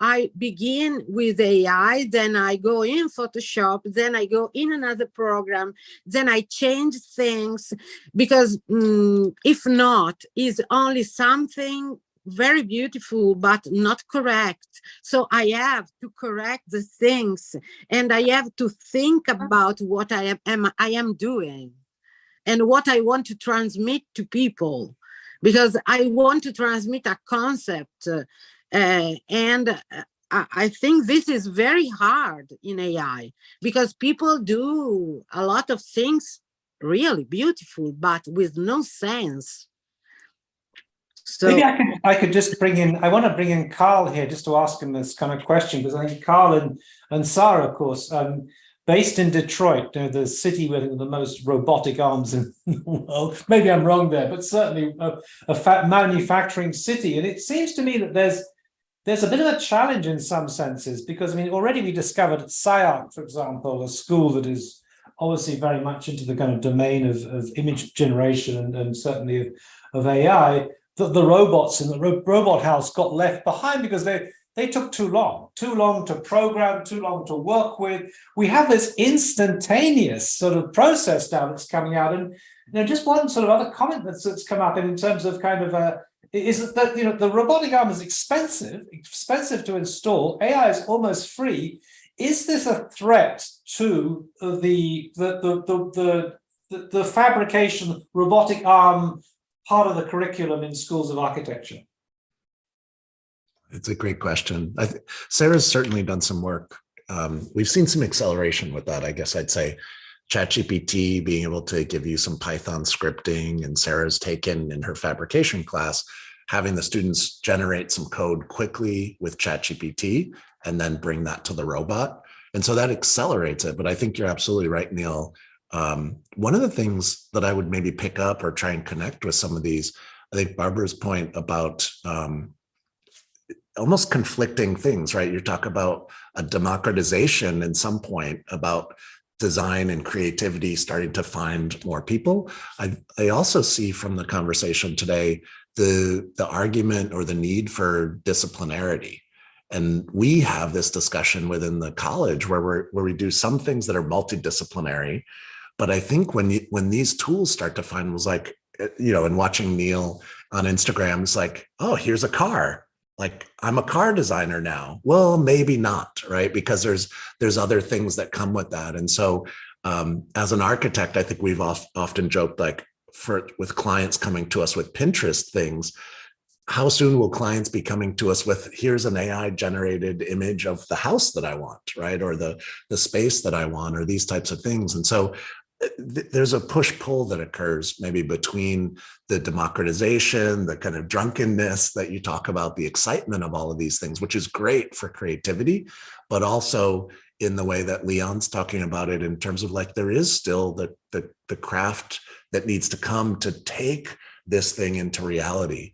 I begin with AI, then I go in Photoshop, then I go in another program, then I change things, because if not, is only something very beautiful, but not correct. So I have to correct the things, and I have to think about what I am doing and what I want to transmit to people, because I want to transmit a concept. And I think this is very hard in AI, because people do a lot of things really beautiful, but with no sense. So maybe I could just bring in, I want to bring in Carl here just to ask him this kind of question, because I think Carl and Sara, of course, based in Detroit, the city with the most robotic arms in the world. Maybe I'm wrong there, but certainly a manufacturing city. And it seems to me that there's a bit of a challenge in some senses, because I mean, already we discovered at SciArc, for example, a school that is obviously very much into the kind of domain of image generation and certainly of AI, that the robots in the robot house got left behind because they took too long to program, too long to work with. We have this instantaneous sort of process now that's coming out. And just one sort of other comment that's come up in terms of kind of is that the robotic arm is expensive to install. AI is almost free. Is this a threat to the fabrication robotic arm part of the curriculum in schools of architecture? It's a great question. Sarah's certainly done some work. We've seen some acceleration with that, I guess I'd say. ChatGPT being able to give you some Python scripting, and Sarah's taken in her fabrication class, having the students generate some code quickly with ChatGPT and then bring that to the robot. And so that accelerates it. But I think you're absolutely right, Neil. One of the things that I would maybe pick up or try and connect with some of these, I think Barbara's point about almost conflicting things, right? You talk about a democratization in some point about design and creativity starting to find more people. I also see from the conversation today the argument or the need for disciplinarity. And we have this discussion within the college where we do some things that are multidisciplinary. But I think when these tools start to find, was like, and watching Neil on Instagram, it's like, oh, here's a car. Like, I'm a car designer now. Well, maybe not, right? Because there's other things that come with that. And so as an architect, I think we've often joked, like, with clients coming to us with Pinterest things, how soon will clients be coming to us with, here's an AI generated image of the house that I want, right? Or the space that I want, or these types of things. And so there's a push-pull that occurs maybe between the democratization, the kind of drunkenness that you talk about, the excitement of all of these things, which is great for creativity, but also in the way that Leon's talking about it in terms of, like, there is still the craft that needs to come to take this thing into reality.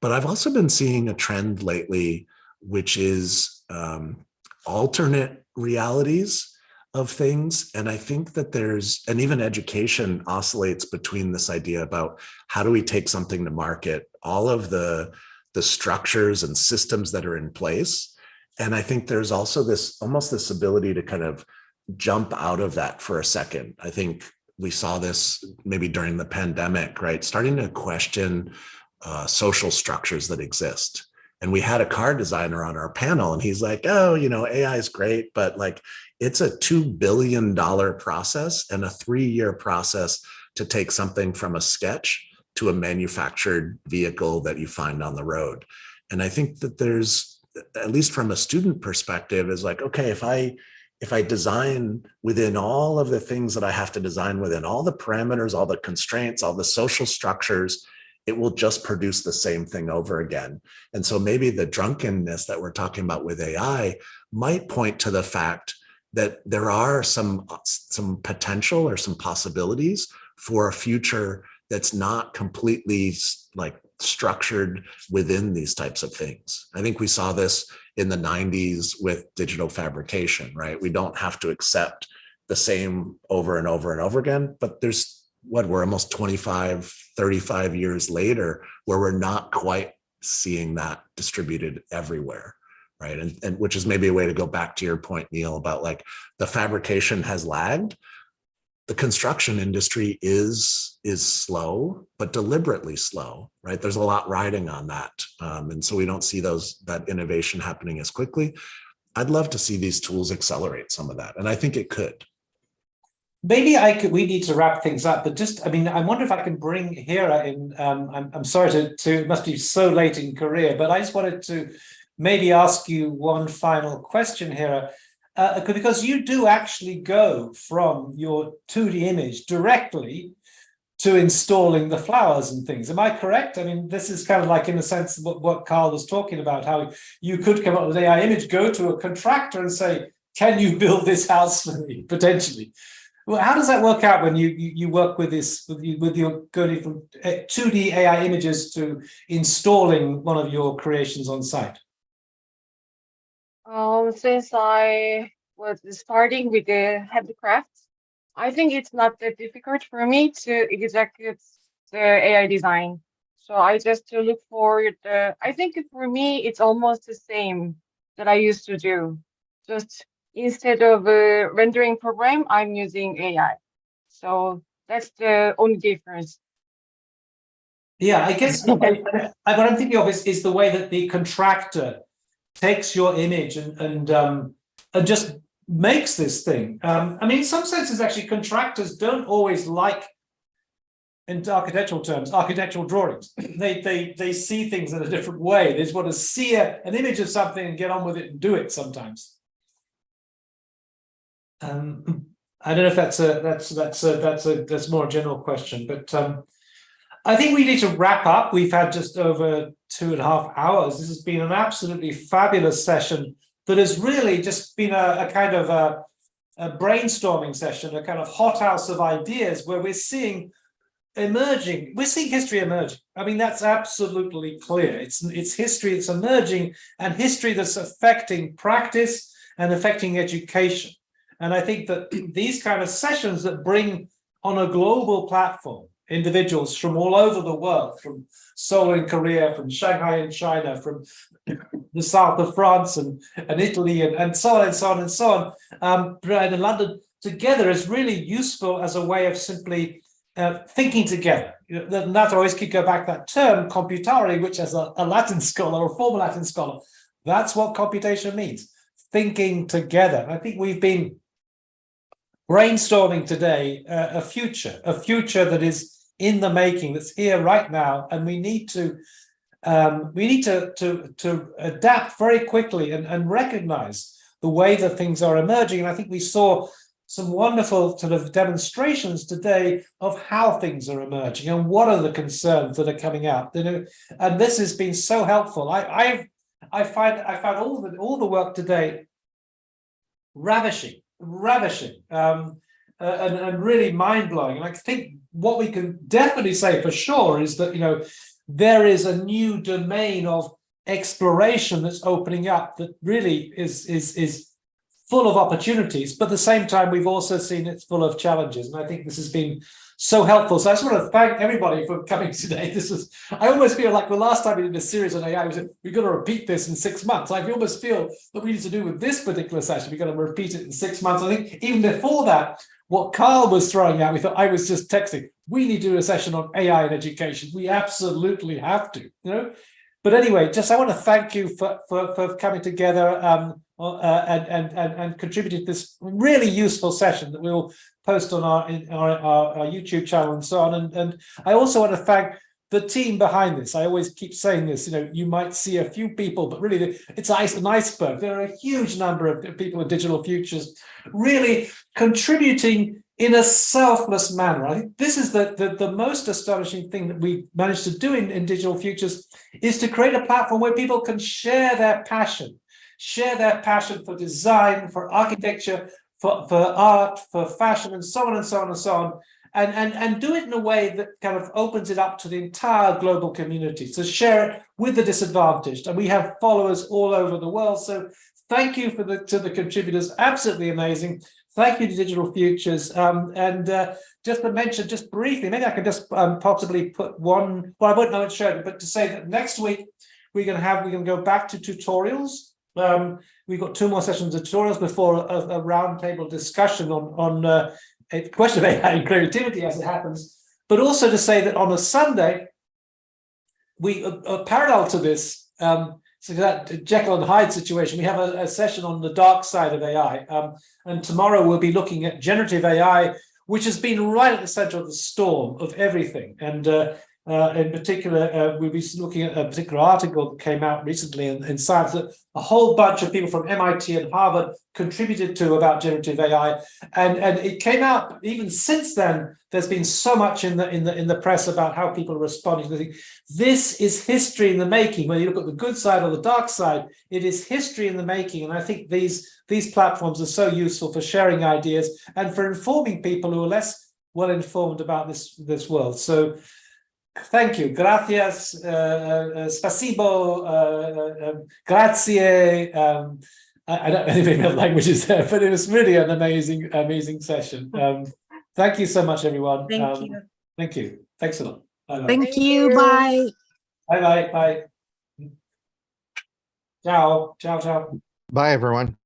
But I've also been seeing a trend lately, which is alternate realities of things. And I think that and even education oscillates between this idea about how do we take something to market, all of the structures and systems that are in place. And I think there's also almost this ability to kind of jump out of that for a second. I think we saw this maybe during the pandemic, right? Starting to question social structures that exist. And we had a car designer on our panel, and he's like, oh, AI is great, but like, it's a $2 billion process and a 3-year process to take something from a sketch to a manufactured vehicle that you find on the road. And I think that there's, at least from a student perspective, is like, okay, if I design within all of the things that I have to design within, all the parameters, all the constraints, all the social structures, it will just produce the same thing over again. And so maybe the drunkenness that we're talking about with AI might point to the fact that there are some potential or some possibilities for a future that's not completely like structured within these types of things. I think we saw this in the 90s with digital fabrication, right? We don't have to accept the same over and over and over again, but there's we're almost 25, 35 years later where we're not quite seeing that distributed everywhere, right? And which is maybe a way to go back to your point, Neil, about like the fabrication has lagged. The construction industry is slow, but deliberately slow, right? There's a lot riding on that. And so we don't see that innovation happening as quickly. I'd love to see these tools accelerate some of that. And I think it could. Maybe we need to wrap things up, but just, I mean, I wonder if I can bring Hera in. I'm sorry it must be so late in Korea, but I just wanted to maybe ask you one final question, Hera, because you do actually go from your 2D image directly to installing the flowers and things. Am I correct? I mean, this is kind of like, in a sense, what Carl was talking about, how you could come up with an AI image, go to a contractor and say, can you build this house for me, potentially? Well, how does that work out when you work with this, with your going from 2D AI images to installing one of your creations on site? Since I was starting with the handicrafts, I think it's not that difficult for me to execute the AI design. So I just look for I think for me, it's almost the same that I used to do. Just instead of a rendering program, I'm using AI. So that's the only difference. Yeah, I guess what I'm thinking of is the way that the contractor takes your image and just makes this thing. I mean, in some senses, actually, contractors don't always like, in architectural terms, architectural drawings. They see things in a different way. They just want to see an image of something and get on with it and do it sometimes. I don't know if that's more a general question, but I think we need to wrap up. We've had just over 2.5 hours. This has been an absolutely fabulous session that has really just been a kind of a brainstorming session, a kind of hothouse of ideas where we're seeing history emerging. I mean, that's absolutely clear. It's history that's emerging, and history that's affecting practice and affecting education. And I think that these kind of sessions that bring on a global platform individuals from all over the world, from Seoul in Korea, from Shanghai in China, from the south of France and Italy, and so on and so on and so on, and London together is really useful as a way of simply thinking together. And that always keep go back that term, computare, which as a Latin scholar, or a former Latin scholar, that's what computation means, thinking together. I think we've been brainstorming today a future that is in the making, that's here right now, and we need to adapt very quickly and recognize the way that things are emerging. And I think we saw some wonderful sort of demonstrations today of how things are emerging and what are the concerns that are coming out. You know, and this has been so helpful. I find all the work today ravishing, and really mind-blowing. And I think what we can definitely say for sure is that, you know, there is a new domain of exploration that's opening up that really is full of opportunities, but at the same time, we've also seen it's full of challenges. And I think this has been so helpful. So I just want to thank everybody for coming today. I almost feel like the last time we did a series on AI, we said, we've got to repeat this in 6 months. I almost feel that we need to do with this particular session, we've got to repeat it in 6 months. I think even before that, what Carl was throwing out, we thought, I was just texting, we need to do a session on AI in education. We absolutely have to, you know. But anyway, just I want to thank you for coming together and contributing to this really useful session that we will post on our YouTube channel and so on. And I also want to thank the team behind this. I always keep saying this, you might see a few people, but really it's an iceberg. There are a huge number of people in Digital Futures really contributing in a selfless manner. I think this is the most astonishing thing that we managed to do in Digital Futures, is to create a platform where people can share their passion for design, for architecture, for art, for fashion, and so on and so on and so on. And do it in a way that kind of opens it up to the entire global community, to share it with the disadvantaged. And we have followers all over the world. So thank you to the contributors. Absolutely amazing. Thank you to Digital Futures. Just to mention, just briefly, maybe I can just possibly put one, well, I won't know it's shared, but to say that next week we're going to go back to tutorials. We've got 2 more sessions of tutorials before a roundtable discussion on a question of AI and creativity, as it happens, but also to say that on a Sunday, we parallel to this, so that Jekyll and Hyde situation, we have a session on the dark side of AI, and tomorrow we'll be looking at generative AI, which has been right at the center of the storm of everything. And in particular, we'll be looking at a particular article that came out recently in Science that a whole bunch of people from MIT and Harvard contributed to about generative AI, and it came out even since then. There's been so much in the press about how people are responding. This is history in the making. Whether you look at the good side or the dark side, it is history in the making. And I think these platforms are so useful for sharing ideas and for informing people who are less well informed about this world. So thank you. Gracias. Spasibo. Grazie. I don't know any other languages there, but it was really an amazing session. Thank you so much, everyone. Thank you. Thank you. Thanks a lot. Bye-bye. Thank you. Bye. Bye. Ciao. Ciao. Bye, everyone.